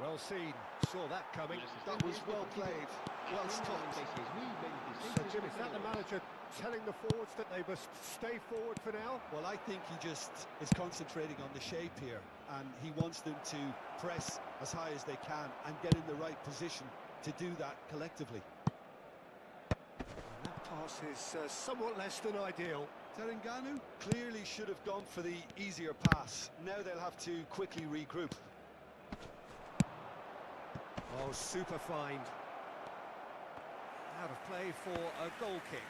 Well seen. Saw that coming. That was well played. Well stopped. So, Jim, is that the manager telling the forwards that they must stay forward for now? Well, I think he just is concentrating on the shape here, and he wants them to press as high as they can and get in the right position to do that collectively. pass is somewhat less than ideal. Terengganu clearly should have gone for the easier pass. Now they'll have to quickly regroup. Oh, super find. Out of play for a goal kick.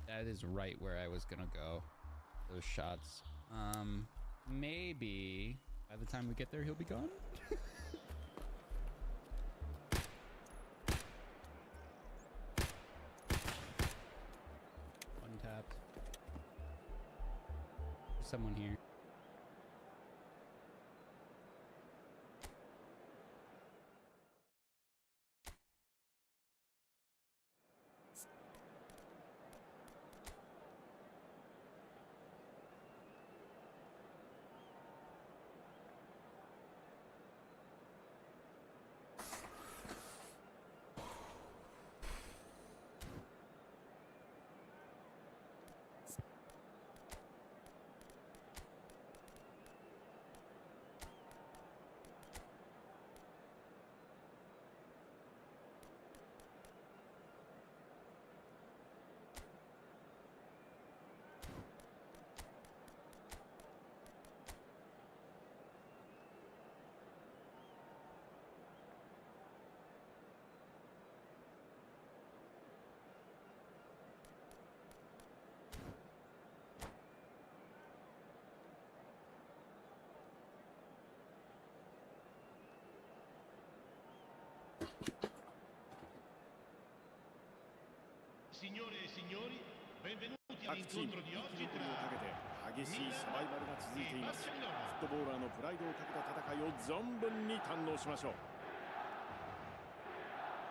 That is right where I was gonna go. Those shots. Maybe by the time we get there, he'll be gone. One tapped. There's someone here. 各チーム生き残りをかけて激しいサバイバルが続いています。フットボーラーのプライドをかけた戦いを存分に堪能しましょう。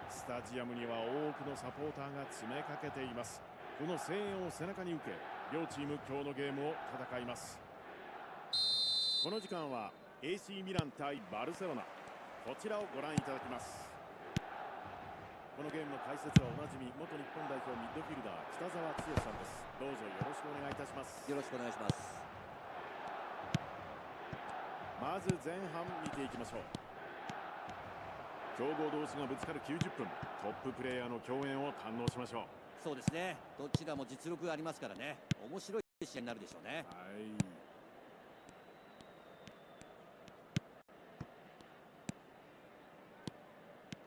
スタジアムには多くのサポーターが詰めかけています。この声援を背中に受け、両チーム今日のゲームを戦います。この時間は AC ミラン対バルセロナ、こちらをご覧いただきます。このゲームの解説はおなじみ元日本代表ミッドフィルダー北澤剛さんです。どうぞよろしくお願いいたします。よろしくお願いします。まず前半見ていきましょう。強豪同士がぶつかる90分、トッププレイヤーの共演を堪能しましょう。そうですね、どちらも実力がありますからね、面白い試合になるでしょうね。はい。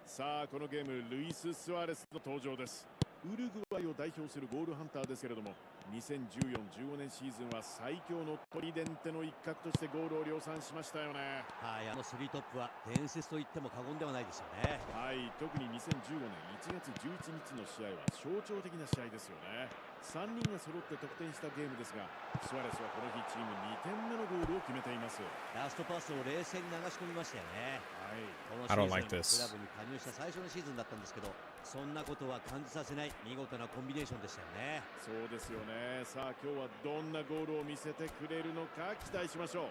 さあこのゲーム、ルイス・スアレスの登場です。ウルグアイを代表するゴールハンターですけれども、2014-15年シーズンは最強のトリデンテの一角としてゴールを量産しましたよね。はい、3トップは伝説と言っても過言ではないですよね。はい、特に2015年1月11日の試合は象徴的な試合ですよね。3人が揃って得点したゲームですが、スアレスはこの日チーム2点目のゴールを決めています。ラストパスを冷静に流し込みましたよね。はい、このシーズンクラブに加入した最初のシーズンだったんですけど、そんなことは感じさせない見事なコンビネーションでしたよね。そうですよね。さあ今日はどんなゴールを見せてくれるのか期待しましょう。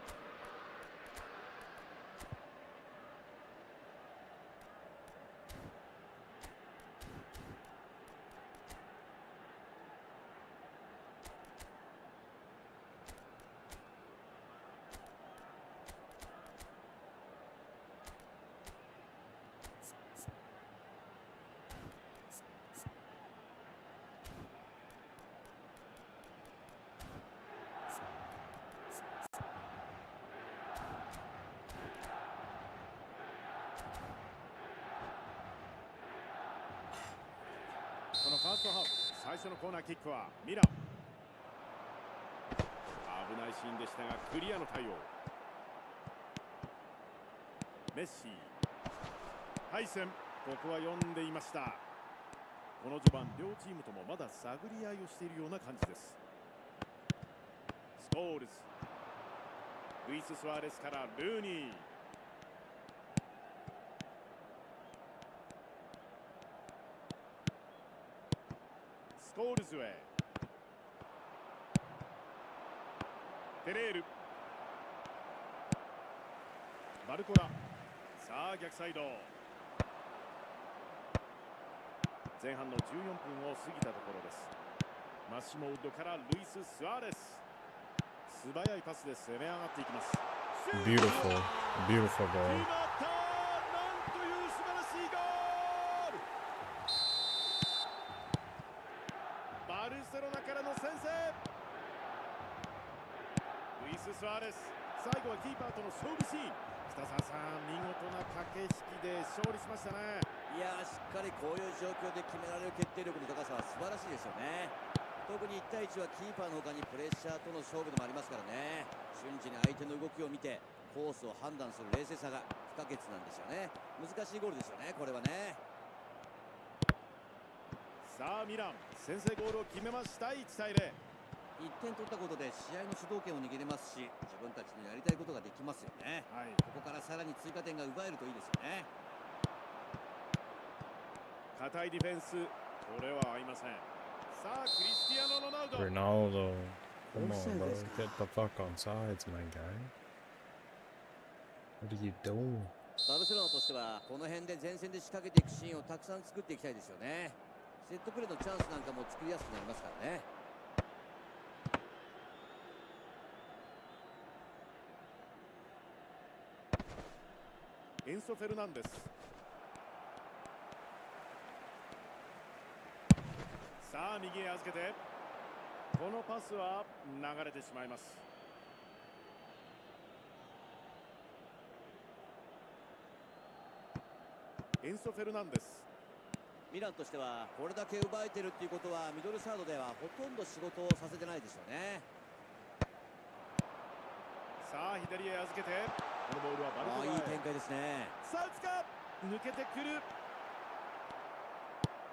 このファーストハーフ最初のコーナーキックはミラン。危ないシーンでしたがクリアの対応。メッシ、ハイセン、ここは読んでいました。この序盤両チームともまだ探り合いをしているような感じです。スコールズ、ルイス・スアレスからルーニー。スコールズへ、テレール、バルコラ、さあ逆サイド。前半の14分を過ぎたところです。マッシモウッドからルイス・スアレス、素早いパスで攻め上がっていきます。 Beautiful, beautiful goal. なんという素晴らしいゴール。バルセロナからの先制。ルイス・スアレス、最後はキーパーとの勝負シーン。北澤さん、見事な駆け引きで勝利しましたね。いやー、しっかりこういう状況で決められる決定力の高さは素晴らしいですよね。特に1対1はキーパーの他にプレッシャーとの勝負でもありますからね。瞬時に相手の動きを見てコースを判断する冷静さが不可欠なんですよね。難しいゴールですよね、これはね。さあミラン、先制ゴールを決めました。1対0。1点取ったことで試合の主導権を握れますし、自分たちのやりたいことができますよね。はい、ここからさらに追加点が奪えるといいですよね。堅いディフェンス、これは合いません。さあクリスティアーノ・ロナウド。 Ronaldo. Come on, bro. Get the fuck on sides, my guy. What are you doing? バルセロナとしてはこの辺で前線で仕掛けていくシーンをたくさん作っていきたいですよね。セットプレーのチャンスなんかも作りやすくなりますからね。エンソ・フェルナンデス。さあ右へ預けて、このパスは流れてしまいます。エンソ・フェルナンデス。ミランとしてはこれだけ奪えてるっていうことはミドルサードではほとんど仕事をさせてないですよね。さあ左へ預けて、このボールはバルコラへ。いい展開ですね。さあ打つか、抜けてくる。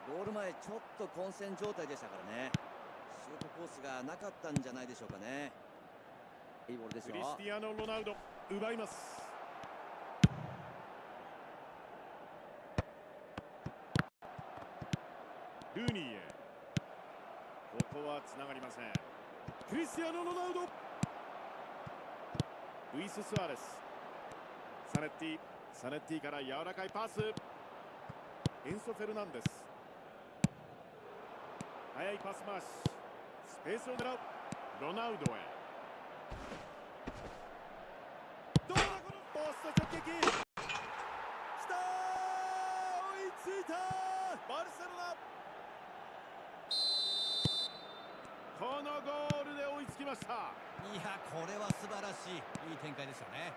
ゴール前ちょっと混戦状態でしたからね。シュートコースがなかったんじゃないでしょうかね。いいボールですよ。クリスティアーノ・ロナウド奪います。ルーニーへ。ここはつながりません。クリスティアーノ・ロナウド、ルイス・スアレス、サネッティから柔らかいパス。エンソ・フェルナンデス、速いパス回し、スペースを狙う。ロナウドへ。どうだこのポスト直撃。きたー、追いついたバルセロナ。このゴールで追いつきました。いや、これは素晴らしい、いい展開ですよね。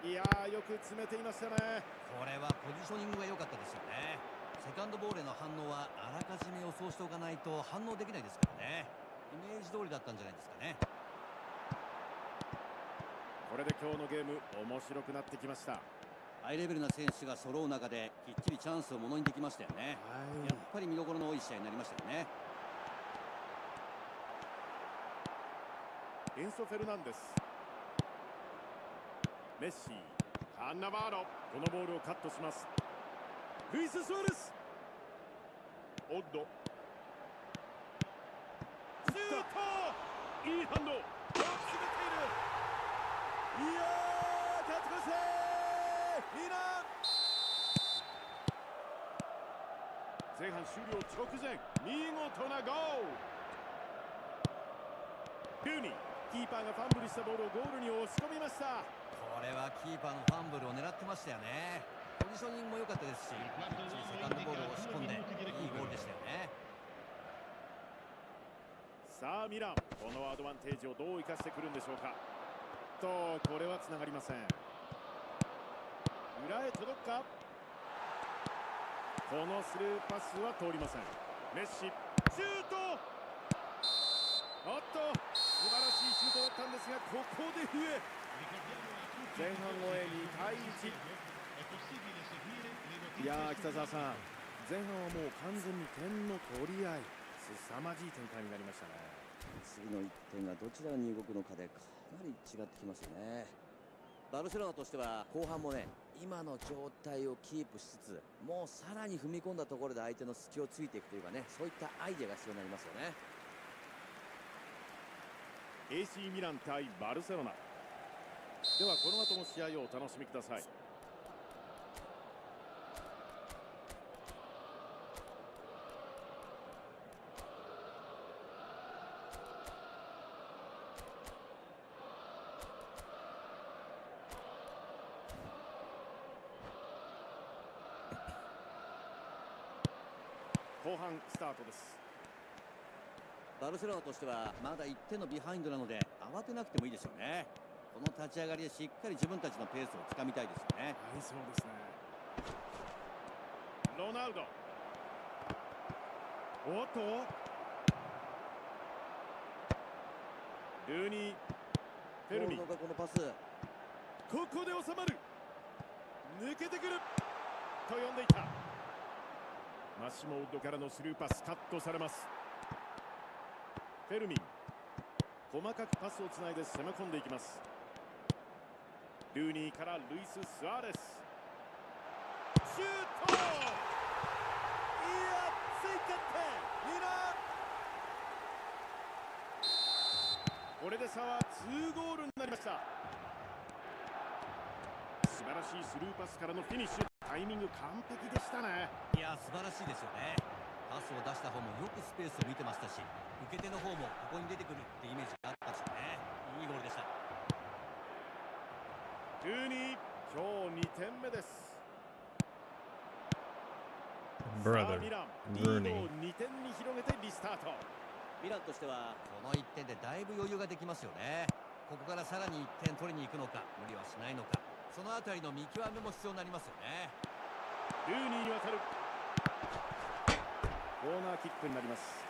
いやー、よく詰めていましたね。これはポジショニングが良かったですよね。セカンドボールへの反応はあらかじめ予想しておかないと反応できないですからね。イメージ通りだったんじゃないですかね。これで今日のゲーム面白くなってきました。ハイレベルな選手が揃う中できっちりチャンスをものにできましたよね。やっぱり見どころの多い試合になりましたよね。エンソ・フェルナンデス、メッシ、カンナバーロ、このボールをカットします。ルイス・スアレス、オッド、シュート、いい反応、よく詰めている。いやー、勝ち越し、いいな。前半終了直前、見事なゴール。ルーニー、キーパーがファンブルしたボールをゴールに押し込みました。これはキーパーのファンブルを狙ってましたよね。ポジショニングも良かったですし、きっちりセカンドボールを押し込んでいいゴールでしたよね。さあミラン、このアドバンテージをどう生かしてくるんでしょうか。とこれはつながりません。裏へ届くか。このスルーパスは通りません。メッシ、シュート。おっと、素晴らしいシュートだったんですが、ここで笛。前半終え2対1。いやー、北澤さん、前半はもう完全に点の取り合い、凄まじい展開になりましたね。次の1点がどちらに動くのかでかなり違ってきますよね。バルセロナとしては後半もね、今の状態をキープしつつ、もうさらに踏み込んだところで相手の隙をついていくというかね、そういったアイデアが必要になりますよね。AC ミラン対バルセロナ。ではこの後の試合をお楽しみください。後半スタートです。バルセロナとしてはまだ1点のビハインドなので慌てなくてもいいですよね。この立ち上がりでしっかり自分たちのペースをつかみたいですよね。はい、そうですね。ロナウド、おっとルーニー、フェルミン、このパス、ここで収まる、抜けてくると呼んでいた。マシモ・ウッドからのスルーパスカットされます。フェルミン、細かくパスをつないで攻め込んでいきます。ルーニーからルイス・スアレス、シュート、いや追加点、ミラン。これで差は2ゴールになりました。素晴らしいスルーパスからのフィニッシュ、タイミング完璧でしたね。いや素晴らしいですよね。パスを出した方もよくスペースを見てましたし、受け手の方もここに出てくるってイメージがあったんですよね。いいゴールでした。ルーニー、今日2点目です。Brother, ミラン、 Rooney. リードを2点に広げてリスタート。ミランとしてはこの1点でだいぶ余裕ができますよね。ここからさらに1点取りに行くのか無理はしないのか、そのあたりの見極めも必要になりますよね。ルーニーに渡るコーナーキックになります。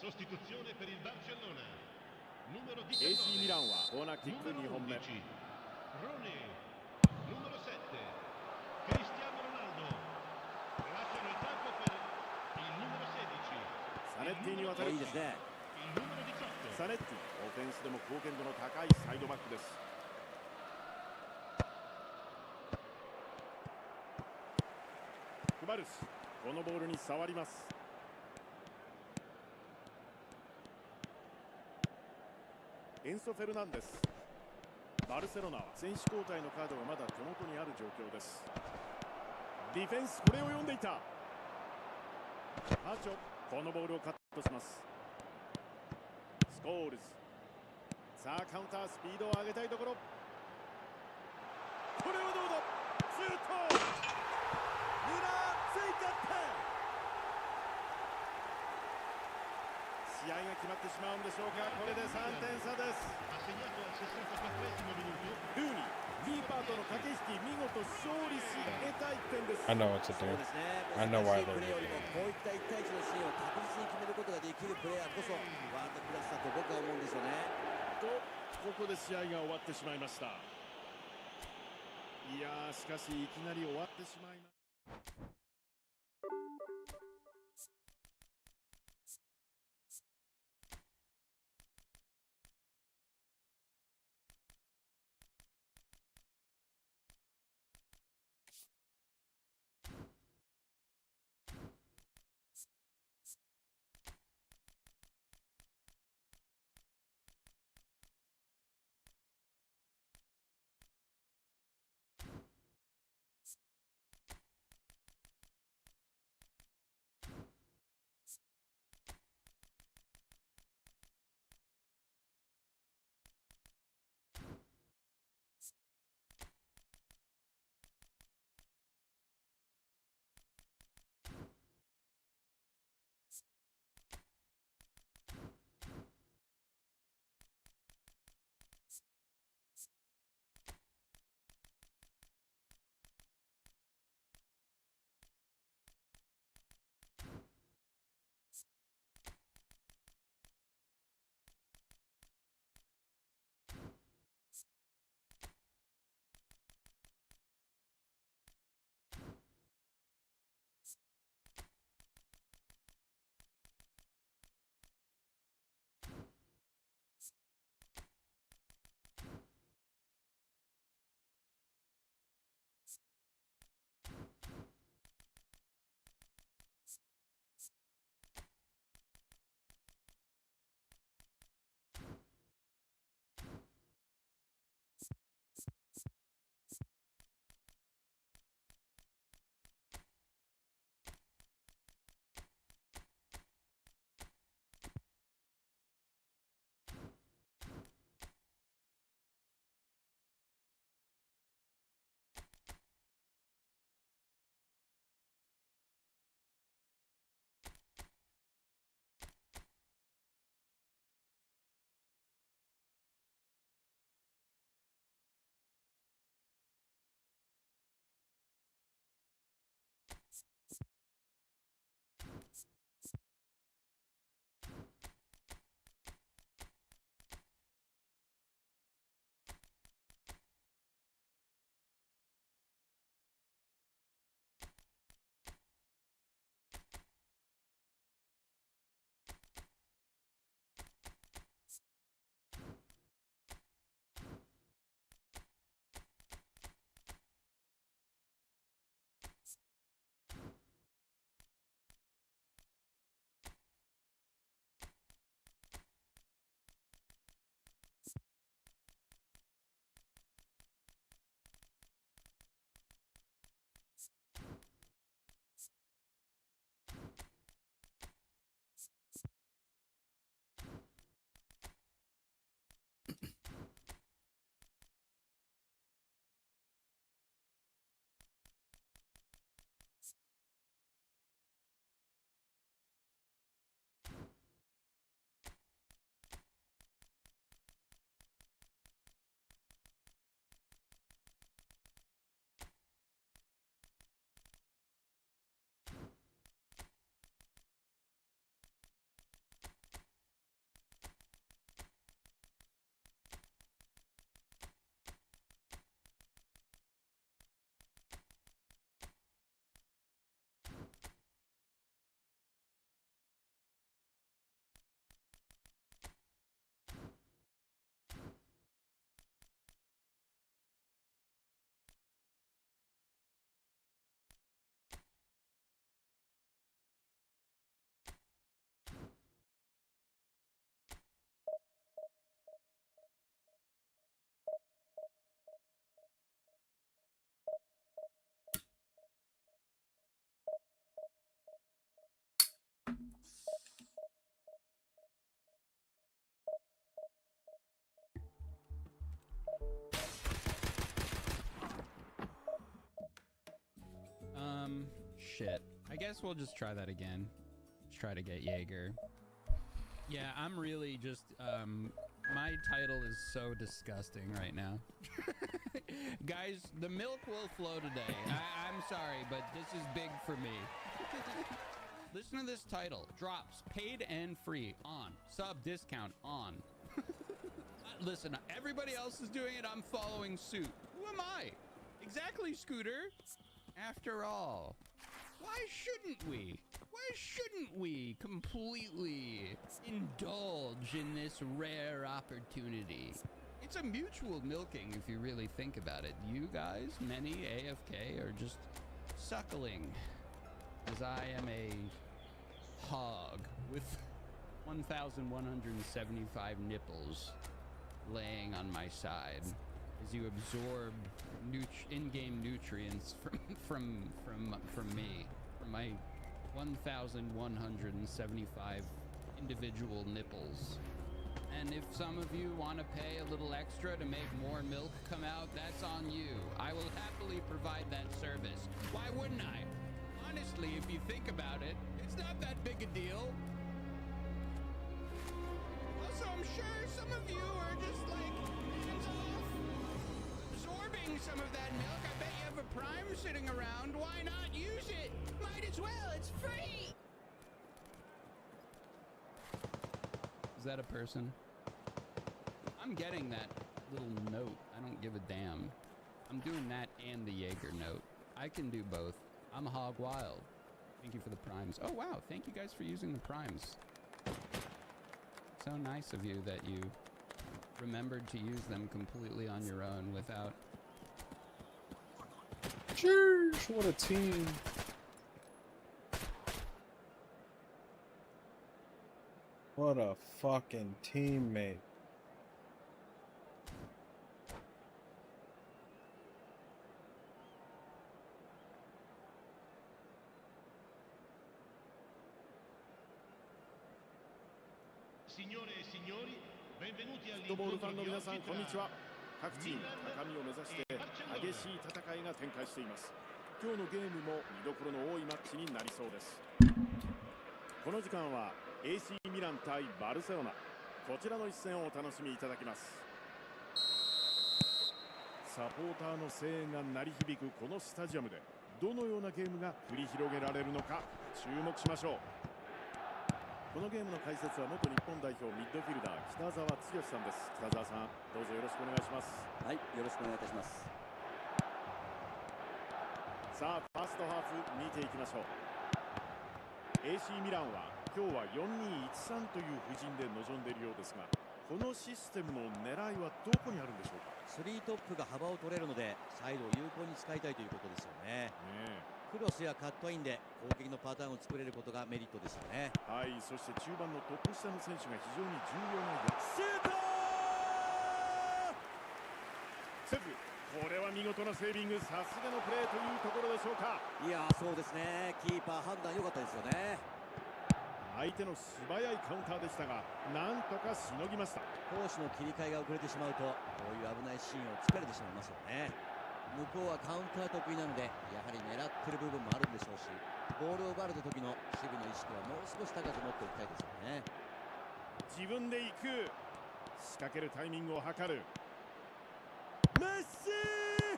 Sostituzione per il Barcellona. Numero 19. AC ミランはコーナーキック2本目。Rooney. Numero 7. Cristiano Ronaldo. Lasciano il campo per il numero 16. サネッティに渡る。いいですね。Il numero 18. サネッティ、オフェンスでも貢献度の高いサイドバックです。クバルス、このボールに触ります。エンソ・フェルナンデス。バルセロナは選手交代のカードがまだ手元にある状況です。ディフェンス、これを読んでいた。ハチョ、このボールをカットします。スコールズ。さあカウンター、スピードを上げたいところ。これはどうだ。シュート。ミラー追加点。試合が決まってしまうんでしょうか。これで3点差です。ルーニー、キーパーとの駆け引き、見事勝利し得た1点です。 I know what to do. I know why they're doing it. こういった1対1のシーンを確実に決めることができるプレーヤーこそワールドクラスだと僕は思うんですよね。とここで試合が終わってしまいました。いやー、しかしいきなり終わってしまいました。shit. I guess we'll just try that again. Let's try to get Jaeger. Yeah, I'm really just, my title is so disgusting right now. Guys, the milk will flow today. I'm sorry, but this is big for me. Listen to this title. Drops, paid and free, on. Sub discount, on. Listen, everybody else is doing it. I'm following suit. Who am I? Exactly, Scooter. After all, why shouldn't we? Why shouldn't we completely indulge in this rare opportunity? It's a mutual milking if you really think about it. You guys, many AFK, are just suckling as I am a hog with 1,175 nipples laying on my side as you absorb in-game nutrients from me, from my 1,175 individual nipples. And if some of you want to pay a little extra to make more milk come out, that's on you. I will happily provide that service. Why wouldn't I? Honestly, if you think about it, it's not that big a deal. Also, I'm sure some of you are just like, hands off, absorbing some of that milk. I bet you have a Prime sitting around. Why not use it? Might as well, it's free. Is that a person? I'm getting that little note. I don't give a damn. I'm doing that and the Jaeger note. I can do both. I'm hog wild. Thank you for the primes. Oh wow, thank you guys for using the primes. So nice of you that you remembered to use them completely on your own without... Cheers! What a team. What a fucking teammate. Signore e signori, benvenuti フットボールファンの all'incontro di 皆さん oggi こんにち tra は。各チーム高みを目指して激しい戦いが展開しています。今日のゲームも見どころの多いマッチになりそうです。この時間は AC ミラン対バルセロナ、こちらの一戦をお楽しみいただきます。サポーターの声援が鳴り響くこのスタジアムでどのようなゲームが繰り広げられるのか注目しましょう。このゲームの解説は元日本代表ミッドフィルダー北澤剛さんです。北澤さん、どうぞよろしくお願いします。はい、よろしくお願いいたします。さあ、ファーストハーフ見ていきましょう。 AC ミランは今日は 4-2-1-3 という布陣で臨んでいるようですが、このシステムの狙いはどこにあるんでしょうか。3トップが幅を取れるのでサイドを有効に使いたいということですよね。クロスやカットインで攻撃のパターンを作れることがメリットですよね。はい、そして中盤のトップ下の選手が非常に重要なシュートセーブ。これは見事なセービング、さすがのプレーというところでしょうか。いやー、そうですね。キーパー判断良かったですよね。相手の素早いカウンターでしたが、なんとかしのぎました。攻守の切り替えが遅れてしまうと、こういう危ないシーンを突かれてしまいますよね。向こうはカウンター得意なので、やはり狙ってる部分もあるんでしょうし、ボールを奪われた時の守備の意識はもう少し高く持っておきたいですよね。自分で行く、仕掛けるタイミングを図る。メッシー。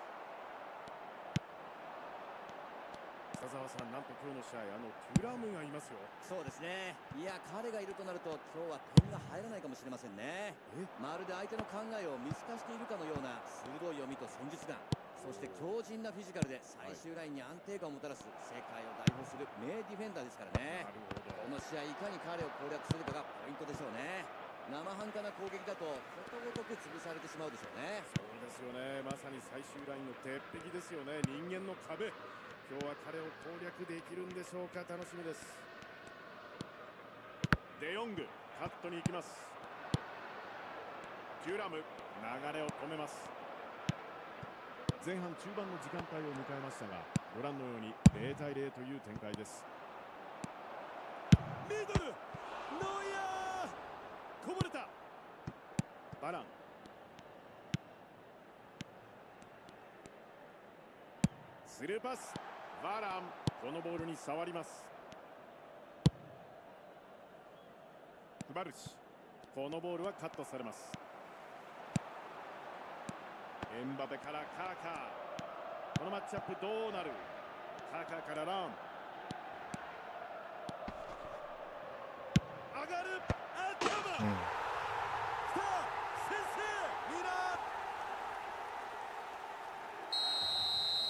北澤さん、なんと今日の試合、トゥラムがいますよ。そうですね。いや、彼がいるとなると今日は点が入らないかもしれませんね。まるで相手の考えを見透かしているかのような鋭い読みと戦術眼、そして強靭なフィジカルで最終ラインに安定感をもたらす世界を代表する名ディフェンダーですからね。この試合いかに彼を攻略するかがポイントでしょうね。生半可な攻撃だとことごとく潰されてしまうでしょうね。そうですよね。まさに最終ラインの鉄壁ですよね。人間の壁。今日は彼を攻略できるんでしょうか。楽しみです。デヨング、カットに行きます。テュラム、流れを止めます。前半中盤の時間帯を迎えましたが、ご覧のように0対0という展開です。ミドル、ノイアー、こぼれた。バラン、スルーパス、バラン、このボールに触ります。クバルチ、このボールはカットされます。エムバペからカーカー、このマッチアップどうなる。カーカーからラン、上がる、頭、さあ先制、ミラ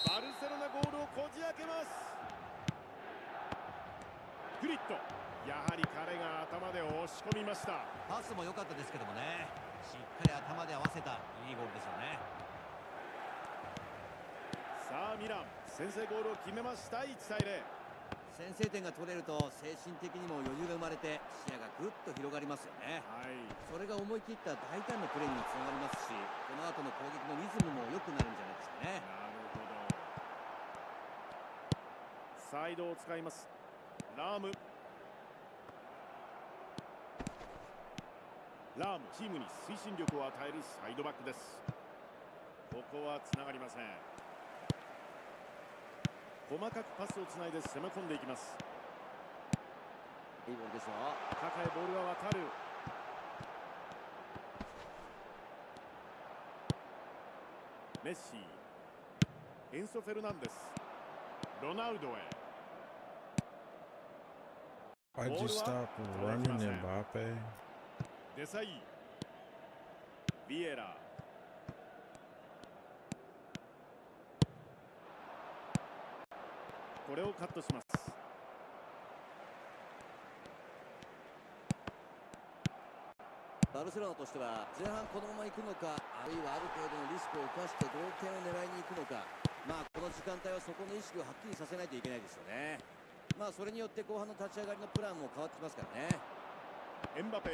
ー。バルセロナゴールをこじ開けます。グリッド、やはり彼が頭で押し込みました。パスも良かったですけどもね、しっかり頭で合わせたいいゴールですよね。さあミラン、先制ゴールを決めました。1対0。先制点が取れると精神的にも余裕が生まれて視野がぐっと広がりますよね。それが思い切った大胆なプレーにもつながりますし、この後の攻撃のリズムも良くなるんじゃないですかね。なるほど。サイドを使います。ラーム、チームに推進力を与えるサイドバックです。ここはつながりません。細かくパスをつないで攻め込んでいきます。いいボールでしょう。高いボールが渡る。メッシ、エンソ・フェルナンデス、ロナウドへ。 Why'd you stop running, Mbappe? デサイ、ビエラ、これをカットします。バルセロナとしては前半このまま行くのか、あるいはある程度のリスクを冒して同点を狙いに行くのか、まあこの時間帯はそこの意識をはっきりさせないといけないですよね。まあそれによって後半の立ち上がりのプランも変わってきますからね。エムバペ、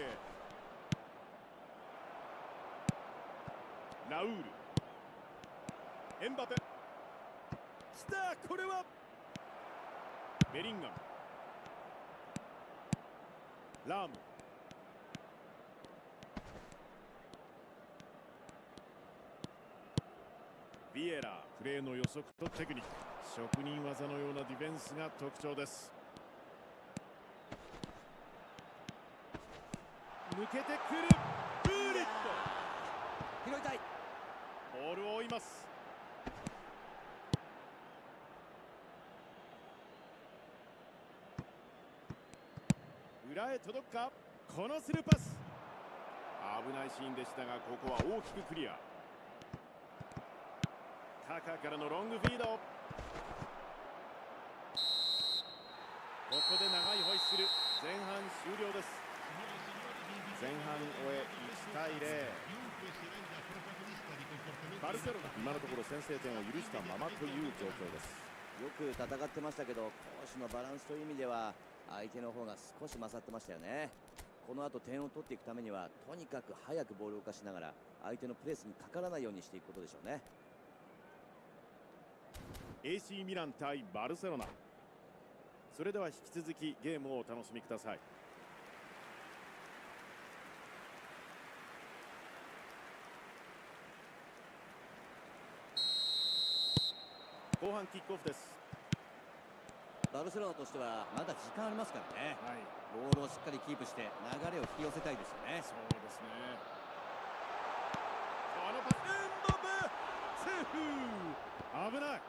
ラウール、エムバペ、きた、これはベリンガム、ラーム、ビエラ、プレーの予測とテクニック、職人技のようなディフェンスが特徴です。抜けてくる、ブーリット、拾いたい。ボールを追います。裏へ届くか、このスルーパス、危ないシーンでしたがここは大きくクリア。カーカーからのロングフィード、ここで長いホイッスル、前半終了です。前半終え1対0。バルセロナ、今のところ先制点を許したままという状況です。よく戦ってましたけど、攻守のバランスという意味では相手の方が少し勝ってましたよね。この後点を取っていくためにはとにかく早くボールを動かしながら相手のプレスにかからないようにしていくことでしょうね。AC ミラン対バルセロナ、それでは引き続きゲームをお楽しみください。後半キックオフです。バルセロナとしてはまだ時間ありますからね、ボールをしっかりキープして流れを引き寄せたいですよね。そうですね。このパス、エムバペ、セーフ、危ない。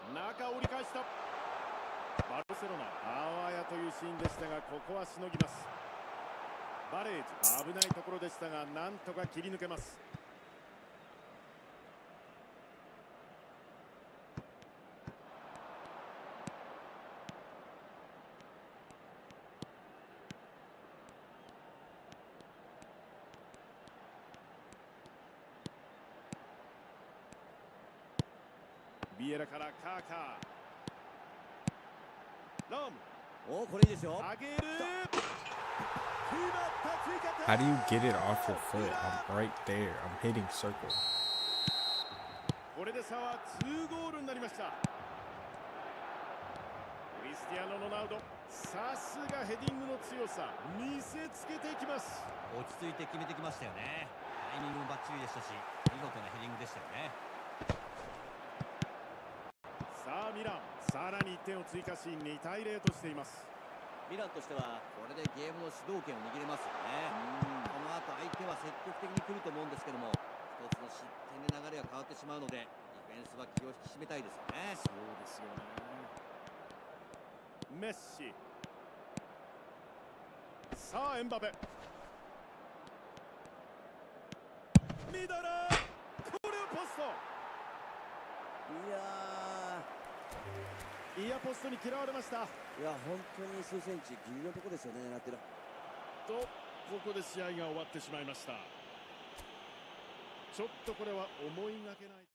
中折り返した。バルセロナ、あわやというシーンでしたがここはしのぎます。バレージ、危ないところでしたがなんとか切り抜けます。ビエラからカーカー、ラム、お、これいいですよ。上げる、 How do you get it off your foot? I'm right there. I'm hitting circle. これで差は2ゴールになりました。クリスティアーノ・ロナウド、さすがヘディングの強さ見せつけていきます。落ち着いて決めてきましたよね。タイミングもバッチリでしたし、見事なヘディングでしたよね。さあミラン、さらに1点を追加し2対0としています。ミランとしてはこれでゲームの主導権を握れますよね。この後相手は積極的に来ると思うんですけども、一つの失点で流れが変わってしまうので、ディフェンスは気を引き締めたいですよね。そうですよね。メッシ、さあエンバペ、ミドル、これをポスト。いやポストに嫌われました。いや本当に数センチギリのところですよね、狙ってる。とここで試合が終わってしまいました。ちょっとこれは思いがけない。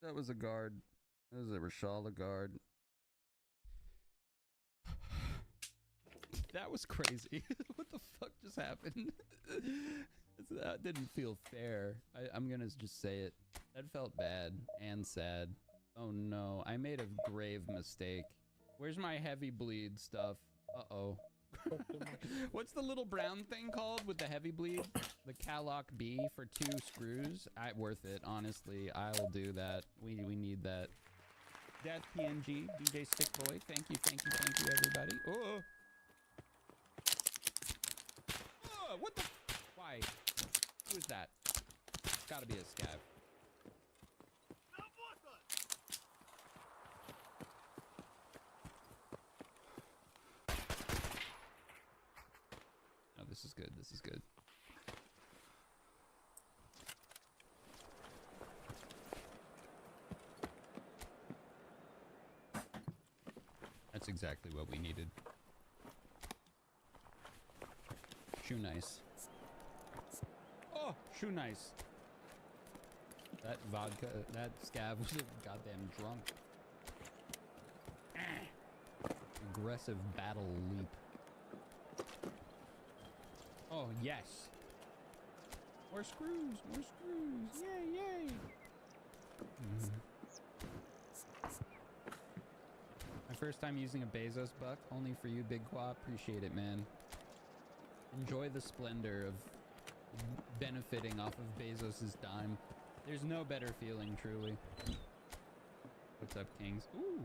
That was a guard. That was a Rashala guard. That was crazy. What the fuck just happened? That didn't feel fair. I'm gonna just say it. That felt bad and sad. Oh no, I made a grave mistake. Where's my heavy bleed stuff? Uh-oh. What's the little brown thing called with the heavy bleed? The Calloc B for 2 screws? Worth it, honestly. I'll do that. We need that. Death PNG, DJ Stick Boy. Thank you, everybody. Oh! Oh, what the? Why? Who is that? It's gotta be a scav. Oh, this is good. This is good. That's exactly what we needed. Shoe nice. Oh, shoe nice. That vodka, that scav was goddamn drunk. Aggressive battle leap. Oh, yes. More screws, more screws. Yay, yay. My first time using a Bezos buck, only for you, Big Qua. Appreciate it, man. Enjoy the splendor of benefiting off of Bezos's dime. There's no better feeling, truly. What's up, Kings? Ooh.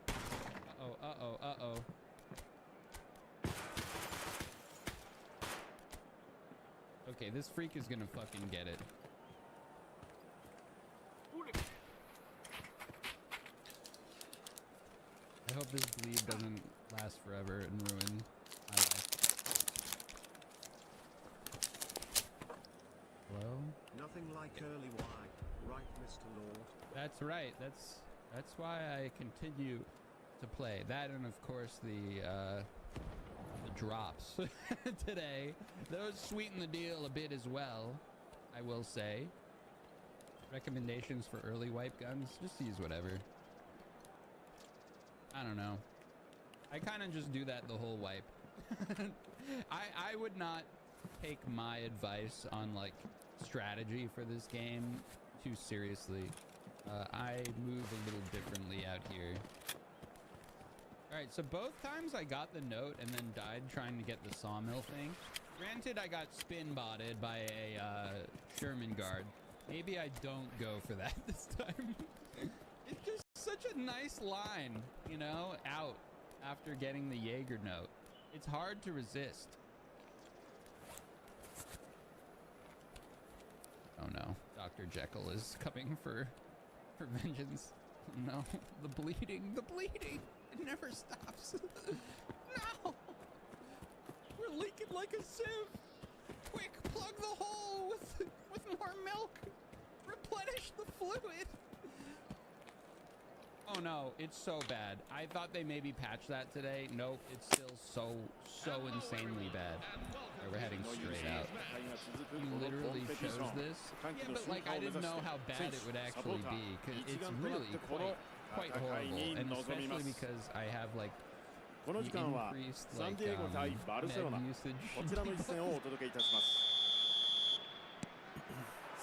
Uh-oh, uh-oh, uh-oh. Okay, this freak is gonna fucking get it. I hope this bleed doesn't last forever and ruin my life. Hello? Nothing like early wine, right, Mr. Lord? That's right. That's why I continue to play. That and of course the drops today. Those sweeten the deal a bit as well, I will say. Recommendations for early wipe guns? Just use whatever. I don't know. I kind of just do that the whole wipe. I would not take my advice on like strategy for this game too seriously. I move a little differently out here. Alright, so both times I got the note and then died trying to get the sawmill thing. Granted, I got spin-botted by a Sherman guard. Maybe I don't go for that this time. It's just such a nice line, you know, out after getting the Jaeger note. It's hard to resist. Oh no, Dr. Jekyll is coming for vengeance. No, the bleeding, it never stops. No, we're leaking like a sieve. Quick, plug the hole with more milk. Replenish the fluid. Oh no, it's so bad. I thought they maybe patched that today. Nope, it's still so insanely bad. Right, we're heading straight out. He literally chose this. Yeah, but like I didn't know how bad it would actually be, because it's really quite horrible, and especially because I have like the increased like med usage.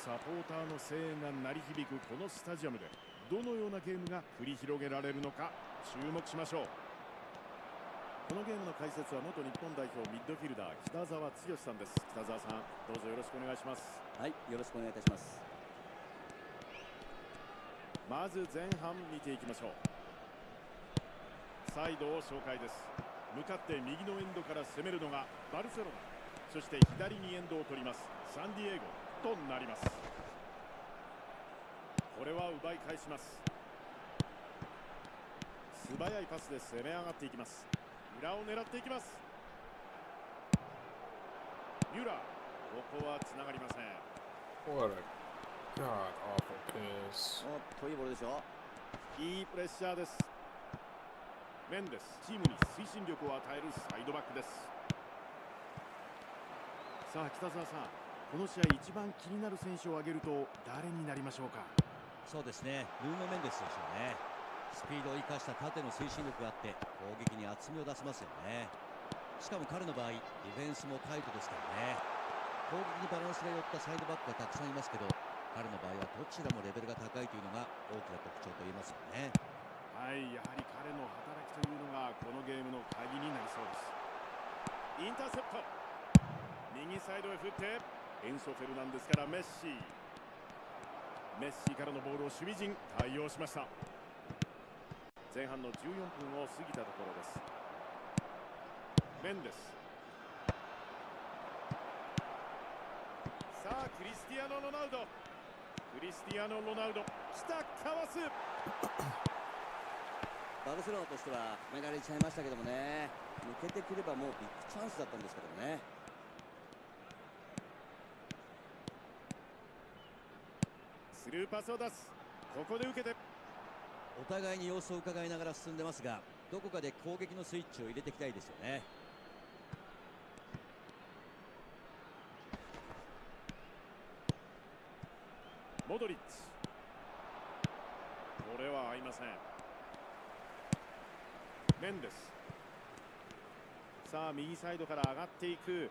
サポーターの声援が鳴り響くこのスタジアムでどのようなゲームが繰り広げられるのか注目しましょう。このゲームの解説は元日本代表ミッドフィルダー北澤剛さんです。北澤さん、どうぞよろしくお願いします。はい、よろしくお願いいたします。まず前半見ていきましょう。サイドを紹介です。向かって右のエンドから攻めるのがバルセロナ、そして左にエンドを取りますサンディエゴとなります。これは奪い返します。素早いパスで攻め上がっていきます。裏を狙っていきます。ミュラー、ここはつながりません。 What a god awful pass. おっといいボールでしょ。いいプレッシャーです。メンデス、チームに推進力を与えるサイドバックです。さあ北澤さん、この試合一番気になる選手を挙げると誰になりましょうか。そうですね、ルーノ・メンデスでしょうね。スピードを生かした縦の推進力があって攻撃に厚みを出せますよね。しかも彼の場合ディフェンスもタイトですからね。攻撃にバランスが寄ったサイドバックがたくさんいますけど、彼の場合はどちらもレベルが高いというのが大きな特徴と言えますよね。はい、やはり彼の働きというのがこのゲームの鍵になりそうです。インターセプト、右サイドへ振ってエンソ・フェルナンデスからメッシからのボールを守備陣対応しました。前半の14分を過ぎたところです。メンデス、さあクリスティアーノ・ロナウド、来た、かわす。バルセロナとしては決められちゃいましたけどもね、抜けてくればもうビッグチャンスだったんですけどもね。スルーパスを出す、ここで受けてお互いに様子を伺いながら進んでますが、どこかで攻撃のスイッチを入れていきたいですよね。モドリッチ、これは合いません。メンデス、さあ右サイドから上がっていく。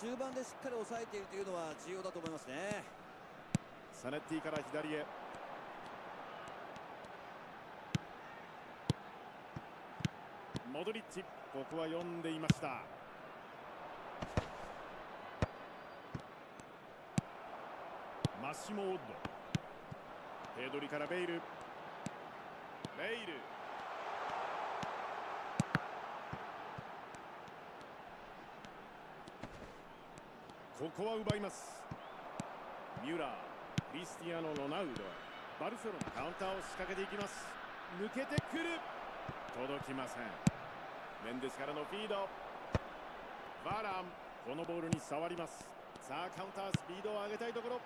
中盤でしっかり抑えているというのは重要だと思いますね。サネッティから左へ、モドリッチ、ここは読んでいました。マッシモ・オッド、ペドリからベイル、ここは奪います。ミュラー、クリスティアーノ・ロナウド、バルセロナカウンターを仕掛けていきます。抜けてくる、届きません。メンデスからのフィード、バラン、このボールに触ります。さあカウンター、スピードを上げたいところ。こ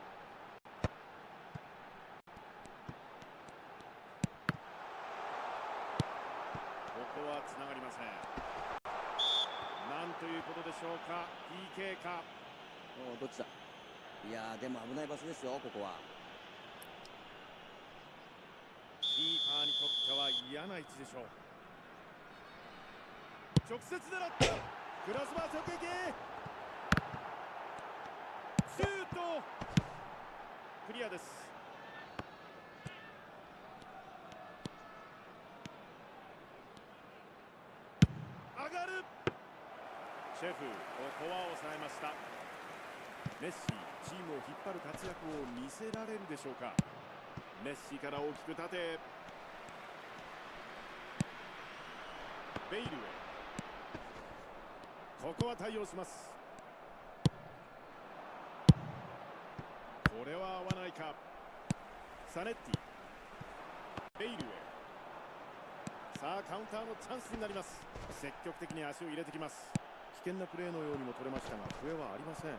こはつながりません。なんということでしょうか、 PK か。どっちだ。いやでも危ない場所ですよ、ここは。キーパーにとっては嫌な位置でしょう。直接狙った、クロスバー直撃、シュート、クリアです。上がる、シェフ、ここは抑えました。メッシ、チームを引っ張る活躍を見せられるでしょうか。メッシから大きく縦へ、ベイルへ、ここは対応します。これは合わないか。サネッティ、ベイルへ、さあカウンターのチャンスになります。積極的に足を入れてきます。危険なプレーのようにも取れましたが笛はありません。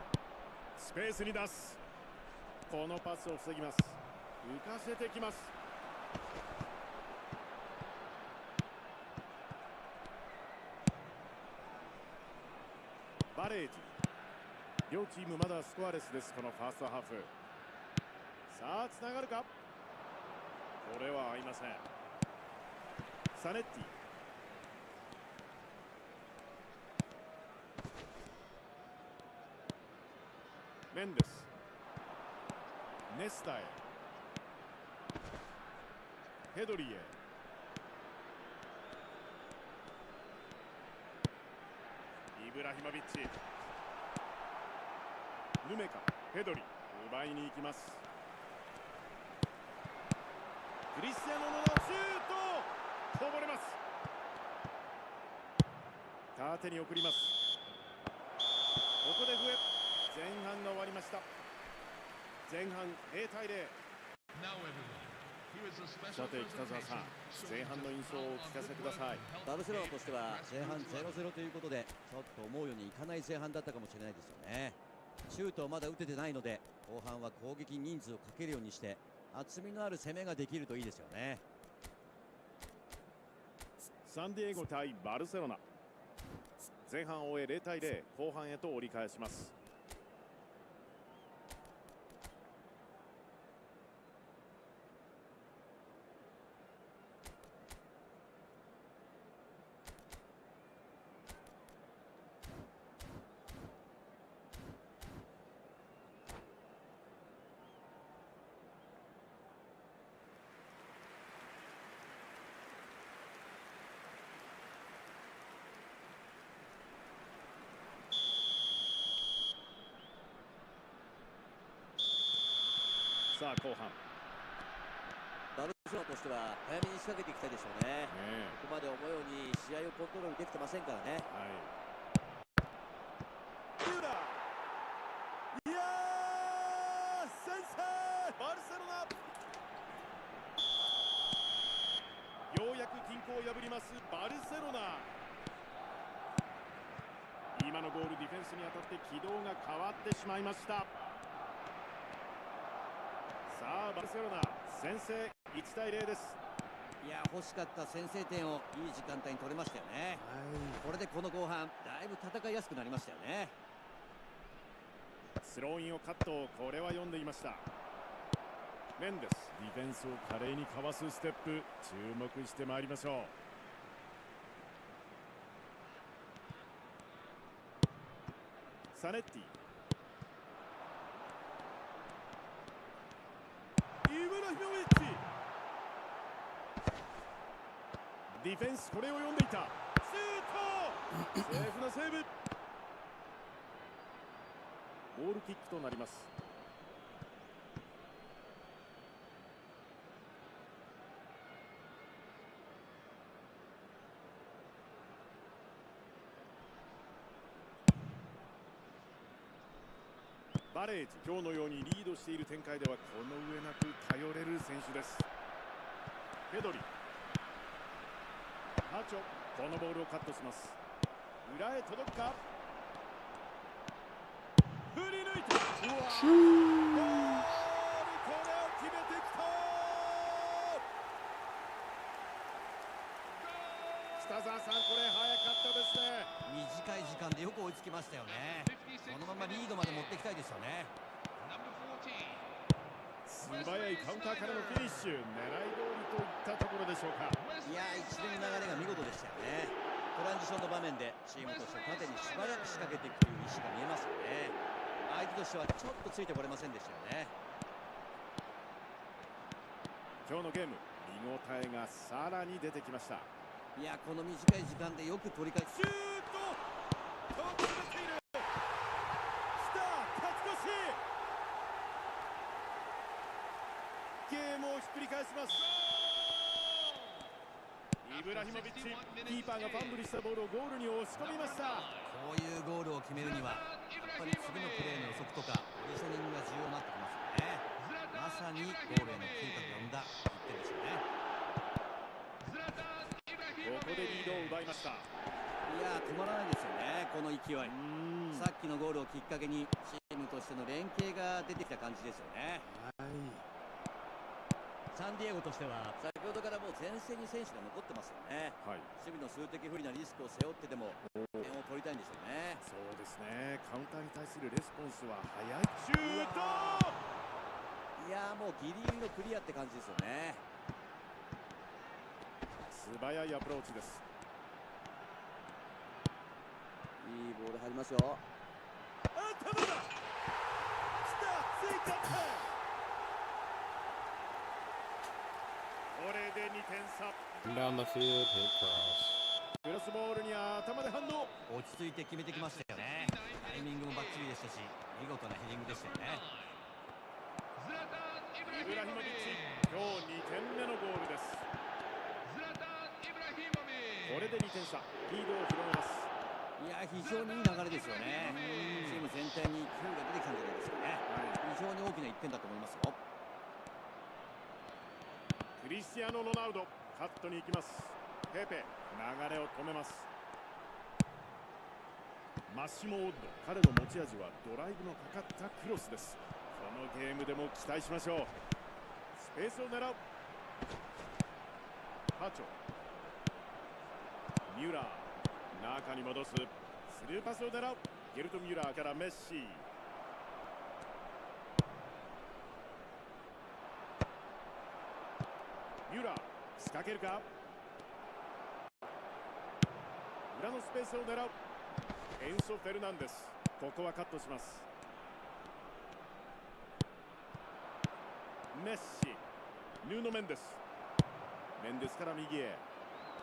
スペースに出す、このパスを防ぎます。浮かせてきます。バレージ、両チームまだスコアレスです。このファーストハーフ、さあつながるか。これは合いません。サネッティ、メンデス、ネスタへ、ペドリへ、イブラヒモビッチ、ヌメカ、ペドリ、奪いに行きます。クリスティアーノ・ロナウド、シュート、こぼれます。縦に送ります。ここで笛、前半が終わりました。前半0対0。さて北澤さん、前半の印象をお聞かせください。バルセロナとしては前半 0-0 ということで、ちょっと思うようにいかない前半だったかもしれないですよね。シュートをまだ打ててないので、後半は攻撃に人数をかけるようにして厚みのある攻めができるといいですよね。サンディエゴ対バルセロナ、前半を終え0対0、後半へと折り返します。さあ後半バルセロナとしては早めに仕掛けていきたいでしょうね。ここまで思うように試合をコントロールできてませんからね。ミュラー、いやー先制バルセロナ。ようやく均衡を破りますバルセロナ。今のゴールディフェンスに当たって軌道が変わってしまいました。さあバルセロナ先制1対0です。いや欲しかった先制点をいい時間帯に取れましたよね。これでこの後半だいぶ戦いやすくなりましたよね。スローインをカット、これは読んでいました。メンデスディフェンスを華麗にかわすステップ、注目してまいりましょう。サネッティ、イブラヒモビッチ、ディフェンスこれを読んでいた。シュートセーフなセーブ。ボールキックとなります。バレージ、今日のようにリードしている展開ではこの上なく頼れる選手です。ペドリ、ハチョ、このボールをカットします。裏へ届くか。振り抜いた。うわー、ゴール、これを決めてきた。北澤さん、これ早かったですね。短い時間でよく追いつきましたよね。このままリードまで持っていきたいですよね。素早いカウンターからのフィニッシュ、狙い通りといったところでしょうか。いや一連の流れが見事でしたよね。トランジションの場面でチームとして縦に素早く仕掛けていくという意思が見えますよね。相手としてはちょっとついてこれませんでしたよね。今日のゲーム、見応えがさらに出てきました。いやこの短い時間でよく取り返す。シュート、飛び出ている。来た、勝ち越し。ゲームをひっくり返します。イブラヒモビッチ、キーパーがファンブリしたボールをゴールに押し込みました。こういうゴールを決めるにはやっぱり次のプレーの予測とかポジショニングが重要になってきますよね。まさにゴールへの嗅覚が生んだ1点でしょうね。ここでリードを奪いました。いや止まらないですよね、この勢い。さっきのゴールをきっかけにチームとしての連携が出てきた感じですよね。サンディエゴとしては先ほどからもう前線に選手が残ってますよね。守備の数的不利なリスクを背負ってでも点を取りたいんでしょうね。そうですね、カウンターに対するレスポンスは早い。シュート、いやもうギリギリのクリアって感じですよね。素早いアプローチです。いいボール入りますよ。頭だ。来た、追加点。これで2点差。 Down the field, hit cross. クロスボールに頭で反応。落ち着いて決めてきましたよね。タイミングもバッチリでしたし見事なヘディングでしたよね。イブラヒモビッチ、今日2点目のゴールです。これで2点差、リードを広げます。いや非常にいい流れですよね。チーム全体に勢いが出てきたんじゃないですかね。非常に大きな1点だと思いますよ。クリスティアーノ・ロナウド、カットに行きます。ペペ、流れを止めます。マッシモ・オッド、彼の持ち味はドライブのかかったクロスです。このゲームでも期待しましょう。スペースを狙う。パチョ、ミュラー、中に戻す。スルーパスを狙う。ゲルト・ミュラーからメッシ。ミュラー、仕掛けるか。裏のスペースを狙う。エンソ・フェルナンデス、ここはカットします。メッシ、ヌーノ・メンデス。メンデスから右へ。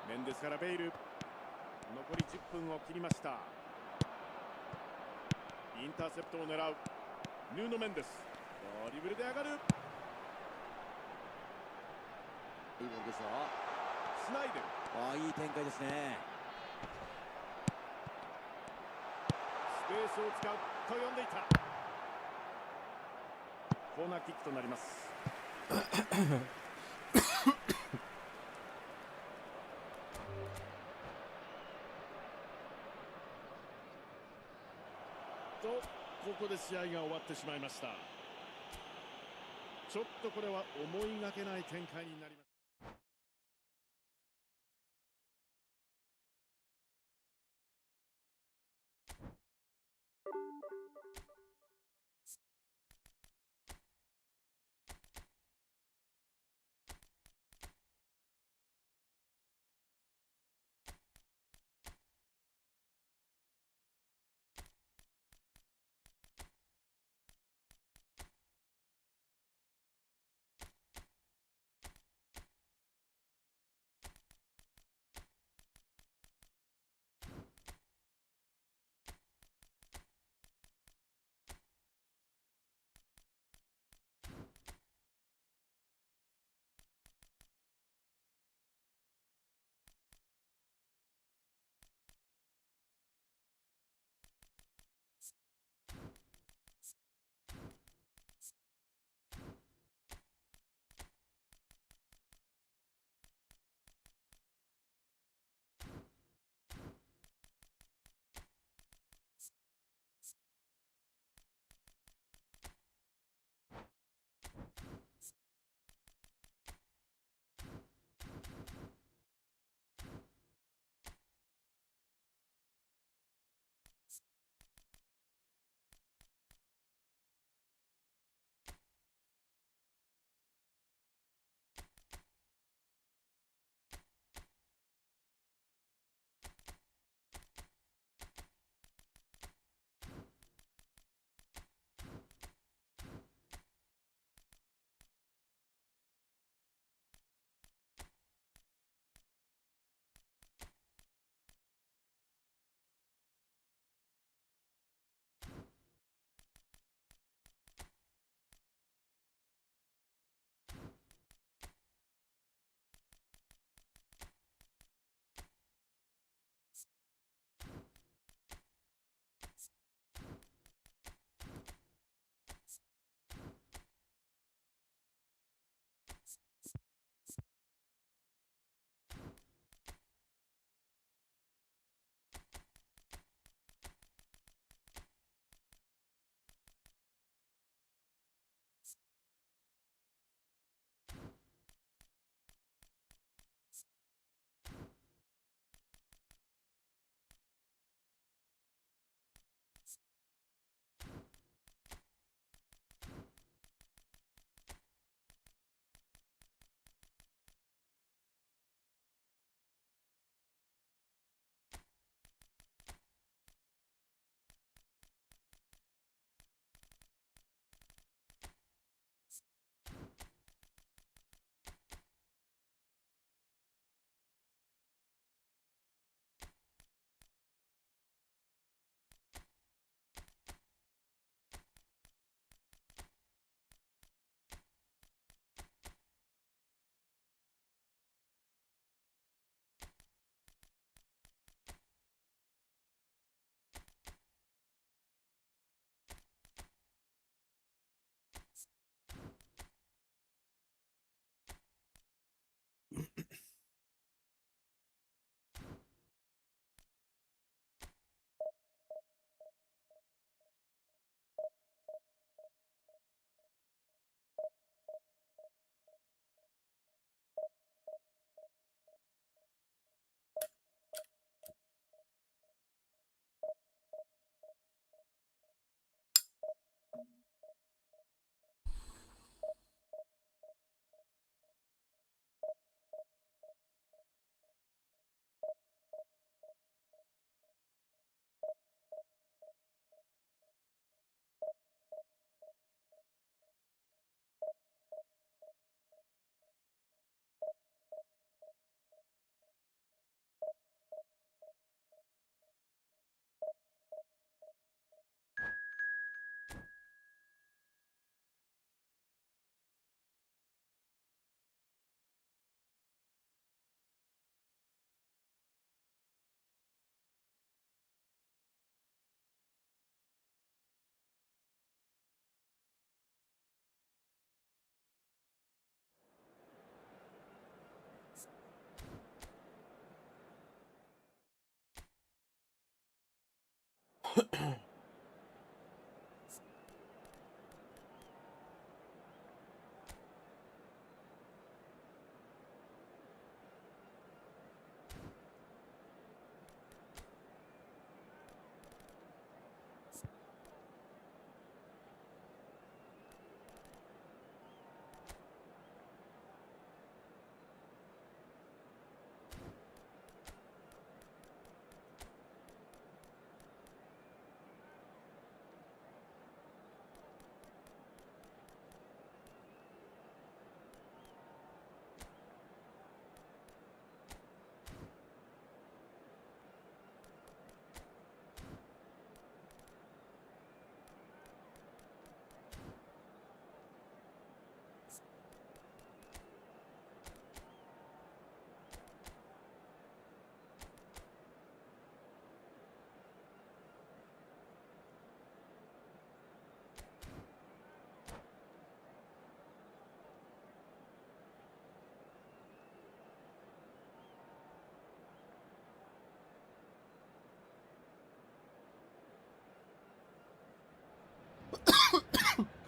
メンデスからベイル。残り10分を切りました。インターセプトを狙う。ヌーノ・メンデス、ドリブルで上がる。いいボールでしょ。スナイデル。ああ、いい展開ですね。スペースを使うと呼んでいた。コーナーキックとなります。とここで試合が終わってしまいました。ちょっとこれは思いがけない展開になります。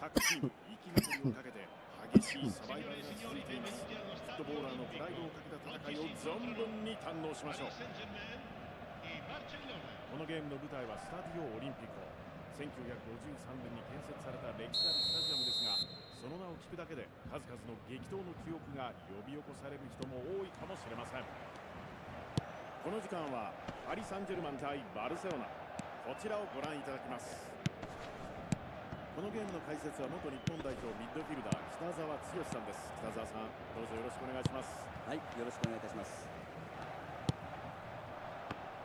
各チーム生き残りをかけて激しいサバイバルが続いています。フットボーラーのプライドをかけた戦いを存分に堪能しましょう。このゲームの舞台はスタディオオリンピック。1953年に建設された歴史あるスタジアムですが、その名を聞くだけで数々の激闘の記憶が呼び起こされる人も多いかもしれません。この時間はパリ・サンジェルマン対バルセロナ、こちらをご覧いただきます。このゲームの解説は元日本代表ミッドフィルダー北澤剛さんです。北澤さん、どうぞよろしくお願いします。はい、よろしくお願いいたします。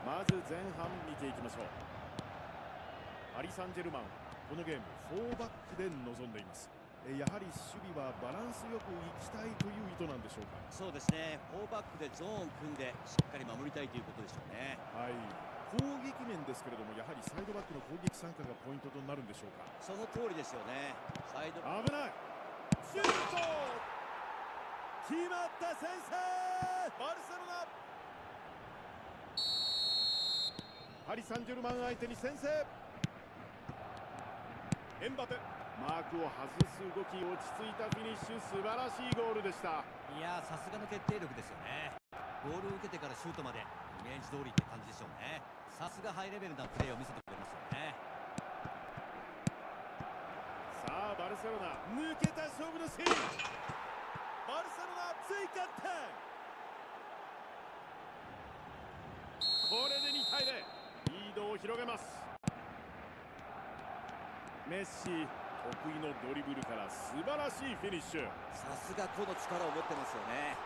まず前半見ていきましょう。パリ・サンジェルマン、このゲーム4バックで臨んでいます。やはり守備はバランスよくいきたいという意図なんでしょうか。そうですね、4バックでゾーンを組んでしっかり守りたいということでしょうね。はい、攻撃面ですけれども、やはりサイドバックの攻撃参加がポイントとなるんでしょうか。その通りですよね。サイド危ない、シュート決まった、先制バルセロナ。パリ・サンジェルマン相手に先制。エンバペ、マークを外す動き、落ち着いたフィニッシュ、素晴らしいゴールでした。いやー、さすがの決定力ですよね。ボールを受けてからシュートまでイメージ通りって感じでしょうね。さすがハイレベルなプレーを見せてくれますよね。さあバルセロナ、抜けた勝負のシーン。バルセロナ追加点。これで2対0、リードを広げます。メッシ、得意のドリブルから素晴らしいフィニッシュ。さすが個の力を持ってますよね。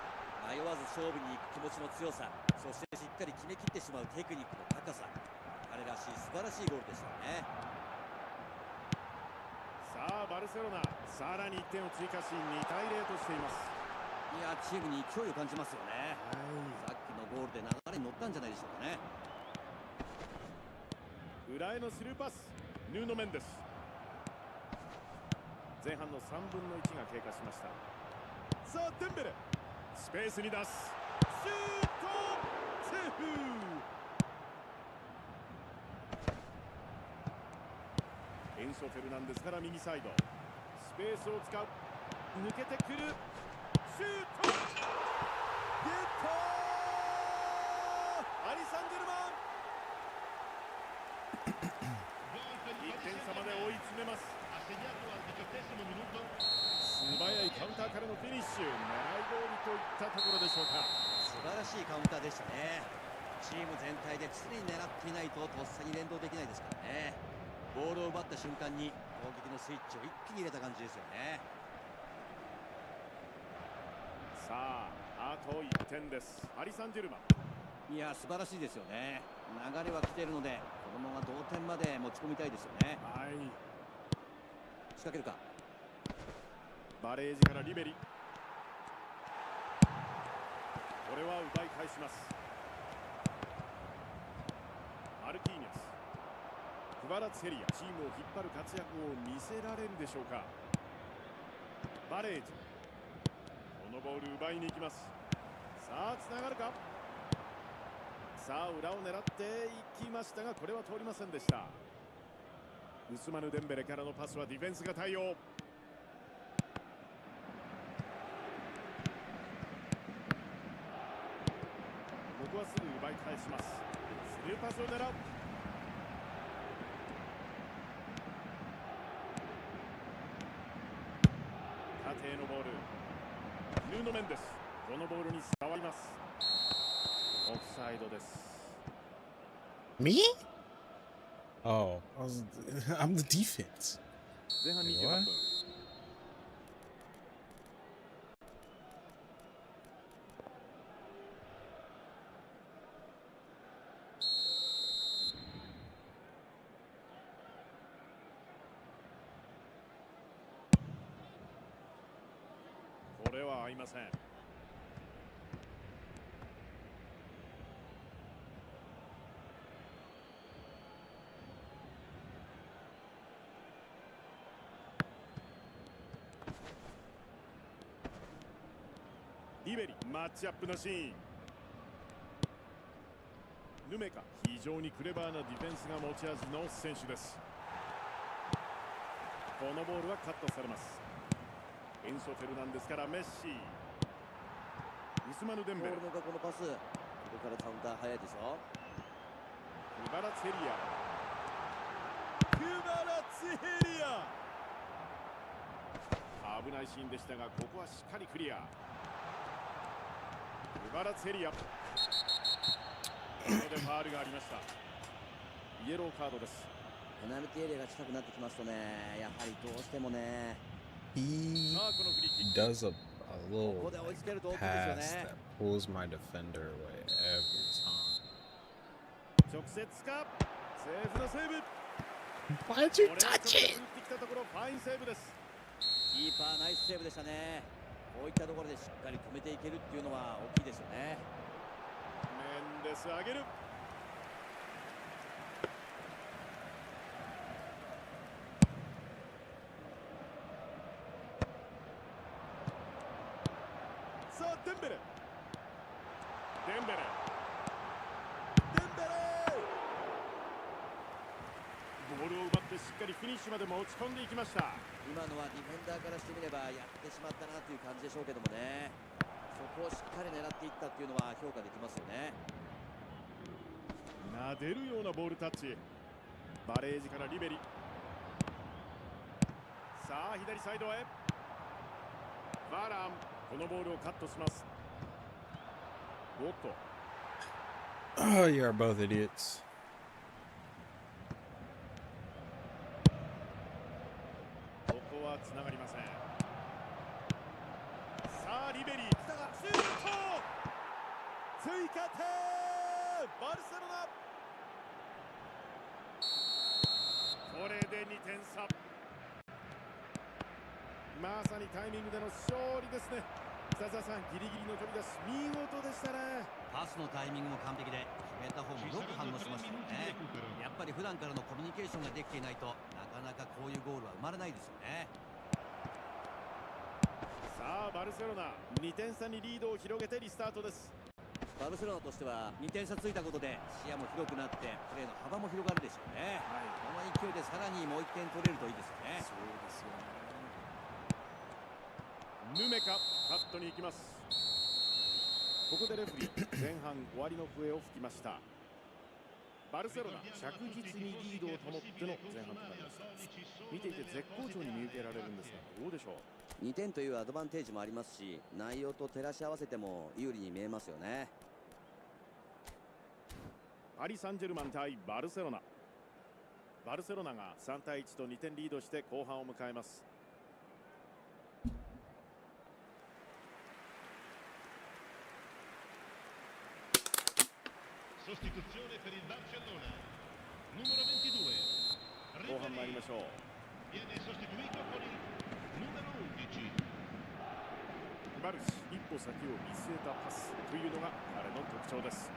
迷わず勝負に行く気持ちの強さ、そしてしっかり決めきってしまうテクニックの高さ、彼らしい素晴らしいゴールでしたね。さあバルセロナ、さらに1点を追加し2対0としています。いや、チームに勢いを感じますよね。さっきのゴールで流れに乗ったんじゃないでしょうかね。裏へのスルーパス、ヌーノ・メンデス。前半の3分の1が経過しました。さあデンベレ、スペースに出す、シュートセーフ。エンソ・フェルナンデスから右サイド、スペースを使う、抜けてくる、シュートゲットパリ・サンジェルマン1点差まで追い詰めます。素早いカウンターからのフィニッシュ、狙い通りといったところでしょうか。素晴らしいカウンターでしたね。チーム全体で常に狙っていないととっさに連動できないですからね。ボールを奪った瞬間に攻撃のスイッチを一気に入れた感じですよね。さあ、あと1点です。パリ・サンジェルマン。いや、素晴らしいですよね。流れは来ているので、このまま同点まで持ち込みたいですよね。はい、仕掛けるか。バレージからリベリ、これは奪い返します。マルキーニャス、クバラツェリア、チームを引っ張る活躍を見せられるでしょうか。バレージ、このボール奪いに行きます。さあつながるか。さあ裏を狙っていきましたが、これは通りませんでした。ウスマヌ・デンベレからのパスはディフェンスが対応。ここはすぐ奪い返します。スルーパスを狙う。縦へのボール。ヌーノ・メンデス、このボールに触ります。オフサイドです。Me? Oh, I'm the defense. 前半28分。これは合いません。リベリ、マッチアップのシーン。ヌメカ、非常にクレバーなディフェンスが持ち味の選手です。このボールはカットされます。エンソ・フェルナンデスからメッシ。ウスマヌ・デンベレ。ボールのこのパス、ここからカウンター早いでしょ。クバラツェリア。クバラツェリア。危ないシーンでしたが、ここはしっかりクリア。クバラツェリア。ここでファウルがありました。イエローカードです。ペナルティエリアが近くなってきますとね、やはりどうしてもね。He does a little pass that pulls my defender away every time. 直接か。セーフのセーブ。Why'd you touch it? きたところファインセーブです。キーパーナイスセーブでしたね。こういったところでしっかり止めていけるっていうのは大きいですよね。メンデス上げる。さあデンベレ。デンベレ。デンベレ。ボールを奪ってしっかりフィニッシュまで持ち込んでいきました。今のはディフェンダーからしてみればやってしまったなという感じでしょうけどもね、そこをしっかり狙っていったっていうのは評価できますよね。撫でるようなボールタッチ。バレージからリベリ。さあ左サイドへ。バラン、このボールをカットします。おっと。Oh, you are both idiots. ここは繋がりません。さあリベリ、シュート。追加点。バルセロナ。これで2点差。まさにタイミングでの勝利ですね。北澤さん、ギリギリの飛び出し見事でしたね。パスのタイミングも完璧で、決めた方もよく反応しましたよね。やっぱり普段からのコミュニケーションができていないとなかなかこういうゴールは生まれないですよね。さあバルセロナ2点差にリードを広げてリスタートです。バルセロナとしては2点差ついたことで視野も広くなってプレーの幅も広がるでしょうね。この勢いでさらにもう1点取れるといいですよね。そうですよね。ヌメカ、カットに行きます。ここでレフリー前半終わりの笛を吹きました。バルセロナ着実にリードを保っての前半となりました。見ていて絶好調に見受けられるんですが、どうでしょう。2点というアドバンテージもありますし、内容と照らし合わせても有利に見えますよね。パリ・サンジェルマン対バルセロナ。バルセロナが3対1と2点リードして後半を迎えます。Sostituzione per il Barcellona. Numero 22. 後半参りましょう。 Viene sostituito con il numero 11. バルシ、一歩先を見据えたパスというのが彼の特徴です。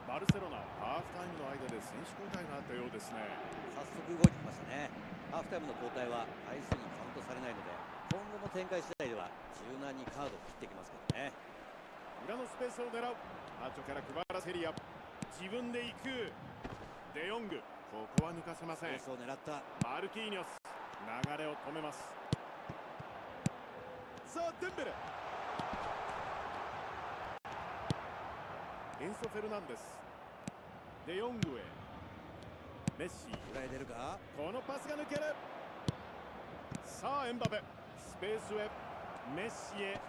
バルセロナ、ハーフタイムの間で選手交代があったようですね。早速動いてきましたね。ハーフタイムの交代は回数にカウントされないので、今後の展開次第では柔軟にカードを切ってきますからね。裏のスペースを狙う。後からクバラセリア。自分で行く。デヨング。ここは抜かせません。コースを狙った。マルキーニョス、流れを止めます。さあデンベレ、エンソ・フェルナンデス、デヨングへ、メッシ、裏へ出るか。このパスが抜ける。さあエンバペ、スペースへ、メッシへ。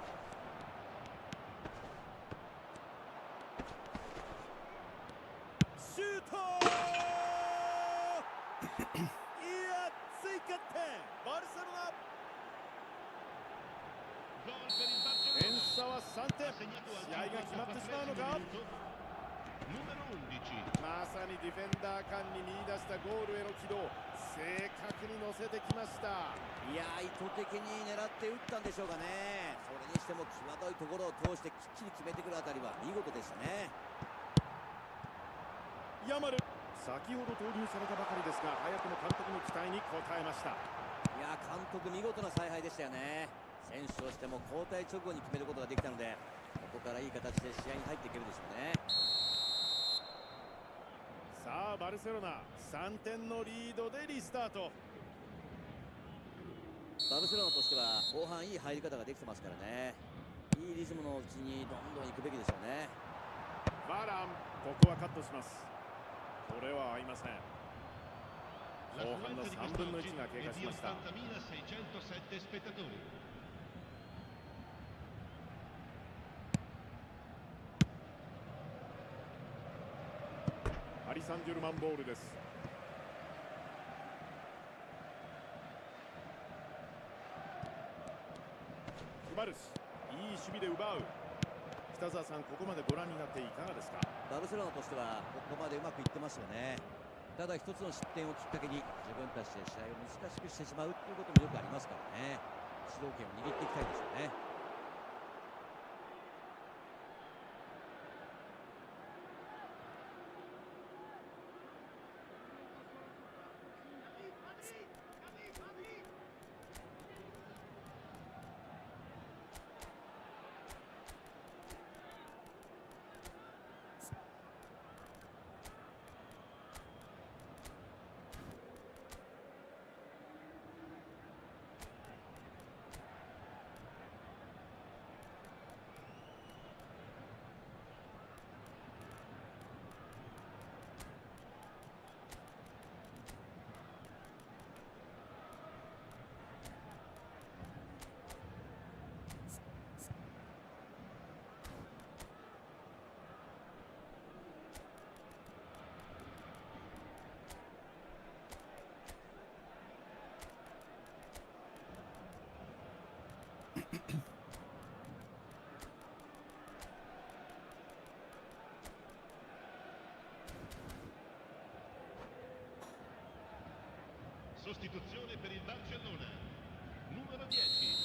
シュートいや、追加点バルセロナ。点差は3点。試合が決まってしまうのか。まさにディフェンダー間に見出したゴールへの軌道、正確に乗せてきました。いやー、意図的に狙って打ったんでしょうかね。それにしても際どいところを通してきっちり決めてくるあたりは見事でしたね。ヤマル、先ほど投入されたばかりですが、早くも監督の期待に応えました。いやー、監督見事な采配でしたよね。選手としても交代直後に決めることができたので、ここからいい形で試合に入っていけるでしょうね。さあバルセロナ3点のリードでリスタート。バルセロナとしては後半いい入り方ができてますからね。いいリズムのうちにどんどん行くべきでしょうね。バラン、ここはカットします。これは合いません。後半の3分の1が経過しました。パリ・サンジェルマンボールです。クバルス、いい守備で奪う。北澤さん、ここまでご覧になっていかがですか。バルセロナとしてはここまでうまくいってますよね。ただ一つの失点をきっかけに自分たちで試合を難しくしてしまうということもよくありますからね。主導権を握っていきたいですよね。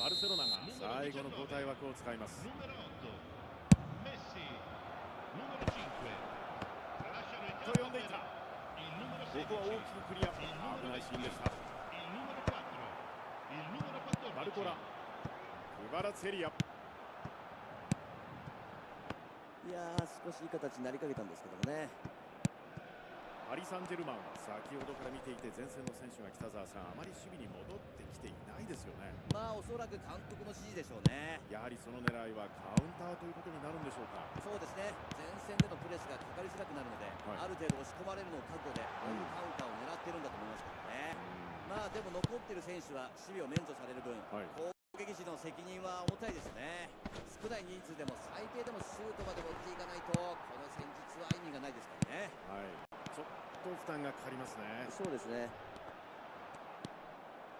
バルセロナが最後の交代枠を使います。と呼んでいた。ここは大きくクリア。危ないシーンでした。バルコラ、クバラツェリア。いやー、少しいい形になりかけたんですけどもね。パリ・サンジェルマンは先ほどから見ていて前線の選手が北澤さん、あまり守備に戻ってきていないですよね。まあおそらく監督の指示でしょうね。やはりその狙いはカウンターということになるんでしょうか。そうですね、前線でのプレスがかかりづらくなるので、ある程度押し込まれるのを覚悟でこういうカウンターを狙ってるんだと思いますからね。まあでも残っている選手は守備を免除される分、攻撃陣の責任は重たいですね。少ない人数でも最低でもシュートまで持っていかないと、この戦術は意味がないですからね。ちょっと負担がかかりますね。そうですね。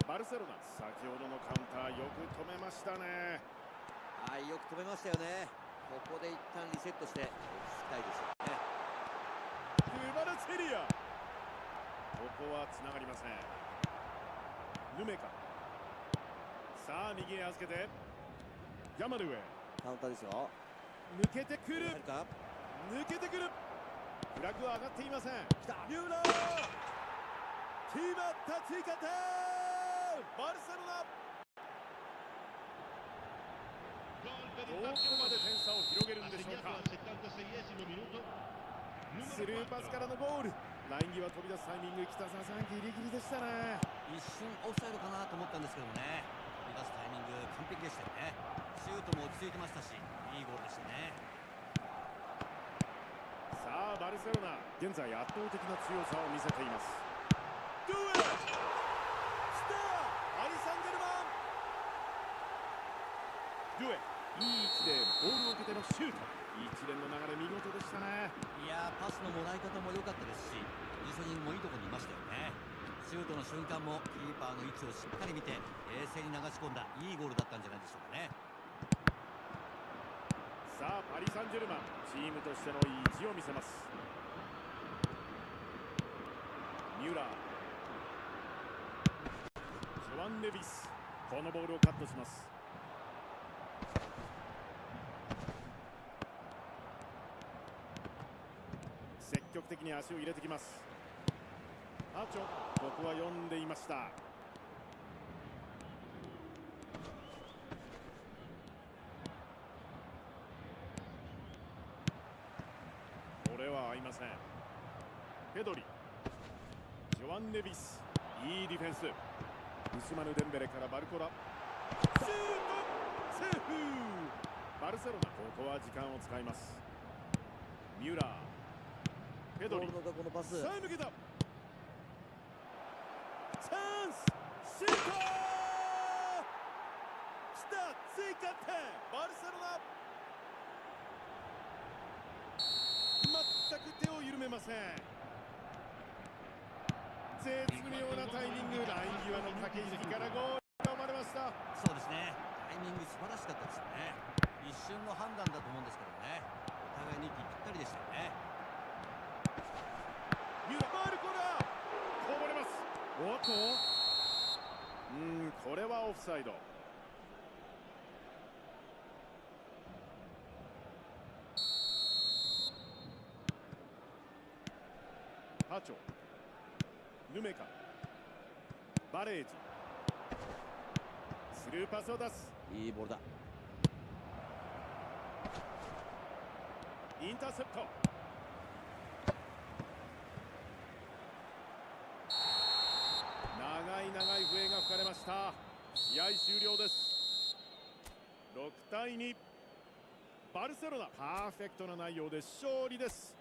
バルセロナ、先ほどのカウンターよく止めましたね。はい、よく止めましたよね。ここで一旦リセットして落ち着きたいですよね。クバラツェリア、ここはつながりません。ヌメカ、さあ右へ預けてヤマルへ。カウンターですよ。抜けてくる、抜けてくる。フラグは上がっていません。ミューラー、決まった、追加点バルセロナ。どこまで点差を広げるんでしょうか。スルーパスからのゴール、ライン際飛び出すタイミング、北澤さんギリギリでしたね。一瞬オフサイドかなと思ったんですけどもね、飛び出すタイミング完璧でしたよね。シュートも落ち着いてましたし、いいゴールでしたね。さあバルセロナ、現在圧倒的な強さを見せています。ドゥエルスターパリ・サンジェルマン。ドゥエル、いい位置でボールを受けてのシュート。一連の流れ見事でしたね。いやー、パスのもらい方も良かったですし、ポジショニングもいいところにいましたよね。シュートの瞬間もキーパーの位置をしっかり見て冷静に流し込んだいいゴールだったんじゃないでしょうかね。さあパリ・サンジェルマン、チームとしての意地を見せます。ミュラー、ジョアン・ネビス、このボールをカットします。積極的に足を入れてきます。アチョ、ここは読んでいました。これは合いません。ペドリ、ジョアン・ネビス、いいディフェンス。ウスマヌ・デンベレからバルコラ、シュート、セーフ。バルセロナ、ここは時間を使います。ミュラー、ペドリ、さあ抜けた。チャンス、シュート、きた、追加点、バルセロナ。全く手を緩めません。絶妙なタイミング、ライン際の駆け引きからゴールが生まれました。そうですね、タイミング素晴らしかったですよね。一瞬の判断だと思うんですけどね、お互いに息ぴったりでしたよね。ミュラ、バルコラ、こぼれます。おっと、これはオフサイド。パチョ、ヌメカ、バレージ、スルーパスを出す。いいボールだ。インターセプト。長い長い笛が吹かれました。試合終了です。6対2、バルセロナ、パーフェクトな内容で勝利です。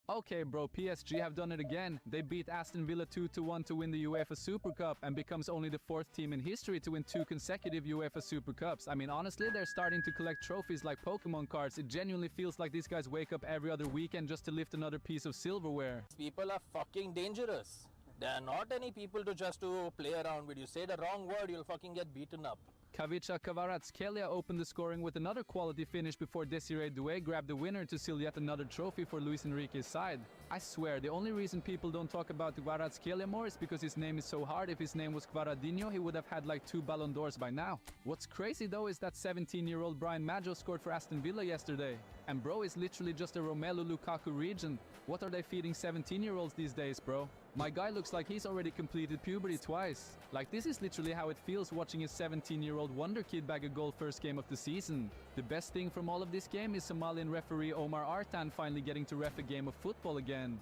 Okay, bro, PSG have done it again. They beat Aston Villa 2-1 to win the UEFA Super Cup and becomes only the 4th team in history to win 2 consecutive UEFA Super Cups. I mean, honestly, they're starting to collect trophies like Pokemon cards. It genuinely feels like these guys wake up every other weekend just to lift another piece of silverware. People are fucking dangerous. There are not any people just to play around with. You say the wrong word, you'll fucking get beaten up. Kavica Kvaratskhelia opened the scoring with another quality finish before Desiree Doué grabbed the winner to seal yet another trophy for Luis Enrique's side. I swear, the only reason people don't talk about Kvaratskhelia more is because his name is so hard. If his name was Kvaradinho, he would have had like 2 Ballon d'Ors by now. What's crazy though is that 17-year-old Brian Maggio scored for Aston Villa yesterday. And bro is literally just a Romelu Lukaku region. What are they feeding 17-year-olds these days, bro? My guy looks like he's already completed puberty twice. Like, this is literally how it feels watching a 17-year-old wonder kid bag a goal first game of the season. The best thing from all of this game is Somalian referee Omar Artan finally getting to ref a game of football again.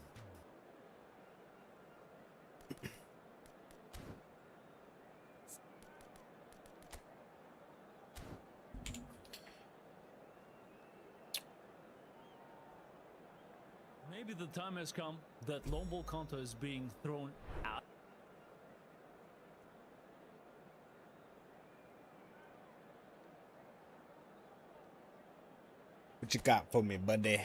Maybe the time has come that lone ball counter is being thrown out. What you got for me, buddy?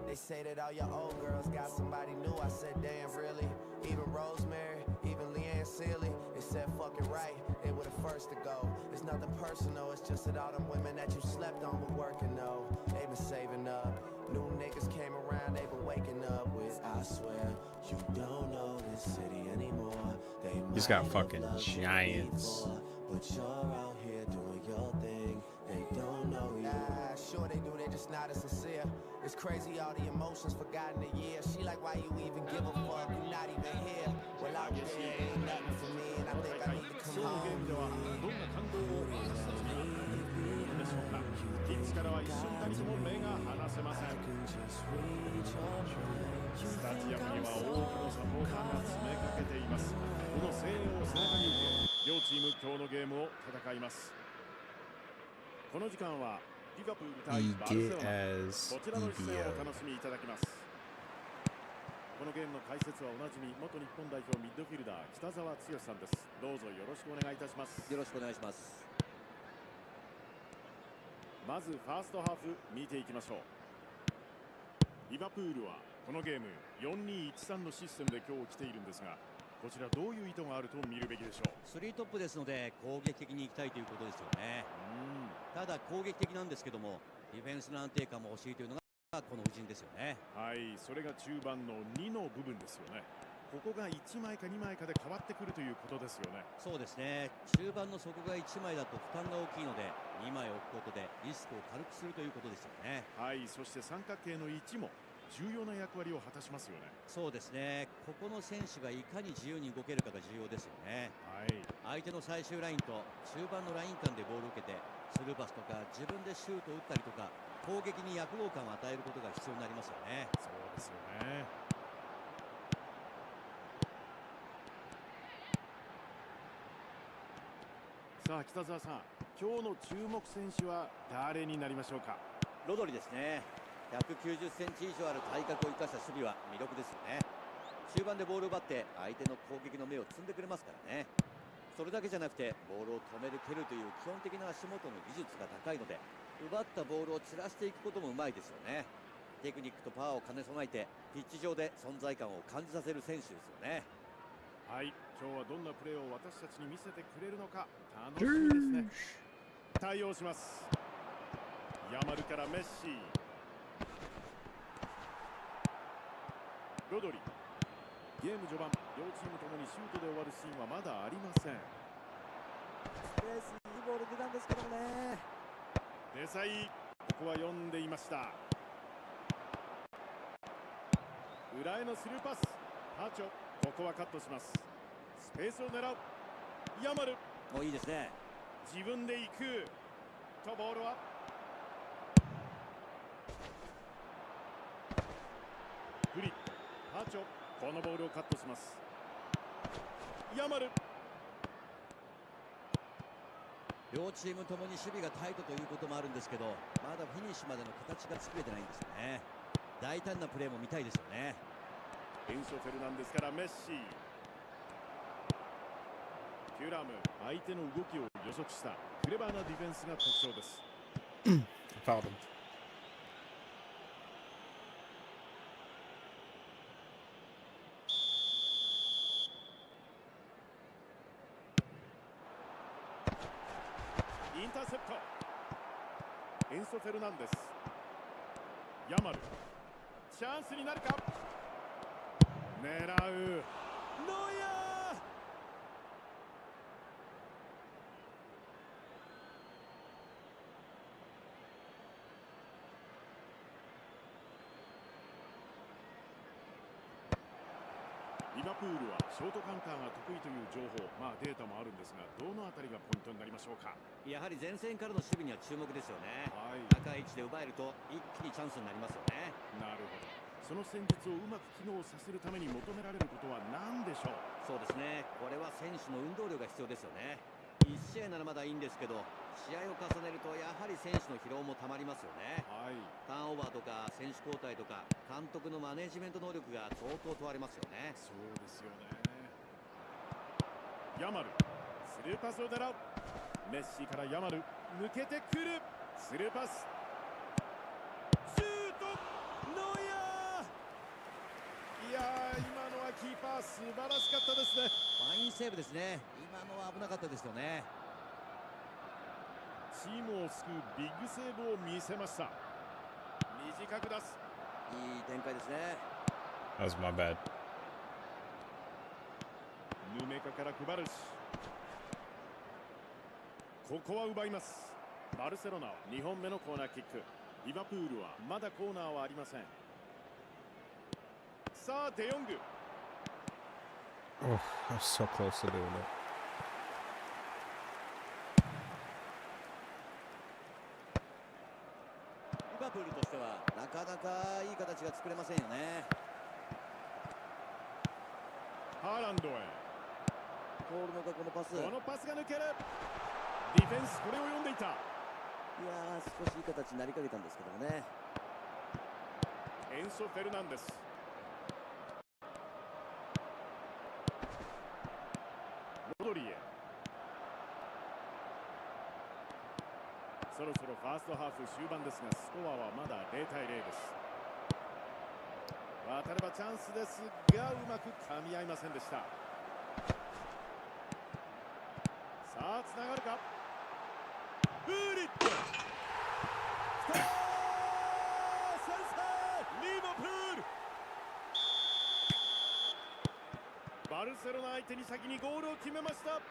They say that all your old girls got somebody new. I said, damn, really? Even Rosemary, even Leanne Sealy. They said, fucking right, they were the first to go. It's nothing personal, it's just that all them women that you slept on were working, though. They've been saving up. New niggas came around, they been waking up with, I swear, you don't know this city anymore. They He's got fucking giants. But you're out here doing your thing. They don't know you. Sure they do, they just not as sincere. It's crazy all the emotions forgotten a year. She like, why you even give a fuck? You not even here. Well, out there ain't nothing for me, and I think I need to come home. ピッチからは一瞬たりとも目が離せません。スタジアムには多くのサポーターが詰めかけています。この声援を背中に受け、両チーム今日のゲームを戦います。この時間はリバプール対バルセロナ、こちらの一戦をお楽しみいただきます。このゲームの解説はおなじみ元日本代表ミッドフィルダー北澤剛さんです。どうぞよろしくお願いいたします。よろしくお願いします。まずファーストハーフ見ていきましょう。リバプールはこのゲーム 4-2-1-3 のシステムで今日来ているんですが、こちらどういう意図があると見るべきでしょう。3トップですので攻撃的に行きたいということですよね。ただ攻撃的なんですけどもディフェンスの安定感も欲しいというのがこの布陣ですよね。はい、それが中盤の2の部分ですよね。ここが1枚か2枚かで変わってくるということですよね。そうですね。中盤の底が1枚だと負担が大きいので2枚置くことでリスクを軽くするということですよね。はい、そして三角形の位置も重要な役割を果たしますよね。そうですね。ここの選手がいかに自由に動けるかが重要ですよね。はい。相手の最終ラインと中盤のライン間でボールを受けてスルーパスとか自分でシュートを打ったりとか攻撃に躍動感を与えることが必要になりますよね。そうですよね。さあ北澤さん、今日の注目選手は誰になりましょうか。ロドリですね。190センチ以上ある体格を生かした守備は魅力ですよね。中盤でボールを奪って相手の攻撃の目をつんでくれますからね。それだけじゃなくてボールを止める蹴るという基本的な足元の技術が高いので奪ったボールを散らしていくこともうまいですよね。テクニックとパワーを兼ね備えてピッチ上で存在感を感じさせる選手ですよね。はい、今日はどんなプレーを私たちに見せてくれるのか楽しみですね。対応します。ヤマルからメッシ、ロドリ。ゲーム序盤、両チームともにシュートで終わるシーンはまだありません。スペースいいボール出たんですけどね。デサイ、ここは読んでいました。裏へのスルーパス、パチョ、ここはカットします。スペースを狙うヤマル。もういいですね。自分で行くとボールはフリットパチョ、このボールをカットします。ヤマル、両チームともに守備がタイトということもあるんですけど、まだフィニッシュまでの形が作れてないんですよね。大胆なプレーも見たいですよね。エンソ・フェルナンデスからメッシ、テュラム、相手の動きを予測したクレバーなディフェンスが特徴です。Fouled him. インターセプト。エンソ・フェルナンデス、ヤマル、チャンスになるか。狙う、ノイアー。リバプールはショートカウンターが得意という情報、データもあるんですが、どのあたりがポイントになりましょうか。やはり前線からの守備には注目ですよね。高い位置で奪えると一気にチャンスになりますよね。なるほど。その戦術をうまく機能させるために求められることは何でしょう。そうですね、これは選手の運動量が必要ですよね。1試合ならまだいいんですけど、試合を重ねるとやはり選手の疲労もたまりますよね。ターンオーバーとか選手交代とか監督のマネジメント能力が相当問われますよね。そうですよね。ヤマル、スルーパスを狙う。メッシからヤマル、抜けてくる。スルーパス、シュート、ノイアー。いやー、今のはキーパー素晴らしかったですね。ファインセーブですね。今のは危なかったですよね。チームを救うビッグセーブを見せました。短く出す。いい展開ですね。 That was my bad. ヌメカから配るし、ここは奪います。バルセロナは2本目のコーナーキック。リバプールはまだコーナーはありません。さあデヨング、 Oh, I was so close to doing it. リバプールとしてはなかなかいい形が作れませんよね。ハーランドへ。通るのかこのパス。このパスが抜ける。ディフェンスこれを読んでいた。いやー、少しいい形になりかけたんですけどもね。エンソ・フェルナンデス、ロドリへ。そろそろファーストハーフ終盤ですが、スコアはまだ0対0です。渡ればチャンスですが、うまく噛み合いませんでした。さあつながるか。ブーリット、先制、リバプール。バルセロナ相手に先にゴールを決めました。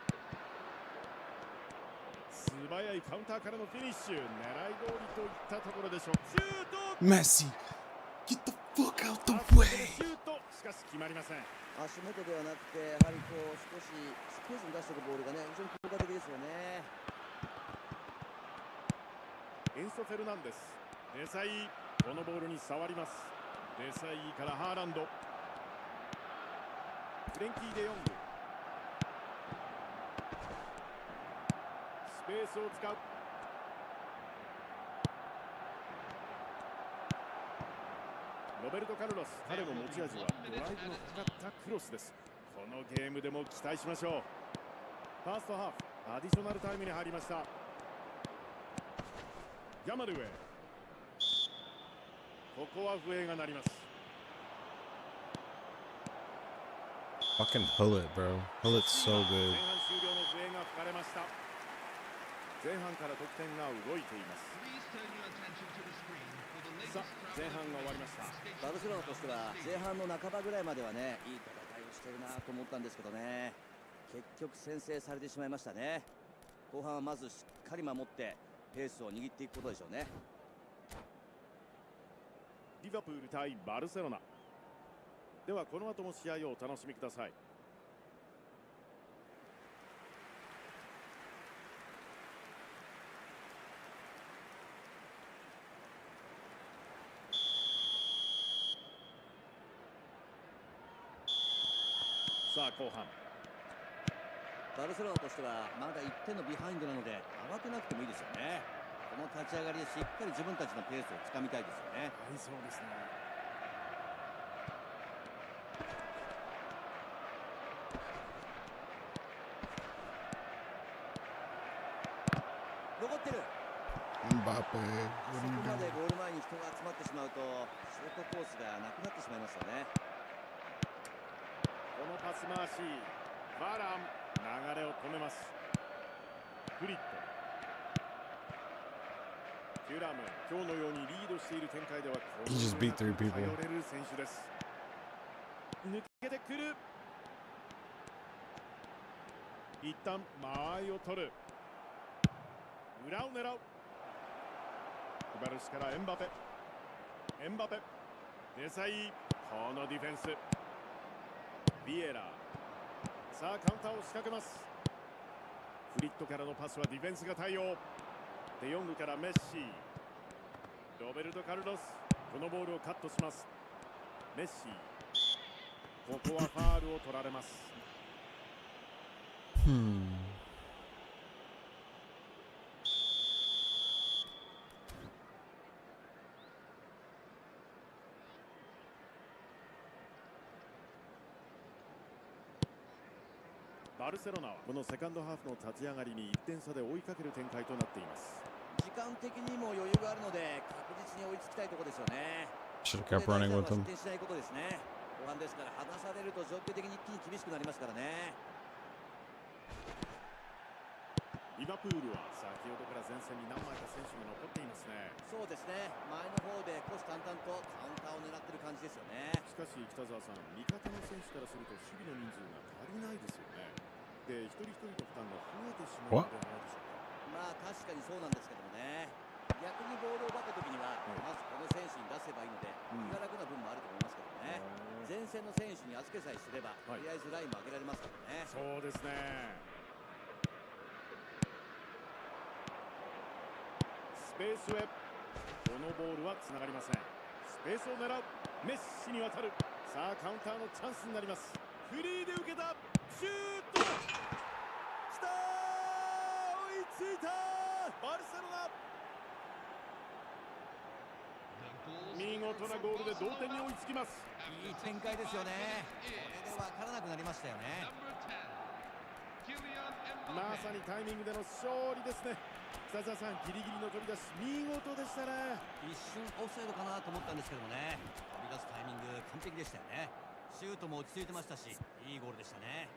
素早いカウンターからのフィニッシュ、狙い通りといったところでしょう。シュート、 Messi, get the fuck out the way. シュート、しかし決まりません。足元ではなくて、やはりこう少しスペースに出しているボールがね、非常に効果的ですよね。エンソ・フェルナンデス、デサイ、このボールに触ります。デサイからハーランド、フレンキー・デヨング、スペースを使う。ロベルト・カルロス、彼の持ち味はドライブのかかったクロスです。このゲームでも期待しましょう。ファーストハーフアディショナルタイムに入りました。ヤマルへ。ここは笛が鳴ります。 Fucking Hullet, bro. Hullet's so good. 前半終了の笛が吹かれました。前半から得点が動いています。さあ前半が終わりました。バルセロナとしては前半の半ばぐらいまではね、いい戦いをしてるなと思ったんですけどね、結局先制されてしまいましたね。後半はまずしっかり守ってペースを握っていくことでしょうね。リバプール対バルセロナでは、この後も試合をお楽しみください。さあ後半バルセロナとしてはまだ1点のビハインドなので慌てなくてもいいですよね。この立ち上がりでしっかり自分たちのペースをつかみたいですよね。はい、そうですね。残ってる。Mbappe, what そ are you こまで doing? ゴール前に人が集まってしまうとショートコースがなくなってしまいますよね。このパス回し、バラン流れを止めます。フリット、テュラム、今日のようにリードしている展開では He just beat 3 people. 頼れる選手です。抜けてくる。一旦間合いを取る。裏を狙う。クバルシからエンバペ、デサイ、このディフェンス。ビエラ、さあカウンターを仕掛けます。フリットからのパスはディフェンスが対応。デヨングからメッシ、ロベルト・カルロス、このボールをカットします。メッシ、ここはファールを取られます。バルセロナはこのセカンドハーフの立ち上がりに1点差で追いかける展開となっています。時間的にも余裕があるので確実に追いつきたいところですよね。 Should have kept running with him. 失点しないことですね。後半ですから離されると状況的に一気に厳しくなりますからね。リバプールは先ほどから前線に何枚か選手が残っていますね。そうですね。前の方で虎視眈々とカウンターを狙ってる感じですよね。しかし北澤さん、味方の選手からすると守備の人数が足りないですよね。で、一人一人の負担が増えてしまうのではないでしょうか。まあ確かにそうなんですけどもね。逆にボールを奪った時には、まずこの選手に出せばいいので、気が楽な部分もあると思いますけどね。前線の選手に預けさえすれば、とりあえずラインも上げられますからね。そうですね。スペースへ、このボールはつながりません。スペースを狙う。メッシに渡る。さあカウンターのチャンスになります。フリーで受けた。シュート。きたー、追いついたバルセロナ。見事なゴールで同点に追いつきます。いい展開ですよね。これで分からなくなりましたよね。まさにタイミングでの勝利ですね。北澤さん、ギリギリの取り出し見事でしたね。一瞬オフサイドかなと思ったんですけどもね、飛び出すタイミング完璧でしたよね。シュートも落ち着いてましたし、いいゴールでしたね。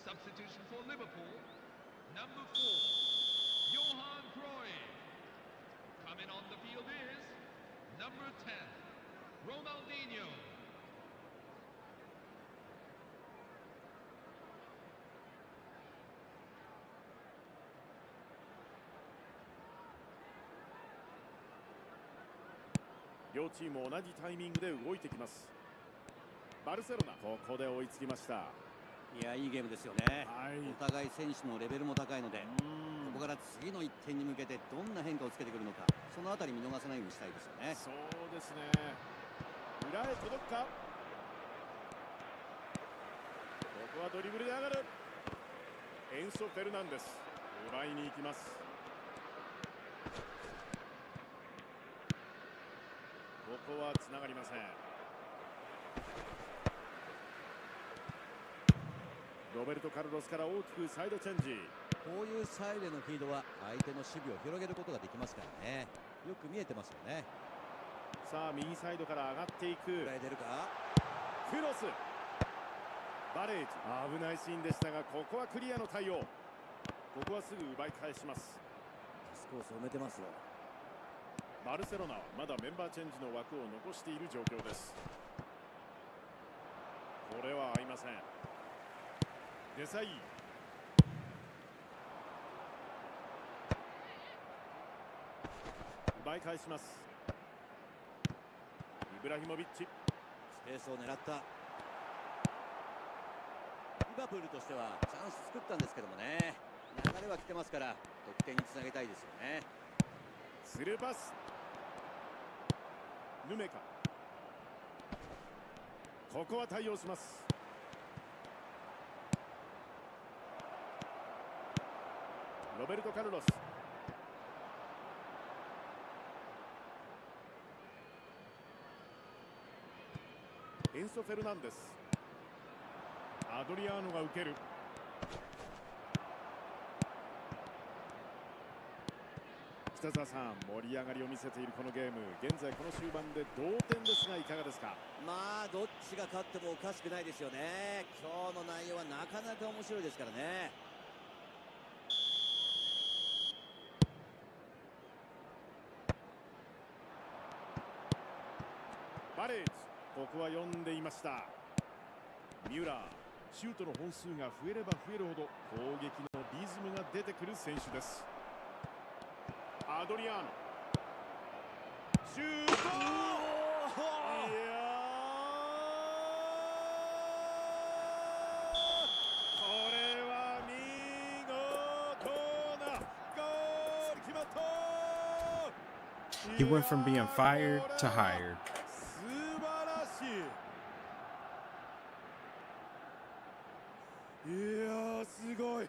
Substitution for Liverpool, number 4, Johan Cruyff. Coming on the field is number 10, Ronaldinho. 両チーム同じタイミングで動いてきます。バルセロナ、ここで追いつきました。いや、いいゲームですよね。お互い選手のレベルも高いので、ここから次の1点に向けてどんな変化をつけてくるのか、そのあたり見逃さないようにしたいですよね。そうですね。裏へ届くか。ここはドリブルで上がる。エンソ・フェルナンデス、奪いに行きます。ここはつながりません。ロベルト・カルロスから大きくサイドチェンジ。こういうサイドのフィードは相手の守備を広げることができますからね。よく見えてますよね。さあ右サイドから上がっていく。出るか。クロス。バレージ、危ないシーンでしたが、ここはクリアの対応。ここはすぐ奪い返します。パスコースを埋めてますよ。バルセロナはまだメンバーチェンジの枠を残している状況です。これは合いません。デサイ、奪い返します。イブラヒモビッチ、スペースを狙った。リバプールとしてはチャンス作ったんですけどもね、流れは来てますから得点につなげたいですよね。スルーパス、ヌメカ、ここは対応します。ロベルト・カルロス、エンソ・フェルナンデス、アドリアーノが受ける。北澤さん、盛り上がりを見せているこのゲーム、現在この終盤で同点ですがいかがですか。まあどっちが勝ってもおかしくないですよね。今日の内容はなかなか面白いですからね。バレージ、ここは読んでいました。ミュラー、シュートの本数が増えれば増えるほど攻撃のリズムが出てくる選手です。アドリアーノ、シュート、いやこれは見事なゴール、決まった。 He went from being fired to hired. 素晴らしい。いやーすごい。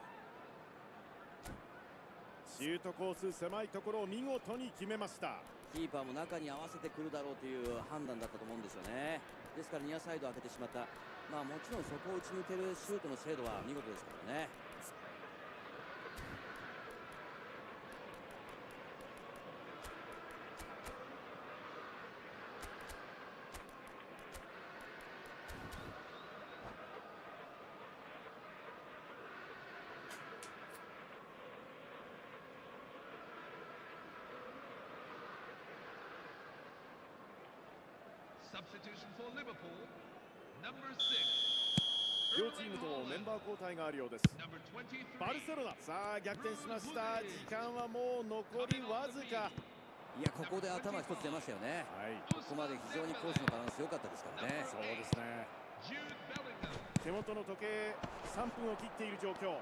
シュートコース狭いところを見事に決めました。キーパーも中に合わせてくるだろうという判断だったと思うんですよね。ですからニアサイドを開けてしまった。まあもちろんそこを打ち抜けるシュートの精度は見事ですからね。Substitution for Liverpool, number 6. 両チームともメンバー交代があるようです。バルセロナ、さあ逆転しました。時間はもう残りわずか。いやここで頭一つ出ましたよね。はい、ここまで非常にコースのバランス良かったですからね。そうですね。手元の時計3分を切っている状況。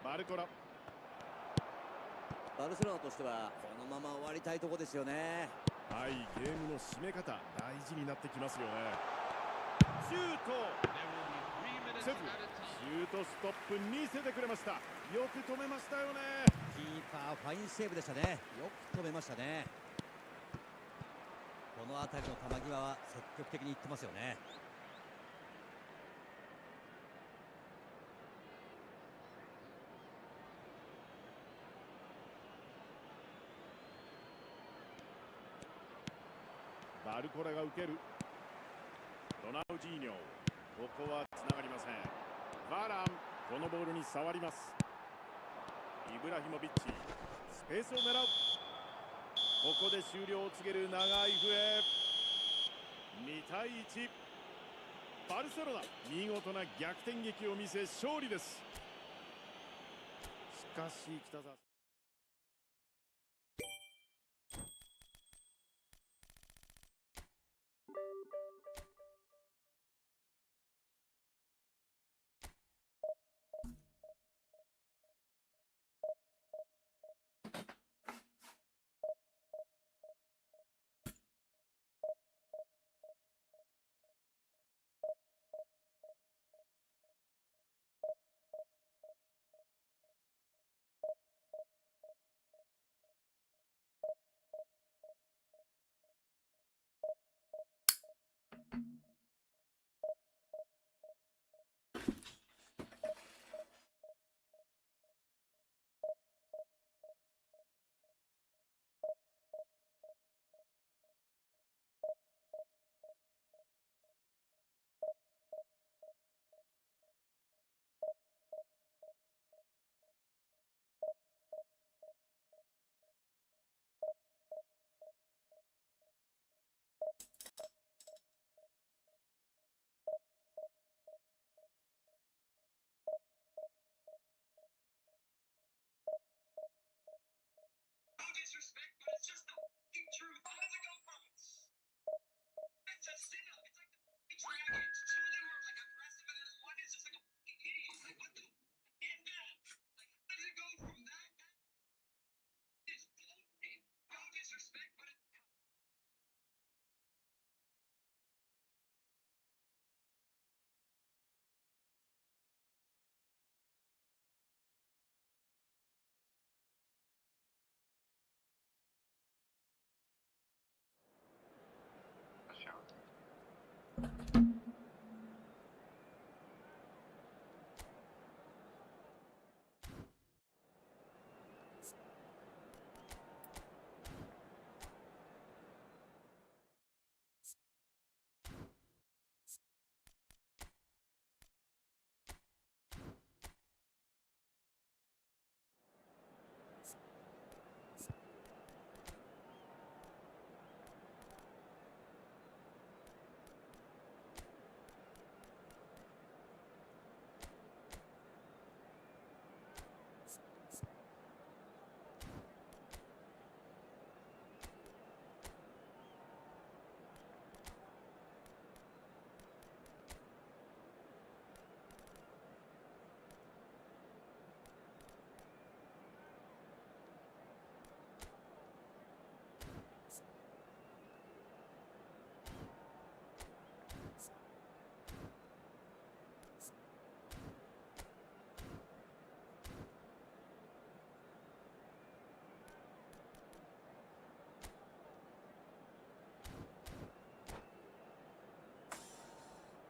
バルコラ、バルセロナとしてはこのまま終わりたいところですよね。はい、ゲームの締め方大事になってきますよね。シュート、セーフ、シュートストップ見せてくれました。よく止めましたよね。キーパーファインセーブでしたね。よく止めましたね。この辺りの球際は積極的にいってますよね。バルコラが受ける。ロナウジーニョ、ここはつながりません。バラン、このボールに触ります。イブラヒモビッチ、スペースを狙う。ここで終了を告げる長い笛。2対1、バルセロナ見事な逆転劇を見せ勝利です。しかし北澤さん、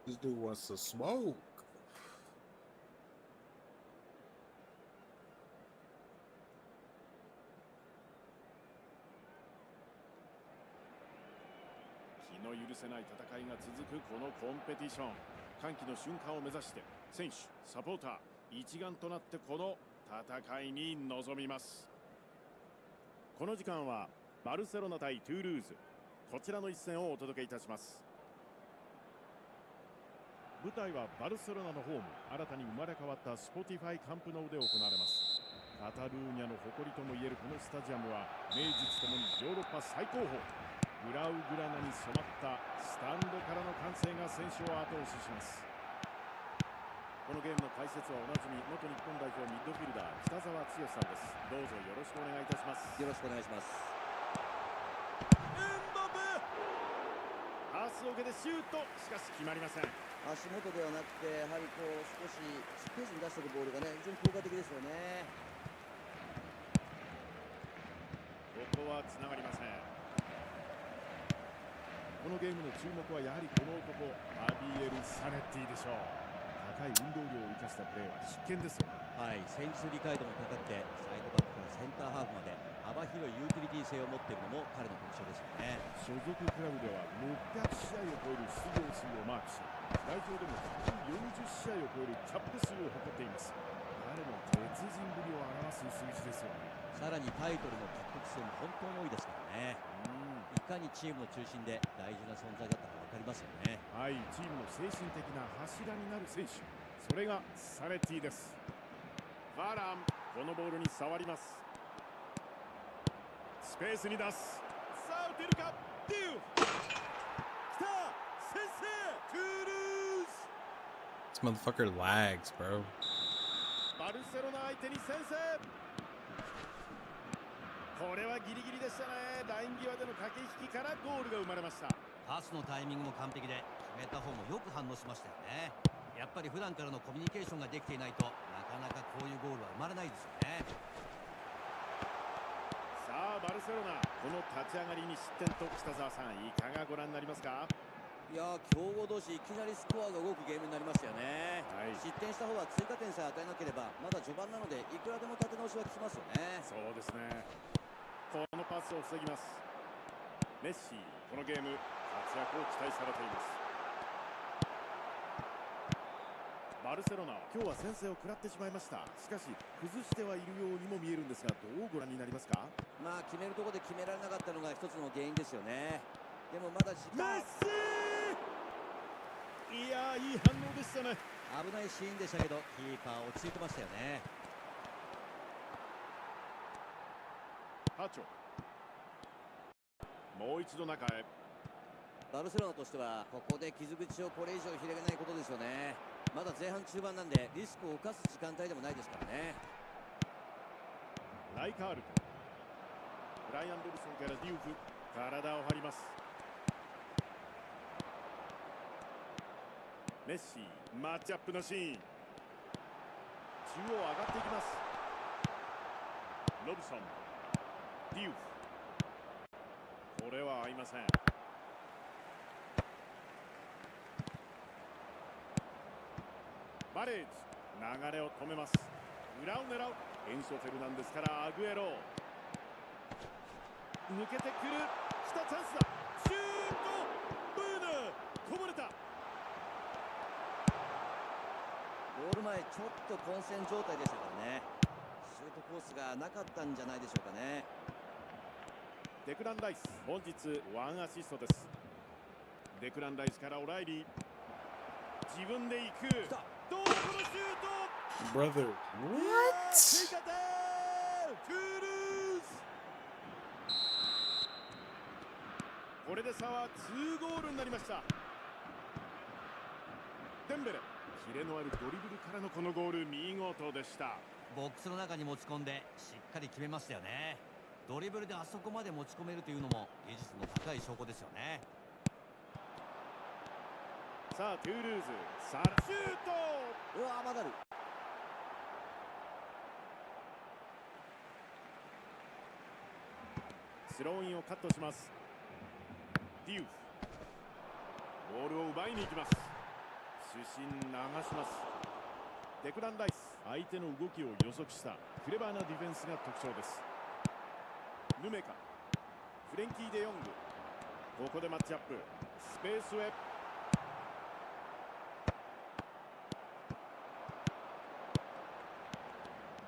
This dude wants to smoke. 気の許せない戦いが続くこのコンペティション。歓喜の瞬間を目指して選手、サポーター一丸となってこの戦いに臨みます。この時間はバルセロナ対トゥールーズ、こちらの一戦をお届けいたします。舞台はバルセロナのホーム、新たに生まれ変わったスポティファイカンプノウで行われます。カタルーニャの誇りともいえるこのスタジアムは名実ともにヨーロッパ最高峰、ブラウグラナに染まったスタンドからの歓声が選手を後押しします。このゲームの解説はおなじみ元日本代表ミッドフィルダー北澤剛さんです。どうぞよろしくお願いいたします。よろしくお願いします。エンドブパスを受けてシュート、しかし決まりません。足元ではなくて、やはりこう少しスペースに出していくボールがね、非常に効果的ですよね。ここはつながりません。このゲームの注目はやはりこの男、アビエル・サネッティでしょう。高い運動量を生かしたプレーは必見ですよね。はい、戦術理解度も高くて、サイドバックからセンターハーフまで幅広いユーティリティ性を持っているのも彼の特徴ですよね。所属クラブでは600試合を超える出場数をマークし、代表でも140試合を超えるキャップ数を誇っています。彼の鉄人ぶりを表す数字ですよね。さらにタイトルの獲得数も本当に多いですからね。いかにチームの中心で大事な存在だったか分かりますよね。はい、チームの精神的な柱になる選手、それがサレティです。ファラン、このボールに触ります。スペースに出す。さあ打てるか。デュー来た、先制、トゥールーズ。 This motherfucker lags, bro. バルセロナ相手に先制。これはギリギリでしたね。ライン際での駆け引きからゴールが生まれました。パスのタイミングも完璧で、決めた方もよく反応しましたよね。やっぱり普段からのコミュニケーションができていないと、なかなかこういうゴールは生まれないですよね。さあバルセロナ、この立ち上がりに失点と、北澤さんいかがご覧になりますか。いやー、強豪同士いきなりスコアが動くゲームになりましたよね。失点した方は追加点さえ与えなければまだ序盤なので、いくらでも立て直しは効きますよね。そうですね。このパスを防ぎます。メッシ、このゲーム活躍を期待されています。バルセロナは今日は先制を食らってしまいました。しかし崩してはいるようにも見えるんですが、どうご覧になりますか。まあ決めるところで決められなかったのが一つの原因ですよね。でもまだ時間。メッシ、いやー、いい反応でしたね。危ないシーンでしたけど、キーパー落ち着いてましたよね。ハチョ、もう一度中へ。バルセロナとしてはここで傷口をこれ以上広げないことですよね。まだ前半中盤なんでリスクを冒す時間帯でもないですからね。ライカールト、ブライアン・ロブソンからデューフ、体を張ります。メッシ、マッチアップのシーン、中央上がっていきます。ロブソン、デューフ、これは合いません。バレージ、流れを止めます。裏を狙う。エンソ・フェルナンデスからアグエロ、抜けてくる。来た、チャンスだ。シュート、ブーヌ、こぼれた。ゴール前ちょっと混戦状態でしたからね。シュートコースがなかったんじゃないでしょうかね。デクラン・ライス、本日1アシストです。デクラン・ライスからオライリー、自分で行く。どうこのシュート。 Brother, what? 追加点、トゥールーズ。これで差は2ゴールになりました。デンベレ、キレのあるドリブルからのこのゴール、見事でした。ボックスの中に持ち込んでしっかり決めましたよね。ドリブルであそこまで持ち込めるというのも技術の高い証拠ですよね。さあトゥールーズ、さあシュート。うわー、まだある。スローインをカットします。デューフ、ボールを奪いに行きます。主審流します。デクラン・ライス、相手の動きを予測したクレバーなディフェンスが特徴です。ヌメカ、フレンキー・デヨング、ここでマッチアップ、スペースへ。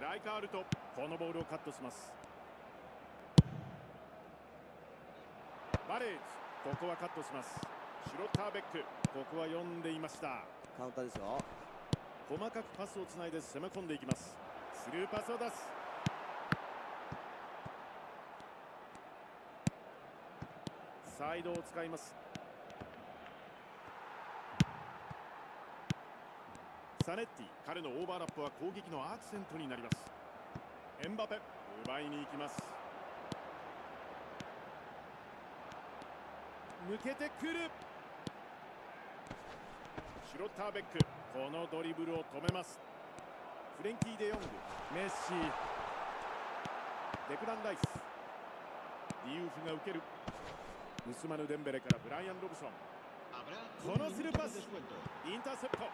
ライカールト、このボールをカットします。バレージ、ここはカットします。シュロッターベック、ここは読んでいました。カウンターですよ。細かくパスをつないで攻め込んでいきます。スルーパスを出す。サイドを使います。サネッティ、彼のオーバーラップは攻撃のアクセントになります。エンバペ、奪いに行きます。抜けてくる。シュロッターベック、このドリブルを止めます。フレンキー・デヨング、メッシ、デクラン・ライス、ディウフが受ける。ウスマヌ・デンベレからブライアン・ロブソン、このスルーパス、インターセプト。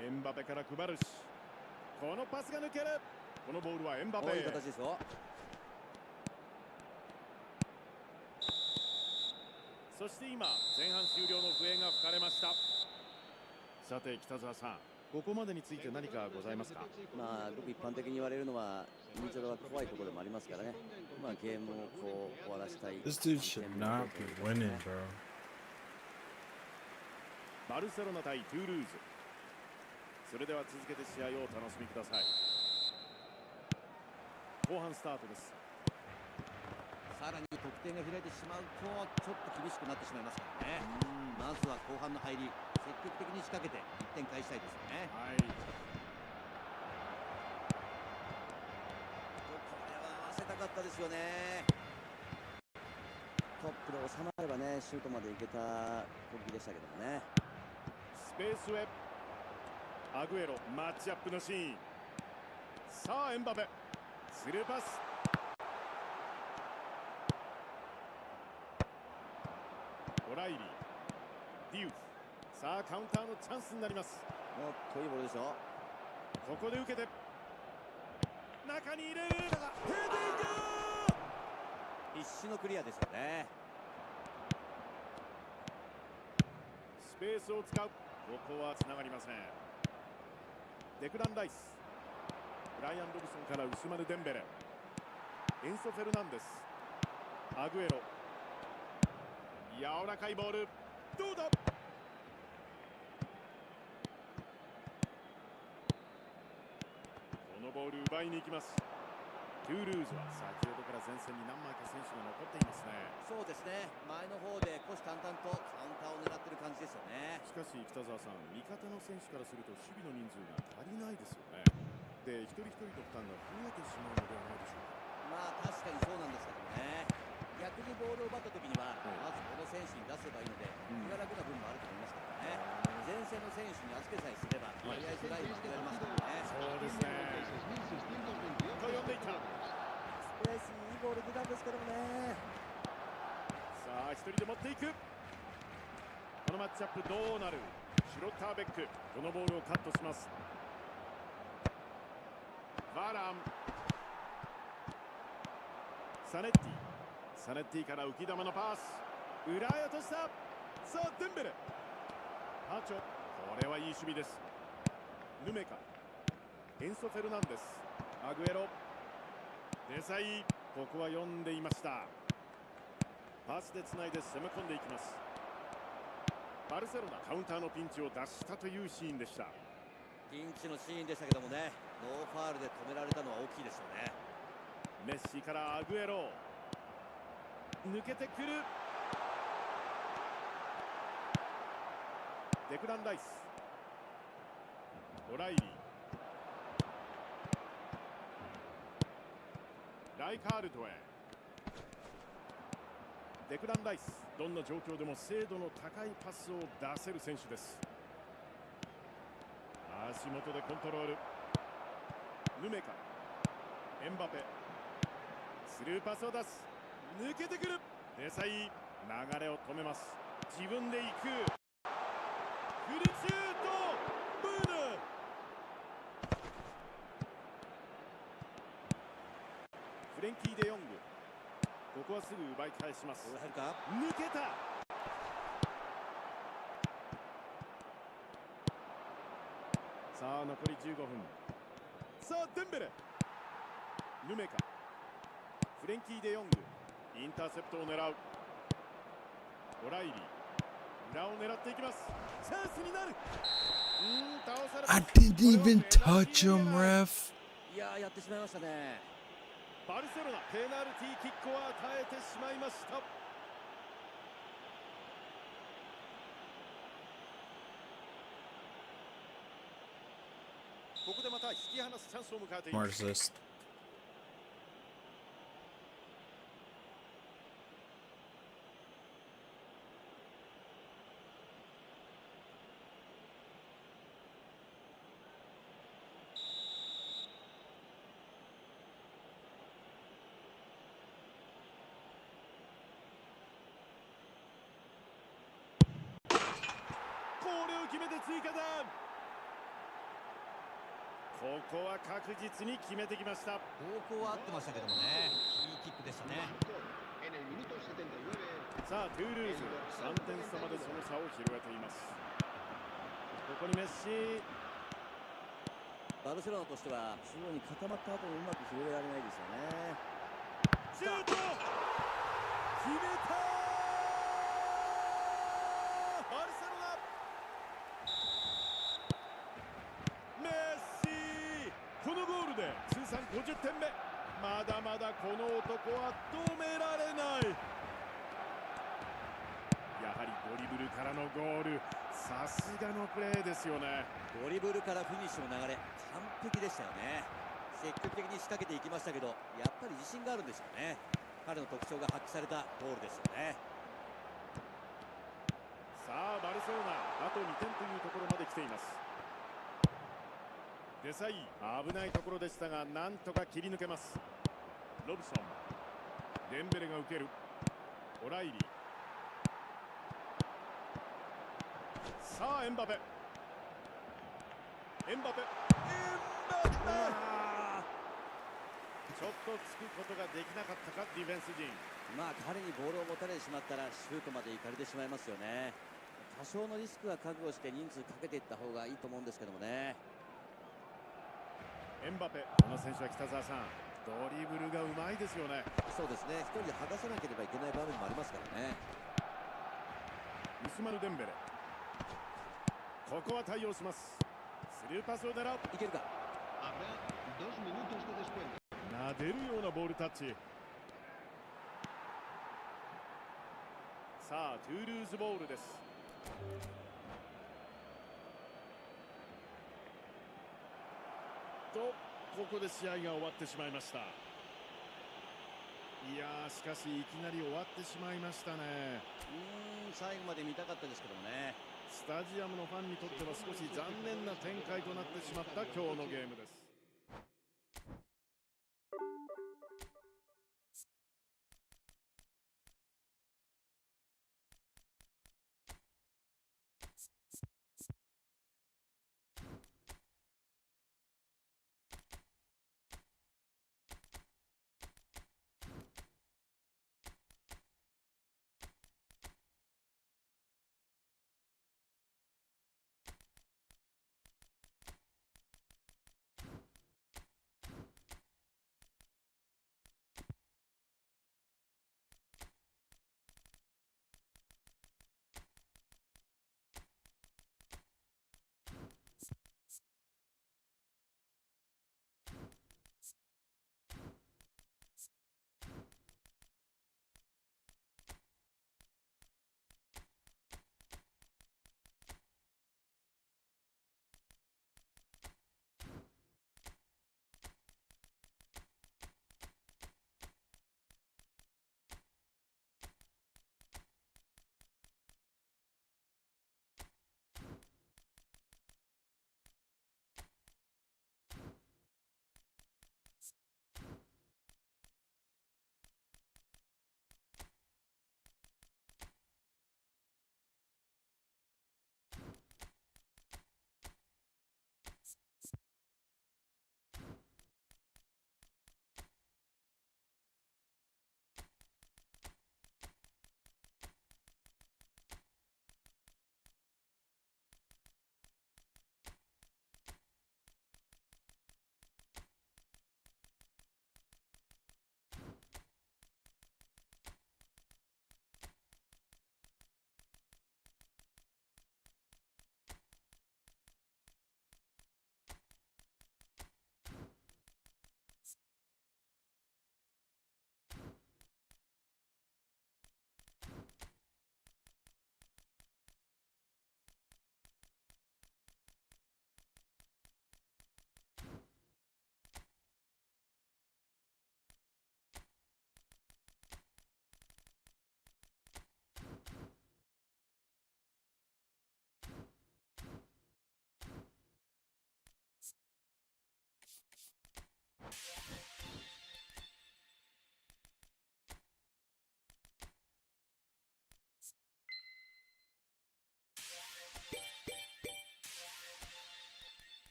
エンバペから配るし、このパスが抜ける。このボールはエンバペ。いい形ですよ。そして今、前半終了の笛が吹かれました。さて北澤さん、ここまでについて何かございますか？まあ、ごく一般的に言われるのは、ミニチョロが怖いところでもありますからね。まあ、ゲームをこう終わらせたい。This dude should not be winning, bro. バルセロナ対トゥールーズ。それでは続けて試合をお楽しみください。後半スタートです。さらに得点が開いてしまうとちょっと厳しくなってしまいますからね。まずは後半の入り、積極的に仕掛けて1点返したいですよね。はい。これは合わせたかったですよね。トップで収まればね、シュートまでいけた攻撃でしたけどもね。スペースへ。アグエロ、マッチアップのシーン。さあエンバペ、スルーパス。オライリー、ディウフ、さあカウンターのチャンスになります。もっといいボールですよ。ここで受けて中に入れる。ヘディング、必死のクリアですよね。スペースを使う。ここはつながりません。デクラン・ライス、ブライアン・ロブソンからウスマヌ・デンベレ、エンソ・フェルナンデス、アグエロ、柔らかいボール、どうだ。このボール奪いに行きます。トゥールーズは先ほどから前線に何枚か選手が残っていますね。そうですね、前の方で虎視眈々とカウンターを狙ってる感じですよね。しかし北澤さん、味方の選手からすると守備の人数が足りないですよね。で、一人一人の負担が増えてしまうのではないでしょうか。まあ確かにそうなんですけどね。逆にボールを奪った時には、まずこの選手に出せばいいので、気が楽な部分もあると思いますからね。前線の選手に預けさえすれば、とりあえずラインを上げられますからね。そうですね。と呼んでいた。スペースにいいボール出たんですけどもね。さあ一人で持っていく。このマッチアップどうなる。シュロッターベック、このボールをカットします。バーラン、サネッティ、サネッティから浮き球のパス、裏へ落とした。さあデンベレ、ハチョ、これはいい守備です。ヌメカ、エンソ・フェルナンデス、アグエロ、デサイ、ここは読んでいました。パスでつないで攻め込んでいきます。バルセロナ、カウンターのピンチを脱したというシーンでした。ピンチのシーンでしたけどもね、ノーファールで止められたのは大きいですよね。メッシからアグエロ、抜けてくる。デクラン・ライス、オライリー、ライカールトへ。デクラン・ライス、どんな状況でも精度の高いパスを出せる選手です。足元でコントロール。ヌメカ、エンバペ、スルーパスを出す。抜けてくる。デサイ、流れを止めます。自分で行く。フルシュート。ブーヌ。フレンキー・デヨング。ここはすぐ奪い返します。抜けた。さあ残り15分。さあデンベレ。ヌメカ。フレンキー・デヨング。インターセプトを狙う。オライリー。裏を狙っていきます。チャンスになる。倒された。 I didn't even touch him, ref. いやー、やってしまいましたね。バルセロナ、ペナルティーキックを与えてしまいました。ここでまた引き離すチャンスを迎えています。 Where's this?これを決めて追加点。ここは確実に決めてきました。方向は合ってましたけどもね、いいキックでしたね。さあトゥールーズ、3点差までその差を広げています。ここにメッシ。バルセロナとしては中央に固まった後にうまく広げられないですよね。シュート決めた。バルセロナ。メッシ、このゴールで通算50点目。まだまだこの男は止められない。やはりドリブルからのゴール、さすがのプレーですよね。ドリブルからフィニッシュの流れ、完璧でしたよね。積極的に仕掛けていきましたけど、やっぱり自信があるんですよね。彼の特徴が発揮されたゴールですよね。さあバルセロナ、あと2点というところまで来ています。デサイ、危ないところでしたが、なんとか切り抜けます。ロブソン、デンベレが受ける。オライリー。さあエンバペ。エンバペ。ちょっとつくことができなかったか、ディフェンス陣。まあ彼にボールを持たれてしまったらシュートまで行かれてしまいますよね。多少のリスクは覚悟して人数かけていった方がいいと思うんですけどもね。エンバペ、この選手は北澤さん、ドリブルがうまいですよね。そうですね、一人で剥がさなければいけない場面もありますからね。ウスマル・デンベレ。ここは対応します。スルーパスを狙う。いけるか。なでるようなボールタッチ。さあトゥールーズボールです。とここで試合が終わってしまいました。いやー、しかしいきなり終わってしまいましたね。最後まで見たかったですけどもね。スタジアムのファンにとっては少し残念な展開となってしまった今日のゲームです。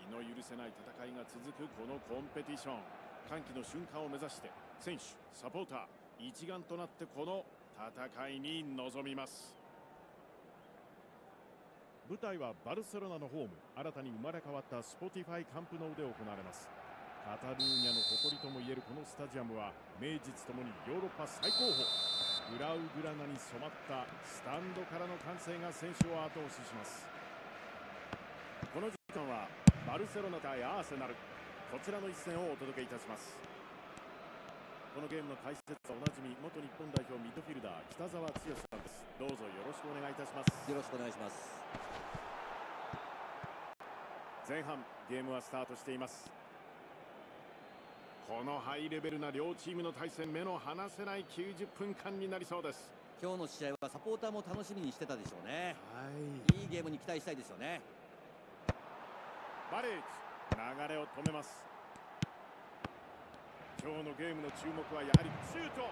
気の許せない戦いが続くこのコンペティション。歓喜の瞬間を目指して選手サポーター一丸となってこの戦いに臨みます。舞台はバルセロナのホーム、新たに生まれ変わったスポティファイカンプノウで行われます。カタルーニャの誇りともいえるこのスタジアムは名実ともにヨーロッパ最高峰。グラウグラナに染まったスタンドからの歓声が選手を後押しします。この時間はバルセロナ対アーセナル、こちらの一戦をお届けいたします。このゲームの解説はおなじみ元日本代表ミッドフィルダー北澤剛さんです。どうぞよろしくお願いいたします。よろしくお願いします。前半ゲームはスタートしています。このハイレベルな両チームの対戦、目の離せない90分間になりそうです。今日の試合はサポーターも楽しみにしてたでしょうね。いいゲームに期待したいですよね。バレージ、流れを止めます。今日のゲームの注目はやはりシュート。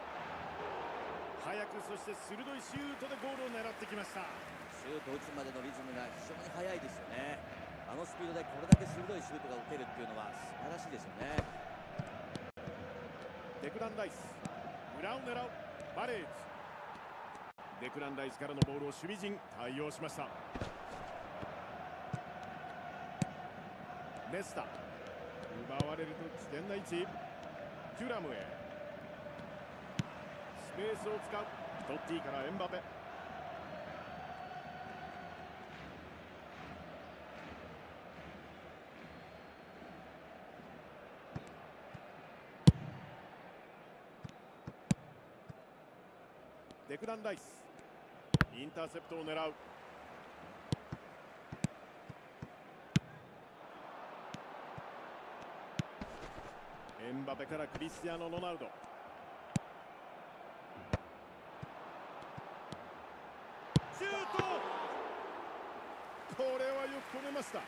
早くそして鋭いシュートでゴールを狙ってきました。シュート打つまでのリズムが非常に速いですよね。あのスピードでこれだけ鋭いシュートが打てるっていうのは素晴らしいですよね。デクラン・ライス、裏を狙うバレージ。デクラン・ライスからのボールを守備陣対応しました。ネスタ、奪われると危険な位置。テュラムへスペースを使う。トッティからエンバペ。デクラン・ライス、インターセプトを狙う。エンバペからクリスティアーノ・ロナウド。シュート、これはよく止めました。危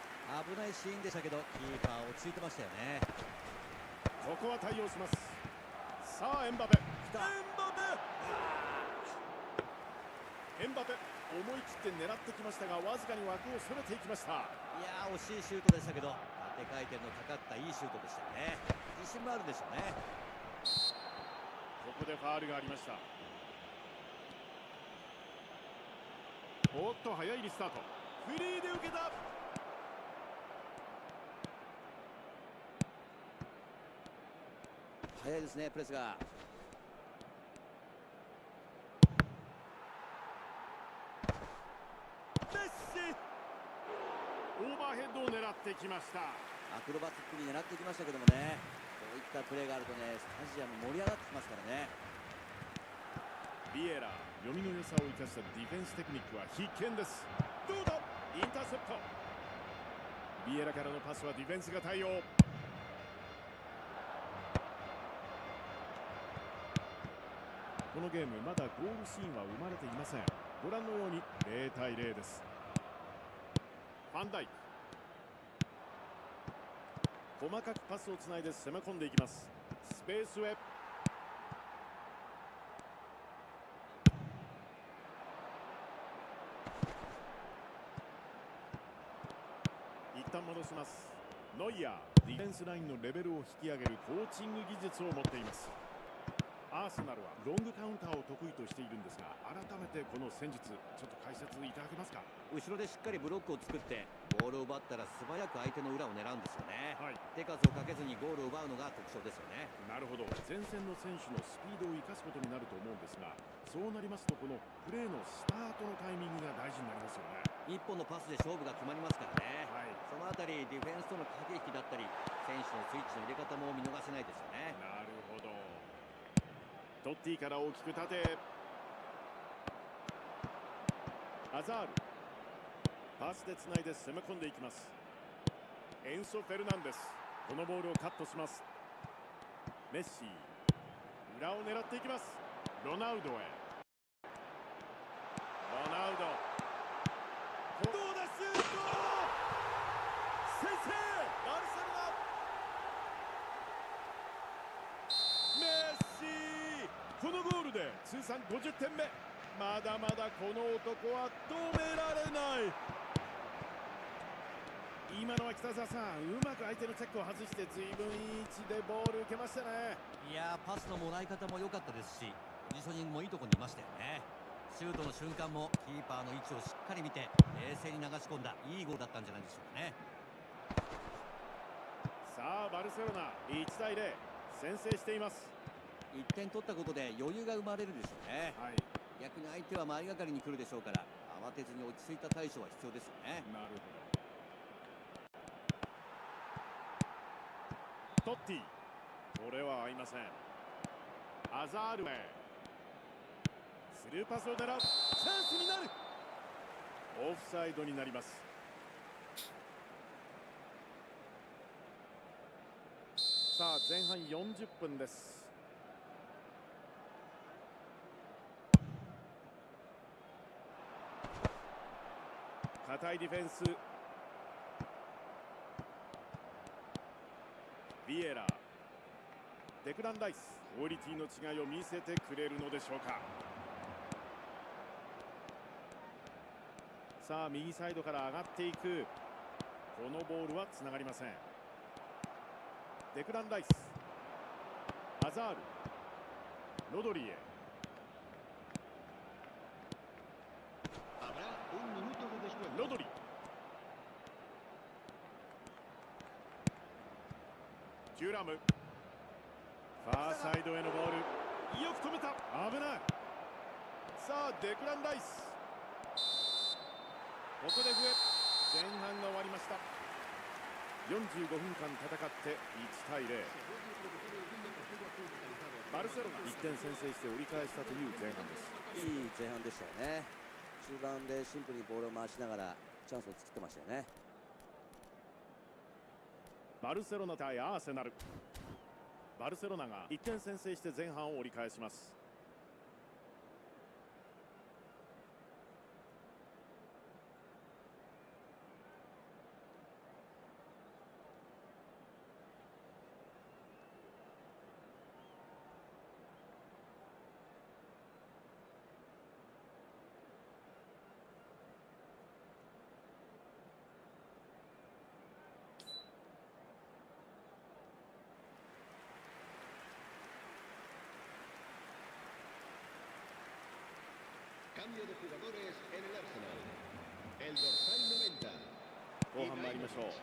ないシーンでしたけどキーパー落ち着いてましたよね。ここは対応します。さあエンバペ、エンバペ思い切って狙ってきましたが、わずかに枠をそれていきました。いやー、惜しいシュートでしたけど縦回転のかかったいいシュートでしたよね。自信もあるでしょうね。ここでファウルがありました。おっと早いリスタート。フリーで受けた。早いですね、プレスが。メッシ、オーバーヘッドを狙ってきました。アクロバティックに狙ってきましたけどもね、こういったプレーがあるとね、スタジアム盛り上がってきますからね。ビエラ、読みの良さを生かしたディフェンステクニックは必見です。どうだ、インターセプト。ビエラからのパスはディフェンスが対応。このゲームまだゴールシーンは生まれていません。ご覧のように0対0です。ファンダイク、細かくパスをつないで攻め込んでいきます。スペースへ。一旦戻します。ノイアー、ディフェンスラインのレベルを引き上げるコーチング技術を持っています。アーセナルはロングカウンターを得意としているんですが、改めてこの戦術ちょっと解説いただけますか。後ろでしっかりブロックを作ってボールを奪ったら素早く相手の裏を狙うんですよね。手数をかけずにゴールを奪うのが特徴ですよね。なるほど、前線の選手のスピードを生かすことになると思うんですが、そうなりますとこのプレーのスタートのタイミングが大事になりますよね。一本のパスで勝負が決まりますからね。そのあたりディフェンスとの駆け引きだったり選手のスイッチの入れ方も見逃せないですよね。なるほど。トッティから大きく縦へ。アザール、パスでつないで攻め込んでいきます。エンソ・フェルナンデス、このボールをカットします。メッシ、裏を狙っていきます。ロナウドへ。ロナウド、どうだ、シュート、先制、バルセロナ。メッシ、このゴールで通算50点目。まだまだこの男は止められない。今のは北澤さん、うまく相手のチェックを外して随分いい位置でボール受けましたね。いやー、パスのもらい方も良かったですし、ポジショニングもいいところにいましたよね。シュートの瞬間もキーパーの位置をしっかり見て冷静に流し込んだいいゴールだったんじゃないでしょうかね。さあバルセロナ1対0先制しています。1点取ったことで余裕が生まれるでしょうね。逆に相手は前がかりに来るでしょうから、慌てずに落ち着いた対処は必要ですよね。なるほど。トッティ、これは合いません。アザールへスルーパスを狙う。チャンスになる。オフサイドになります。さあ前半40分です。堅いディフェンス。ビエラ、デクラン・ライス、クオリティの違いを見せてくれるのでしょうか。さあ右サイドから上がっていく。このボールはつながりません。デクラン・ライス、アザール、ロドリへ。ロドリ、テュラム、ファーサイドへのボール、よく止めた。危ない。さあデクラン・ライス、ここで笛。前半が終わりました。45分間戦って1対0。バルセロナ1点先制して折り返したという前半です。いい前半でしたよね。中盤でシンプルにボールを回しながらチャンスを作ってましたよね。バルセロナ対アーセナル。バルセロナが1点先制して前半を折り返します。Cambio de jugadores en el Arsenal. El dorsal 90. 後半参りましょう。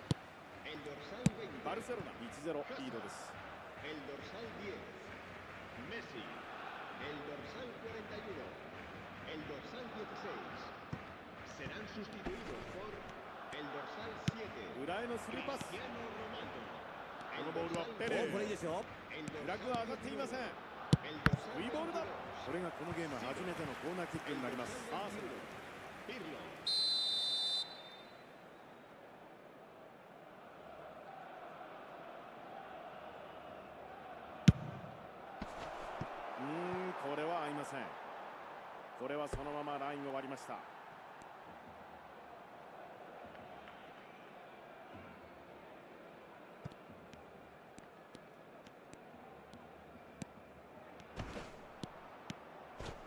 El dorsal 20. バルセロナ 1-0 リードです。El dorsal 10. Messi. El dorsal 41. El dorsal 16. Serán sustituidos por el dorsal 7. 裏へのスルーパス。こ Cristiano Ronaldo. のボールはペレ。これいいですよ。フラッグは上がっていません。 El dorsal いいボールだ。これがこのゲーム初めてのコーナーキックになります。アーセナル。 Pirlo. これは合いません。これはそのままラインを割りました。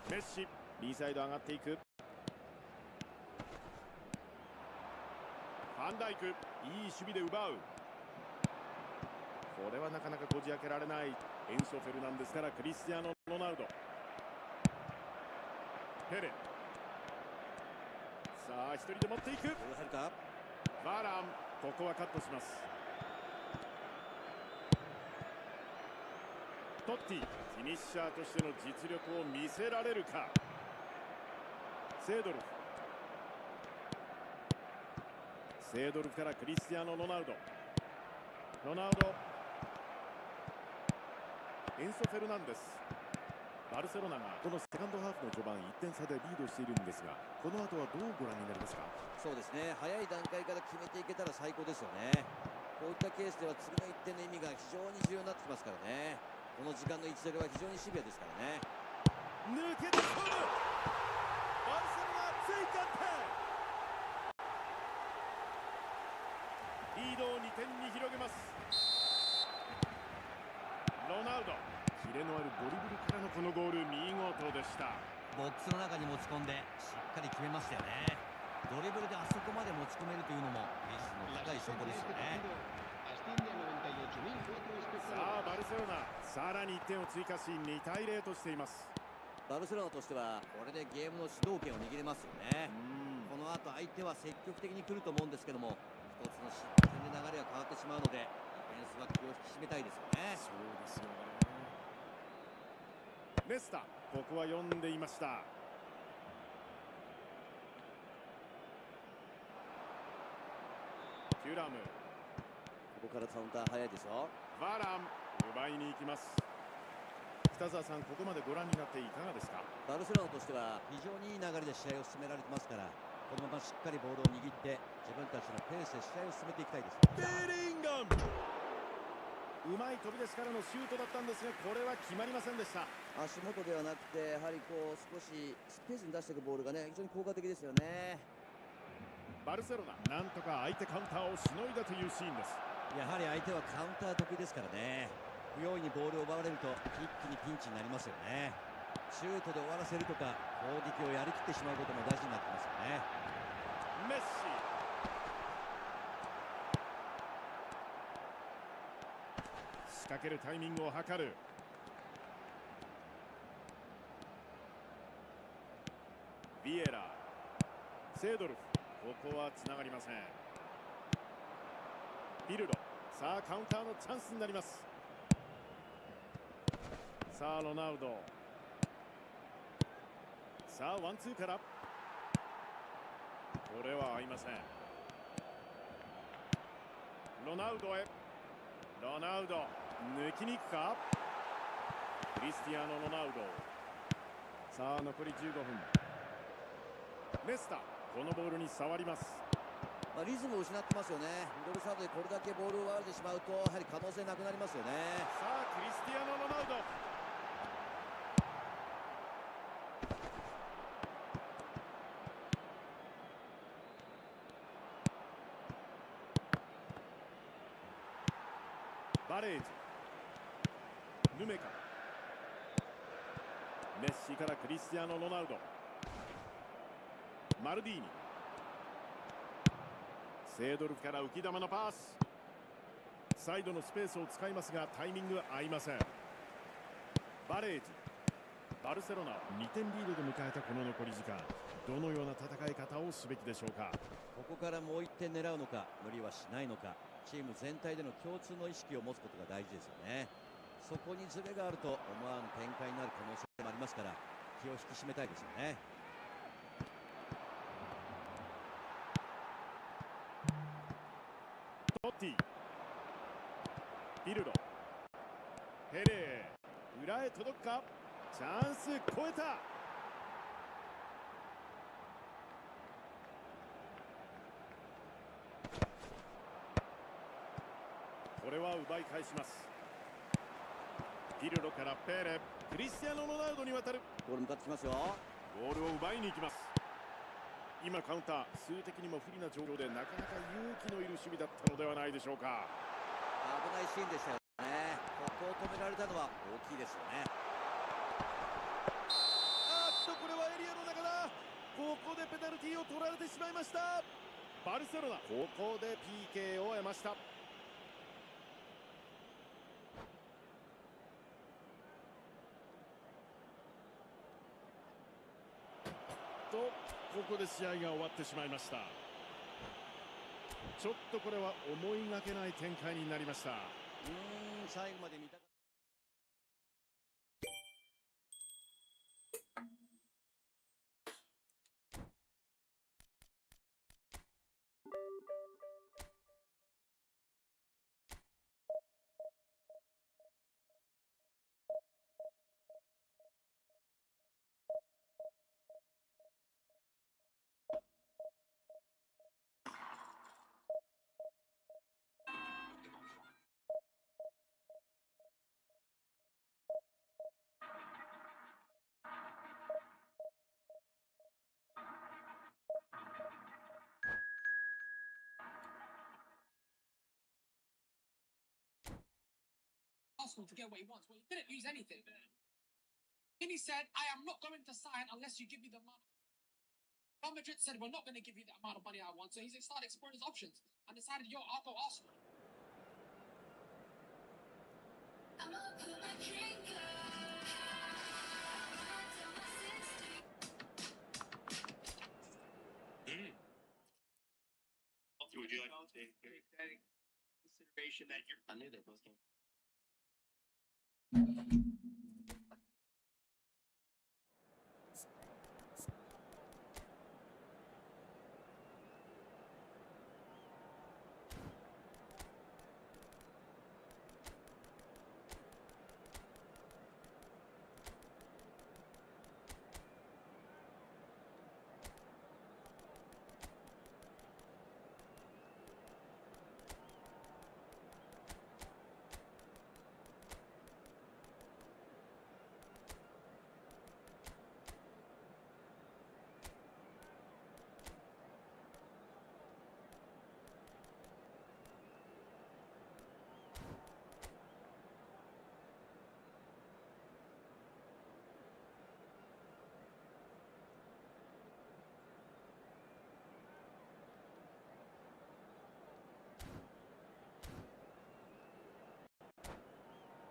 メッシ、右サイド上がっていく。ファンダイク、いい守備で奪う。これはなかなかこじ開けられない。エンソ・フェルナンデスからクリスティアーノ・ロナウド。ペレ。さあ一人で持っていく。バラン、ここはカットします。トッティ、フィニッシャーとしての実力を見せられるか。セードルフ。セードルフからクリスティアーノ・ロナウド。ロナウド、エンソ・フェルナンデス。バルセロナがこのセカンドハーフの序盤1点差でリードしているんですが、この後はどうご覧になりますか。そうですね、早い段階から決めていけたら最高ですよね。こういったケースでは次の1点の意味が非常に重要になってきますからね。この時間の1-0は非常にシビアですからね。抜けてくる。バルセロナ追加点。リードを2点に広げます。ロナウド、キレのあるドリブルからのこのゴール、見事でした。ボックスの中に持ち込んでしっかり決めましたよね。ドリブルであそこまで持ち込めるというのも技術の高い証拠ですよね。さあバルセロナ、さらに1点を追加し2対0としています。バルセロナとしてはこれでゲームの主導権を握れますよね。この後相手は積極的に来ると思うんですけども、一つの失点で流れが変わってしまうので、ディフェンスは気を引き締めたいですよね。そうですよね。ネスタ、ここは読んでいました。テュラム、ここからカウンター早いですよ。バラン、奪いに行きます。北澤さん、ここまでご覧になっていかがですか？バルセロナとしては非常にいい流れで試合を進められてますから、このまましっかりボールを握って自分たちのペースで試合を進めていきたいです。ベリンガム、うまい飛び出しからのシュートだったんですが、これは決まりませんでした。足元ではなくて、やはりこう少しスペースに出していくボールがね、非常に効果的ですよね。バルセロナ、なんとか相手カウンターをしのいだというシーンです。やはり相手はカウンター得意ですからね。不用意にボールを奪われると一気にピンチになりますよね。シュートで終わらせるとか攻撃をやりきってしまうことも大事になってますよね。メッシ、仕掛けるタイミングを図る。ビエラ、セードルフ、ここはつながりません。ピルロ、さあカウンターのチャンスになります。さあロナウド、さあワンツーから、これは合いません。ロナウドへ、ロナウド抜きに行くか。クリスティアーノ・ロナウド、さあ残り15分。ネスタ、このボールに触ります。リズムを失ってますよね。ミドルサードでこれだけボールを奪われてしまうと、やはり可能性なくなりますよね。さあクリスティアーノ・ロナウド、バレージ、ヌメカ、メッシからクリスティアーノ・ロナウド、マルディーニ、セードルフから浮き球のパス、サイドのスペースを使いますがタイミング合いません。バレージ、バルセロナ2点リードで迎えたこの残り時間、どのような戦い方をすべきでしょうか。ここからもう1点狙うのか、無理はしないのか、チーム全体での共通の意識を持つことが大事ですよね。そこにズレがあると思わぬ展開になる可能性もありますから、気を引き締めたいですよね。トッティ、ピルロ、ペレー、裏へ届くか。チャンス超えた。これは奪い返します。ピルロからペレ、クリスティアーノ・ロナウドに渡る。ボール向かってきますよ。ボールを奪いに行きます。今カウンター、数的にも不利な状況でなかなか勇気のいる守備だったのではないでしょうか。危ないシーンでしたよね。ここを止められたのは大きいですよね。これはエリアの中だ。ここでペナルティーを取られてしまいました。バルセロナ、ここで PK を得ました。ここで試合が終わってしまいました。ちょっとこれは思いがけない展開になりました。最後まで見たかった。Arsenal to get what he wants. Well, he didn't lose anything. Then he said, I am not going to sign unless you give me the money. Real Madrid said we're not going to give you the amount of money I want, so he's started exploring his options and decided, yo, I'll go Arsenal. Would you like to take consideration that you're? I knew they both came.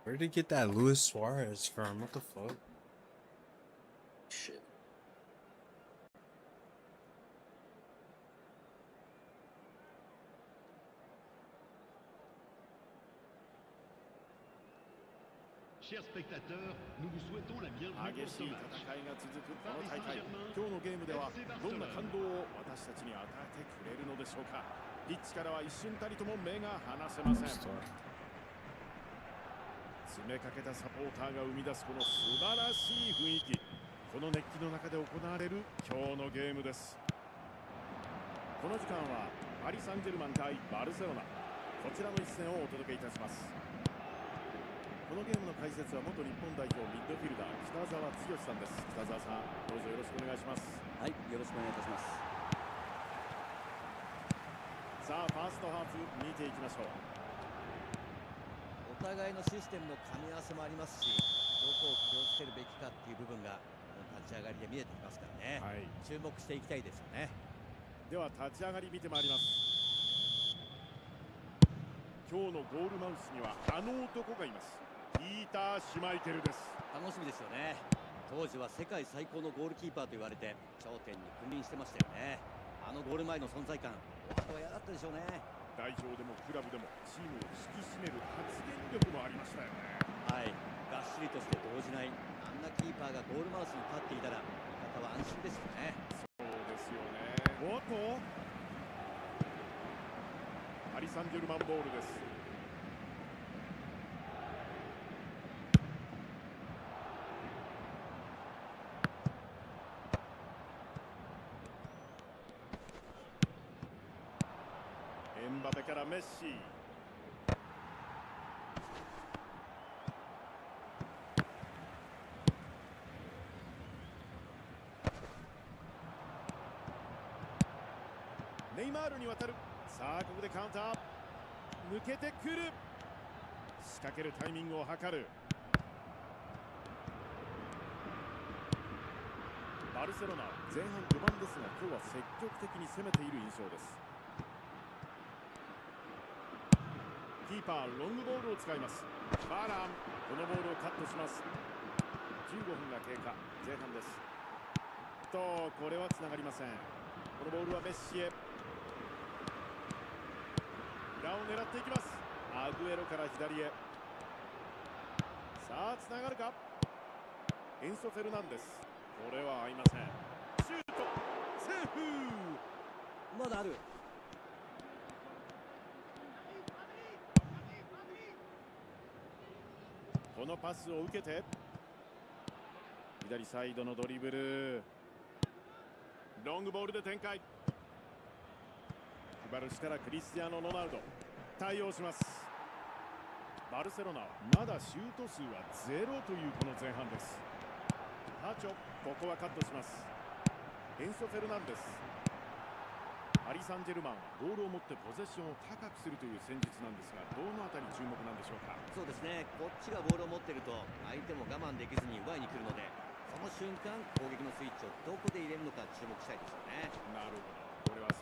Where did he get that Luis Suarez from? What the fuck? Shit. Chers spectateurs, nous vous souhaitons la bienvenue pour 激 ce しい match. 戦いが続くこの大会、今日のゲームではどんな感動を私たちに与えてくれるのでしょうか。ピッチからは一瞬たりとも目が離せません。詰めかけたサポーターが生み出すこの素晴らしい雰囲気、この熱気の中で行われる今日のゲームです。この時間はパリ・サンジェルマン対バルセロナ、こちらの一戦をお届けいたします。このゲームの解説は元日本代表ミッドフィルダー北澤剛さんです。北澤さん、どうぞよろしくお願いします。はい、よろしくお願いいたします。さあ、ファーストハーフ見ていきましょう。お互いのシステムの噛み合わせもありますし、どこを気をつけるべきかっていう部分が立ち上がりで見えてきますからね、はい、注目していきたいですよね。では立ち上がり見てまいります。今日のゴールマウスにはあの男がいます。ピーター・シュマイケルです。楽しみですよね。当時は世界最高のゴールキーパーと言われて頂点に君臨してましたよね。あのゴール前の存在感、お人は嫌だったでしょうね。代表でもクラブでもチームを引き締める発言力もありましたよね。はい、がっしりとして動じない、あんなキーパーがゴールマウスに立っていたら味方は安心ですよね。そうですよね。おっとパリ・サンジェルマンボールです。エンバペからメッシ。ネイマールに渡る。さあここでカウンター抜けてくる。仕掛けるタイミングを図る。バルセロナ前半序盤ですが今日は積極的に攻めている印象です。キーパーロングボールを使います。バーランこのボールをカットします。15分が経過、前半です。とこれはつながりません。このボールはメッシへ。裏を狙っていきます。アグエロから左へ。さあつながるか。エンソ・フェルナンデス、これは合いません。シュートセーフ。まだある。このパスを受けて左サイドのドリブル、ロングボールで展開。クバルシからクリスティアーノ・ロナウド対応します。バルセロナはまだシュート数は0というこの前半です。ハチョ、ここはカットします。エンソ・フェルナンデス。パリ・サンジェルマンはボールを持ってポゼッションを高くするという戦術なんですが、どのあたり注目なんでしょうか。そうですね、こっちがボールを持っていると相手も我慢できずに奪いに来るので、その瞬間攻撃のスイッチをどこで入れるのか注目したいですよね。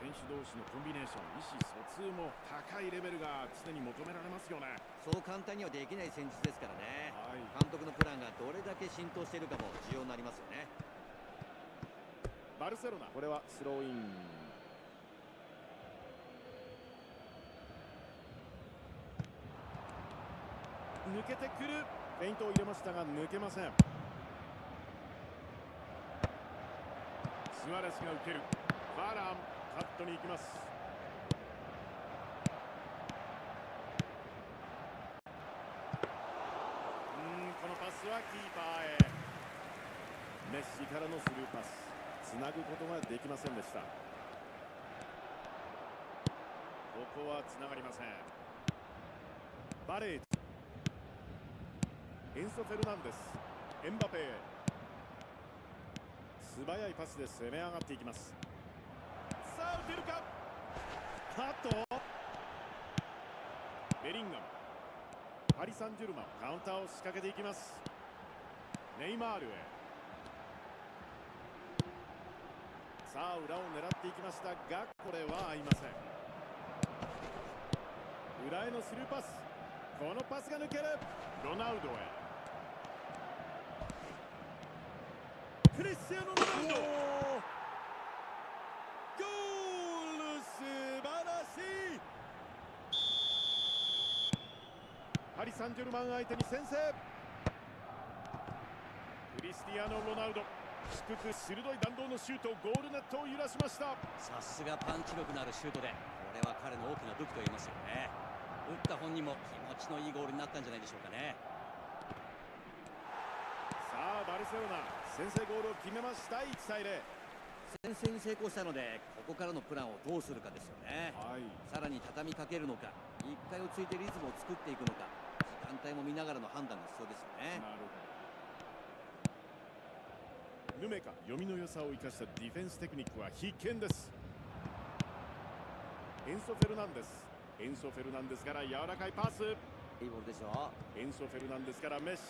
選手同士のコンビネーション、意思疎通も高いレベルが常に求められますよね。そう簡単にはできない戦術ですからね、監督のプランがどれだけ浸透しているかも重要になりますよね。バルセロナ、これはスローイン。抜けてくる。フェイントを入れましたが抜けません。スアレスが受ける。バーラン、カットに行きます。このパスはキーパーへ。メッシからのスルーパス、つなぐことができませんでした。ここはつながりません。バレージ、エンソ・フェルナンデス、エンバペへ。素早いパスで攻め上がっていきます。さあ打てるか。あとベリンガム、パリ・サンジェルマン、カウンターを仕掛けていきます。ネイマールへ。さあ裏を狙っていきましたがこれは合いません。裏へのスルーパス、このパスが抜ける。ロナウドへ。クリスティアーノ・ロナウド、ゴール、素晴らしい。パリ・サンジェルマン相手に先制。クリスティアーノ・ロナウド、低く鋭い弾道のシュート、ゴールネットを揺らしました。さすがパンチ力のあるシュートで、これは彼の大きな武器と言えますよね。打った本人も気持ちのいいゴールになったんじゃないでしょうかね。さあバルセロナ、先制ゴールを決めました。1対0。先制に成功したので、ここからのプランをどうするかですよね。さらに畳みかけるのか、1回落ち着いてリズムを作っていくのか、時間帯も見ながらの判断が必要ですよね。なるほど。ヌメカ、読みの良さを生かしたディフェンステクニックは必見です。エンソ・フェルナンデス、エンソ・フェルナンデスから柔らかいパス。いいボールでしょう。エンソ・フェルナンデスからメッシ。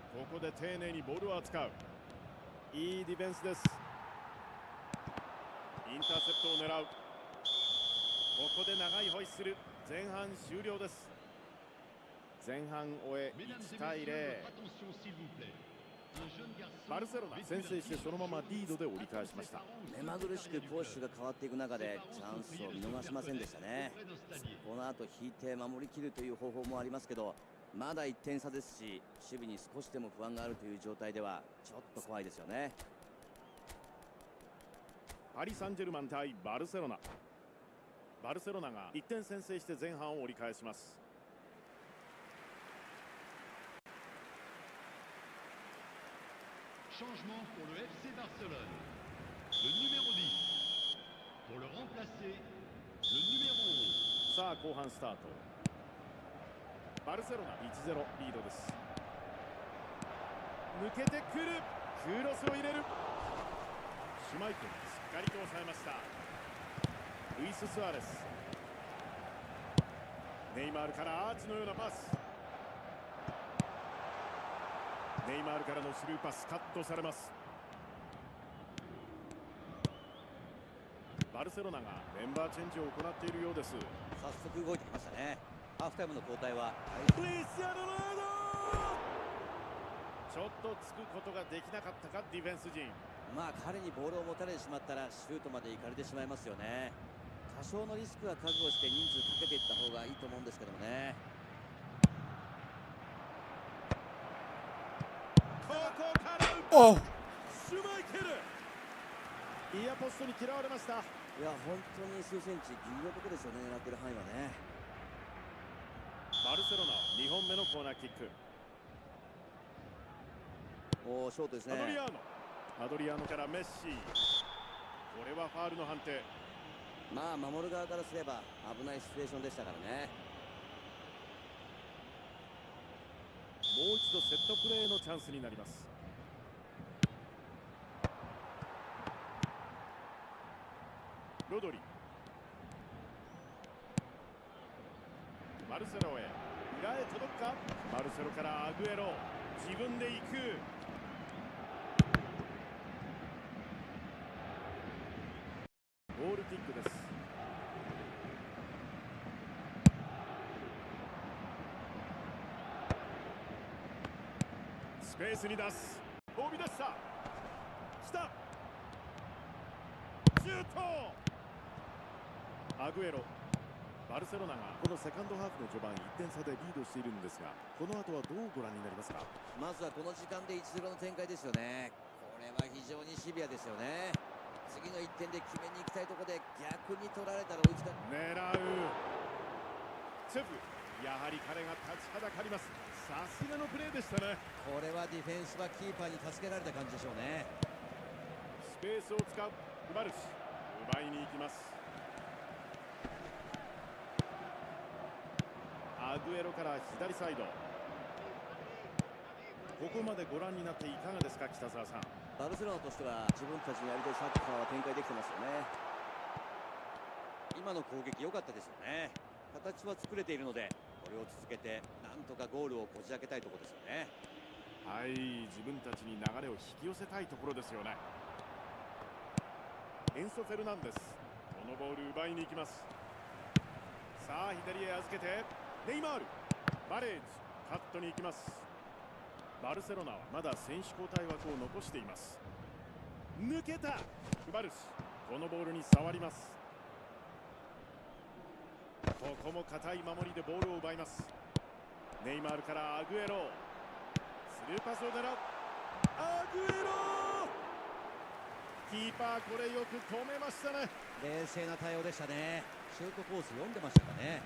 ここで丁寧にボールを扱う。いいディフェンスです。インターセプトを狙う。ここで長いホイッスル。前半終了です。前半終え1対0。バルセロナ先制してそのままリードで折り返しました。目まぐるしく攻守が変わっていく中でチャンスを見逃しませんでしたね。この後引いて守りきるという方法もありますけど、まだ1点差ですし、守備に少しでも不安があるという状態ではちょっと怖いですよね。パリ・サンジェルマン対バルセロナ。バルセロナが1点先制して前半を折り返します。Changement pour le FC Barcelone. Le numéro 10. Pour le remplacer, le numéro 11. さあ後半スタート。バルセロナ 1-0 リードです。抜けてくる。クロスを入れる。シュマイケル、しっかりと抑えました。ルイス・スアレス。ネイマールからアーチのようなパス。ネイマールからのスルーパス、カットされます。バルセロナがメンバーチェンジを行っているようです。早速動いてきましたね。ハーフタイムの交代はクリスティアーノ・ロナウド。ちょっとつくことができなかったか、ディフェンス陣。まあ彼にボールを持たれてしまったらシュートまで行かれてしまいますよね。多少のリスクは覚悟して人数かけていった方がいいと思うんですけどもね。ここからシュマイケル、イヤポストに嫌われました。いや本当に数センチギリのところですよね、狙ってる範囲はね。バルセロナ2本目のコーナーキック。おお、ショートですね。アドリアーノからメッシ。これはファールの判定。まあ守る側からすれば危ないシチュエーションでしたからね。もう一度セットプレーのチャンスになります。ロドリ、マルセロへ。裏へ届くか。マルセロからアグエロ、自分で行く。ペースに出す。飛び出した。来た。シュート。アグエロ。バルセロナがこのセカンドハーフの序盤1点差でリードしているんですが、この後はどうご覧になりますか？まずはこの時間で 1-0 の展開ですよね。これは非常にシビアですよね。次の1点で決めに行きたいところで逆に取られたら追いつか狙う。チェフ、やはり彼が立ちはだかります。さすがのプレーでしたね。これはディフェンスはキーパーに助けられた感じでしょうね。スペースを使うバルシ、奪いに行きます。アグエロから左サイド。ここまでご覧になっていかがですか、北澤さん。バルセロナとしては自分たちのやりたいサッカーは展開できてますよね。今の攻撃良かったですよね。形は作れているのでこれを続けてなんとかゴールをこじ開けたいところですよね。はい、自分たちに流れを引き寄せたいところですよね。エンソ・フェルナンデス、このボール奪いに行きます。さあ左へ預けてネイマール、バレージ、カットに行きます。バルセロナはまだ選手交代枠を残しています。抜けた。バルシ、このボールに触ります。ここも堅い守りでボールを奪います。ネイマールからアグエロ、スルーパスを狙う。アグエロ、キーパーこれよく止めましたね。冷静な対応でしたね。シュートコース読んでましたかね。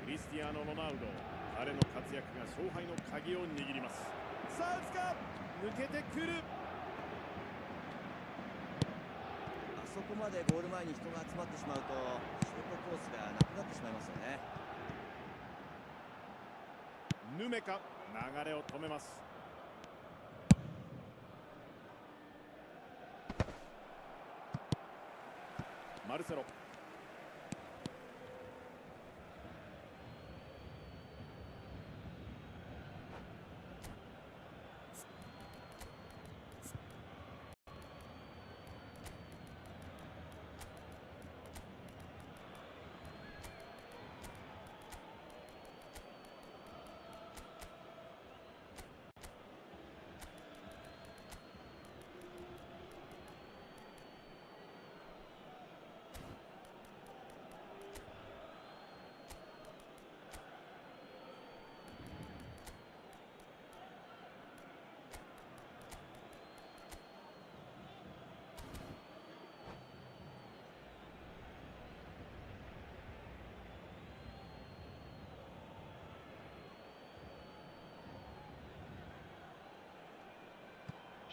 クリスティアーノ・ロナウド、彼の活躍が勝敗の鍵を握ります。さあ打つか、抜けてくる。あそこまでゴール前に人が集まってしまうとシュートコースがなくなってしまいますよね。ヌメカ、流れを止めます。マルセロ、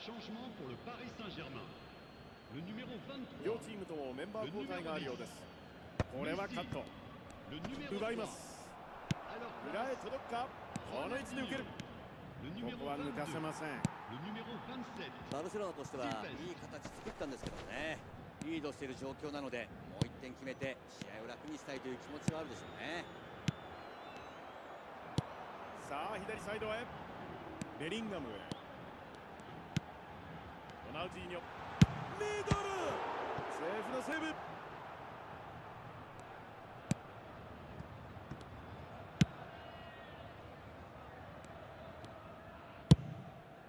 Changement pour le Paris Saint-Germain. Le numéro 23. 両チームともメンバー交代があるようです。これはカット。奪います。裏へ届くか。この位置で受ける。ここは抜かせません。バルセロナとしてはいい形作ったんですけどね。リードしている状況なのでもう1点決めて試合を楽にしたいという気持ちはあるでしょうね。さあ左サイドへ。ベリンガムへ。ロナウジーニョ、ミドル、セーフのセーブ。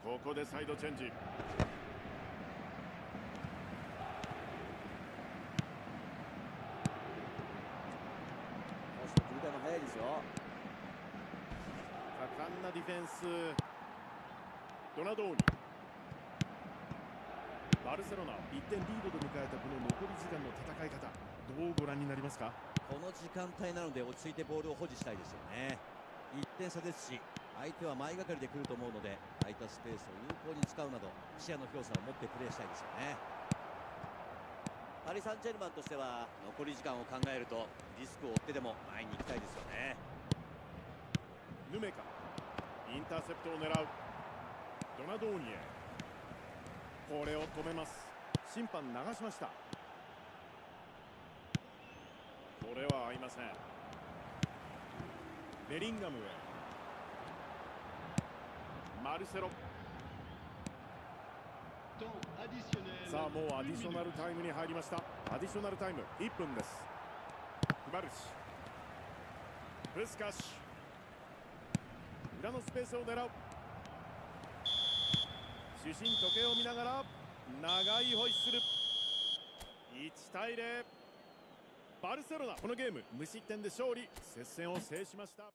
ここでサイドチェンジ。切り替えも早いですよ。果敢なディフェンス。ドナドーニ。バルセロナ1点リードで迎えたこの残り時間の戦い方、どうご覧になりますか？この時間帯なので落ち着いてボールを保持したいですよね。1点差ですし相手は前がかりで来ると思うので空いたスペースを有効に使うなど視野の広さを持ってプレーしたいですよね。パリ・サンジェルマンとしては残り時間を考えるとリスクを負ってでも前に行きたいですよね。ヌメカ、インターセプトを狙う。ドナドーニエ、これを止めます。審判流しました。これは合いません。ベリンガムへ。マルセロ。さあもうアディショナルタイムに入りました。アディショナルタイム1分です。クバルシ、ブスカシ、裏のスペースを狙う。主審時計を見ながら長いホイッスル。1対0。バルセロナこのゲーム無失点で勝利。接戦を制しました。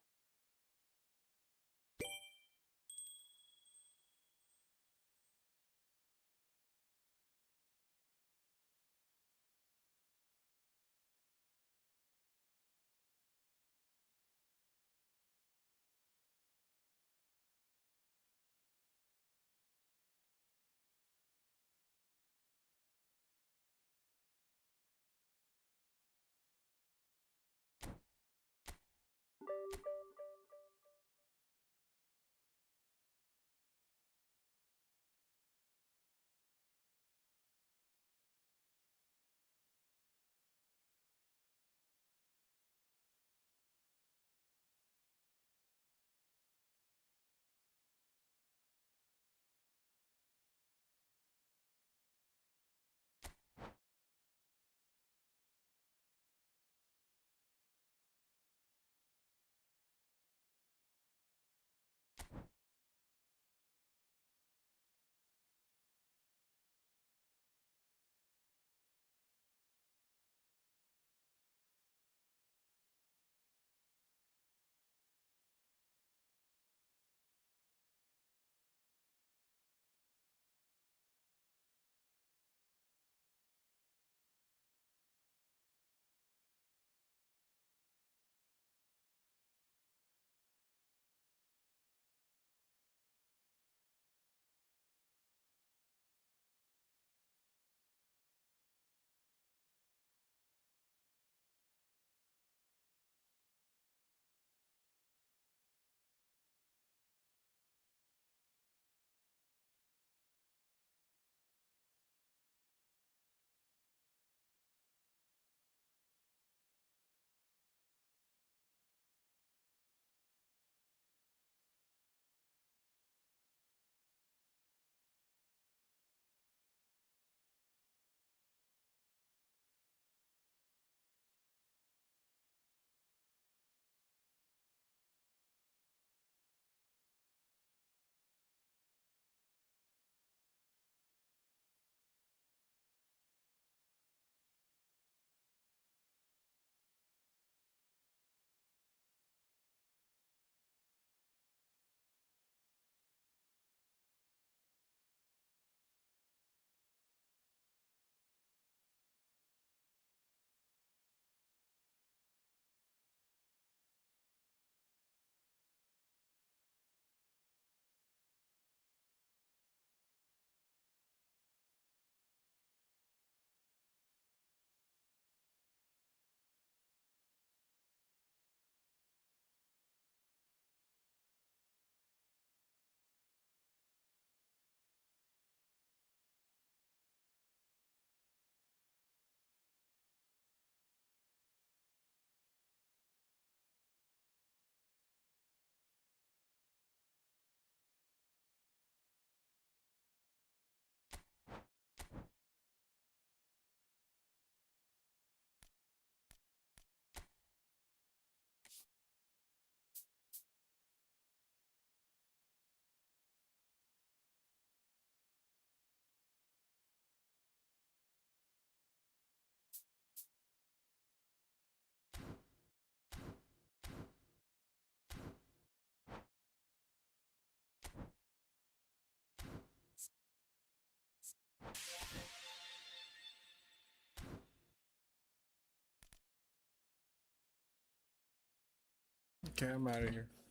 Okay, I'm out of here.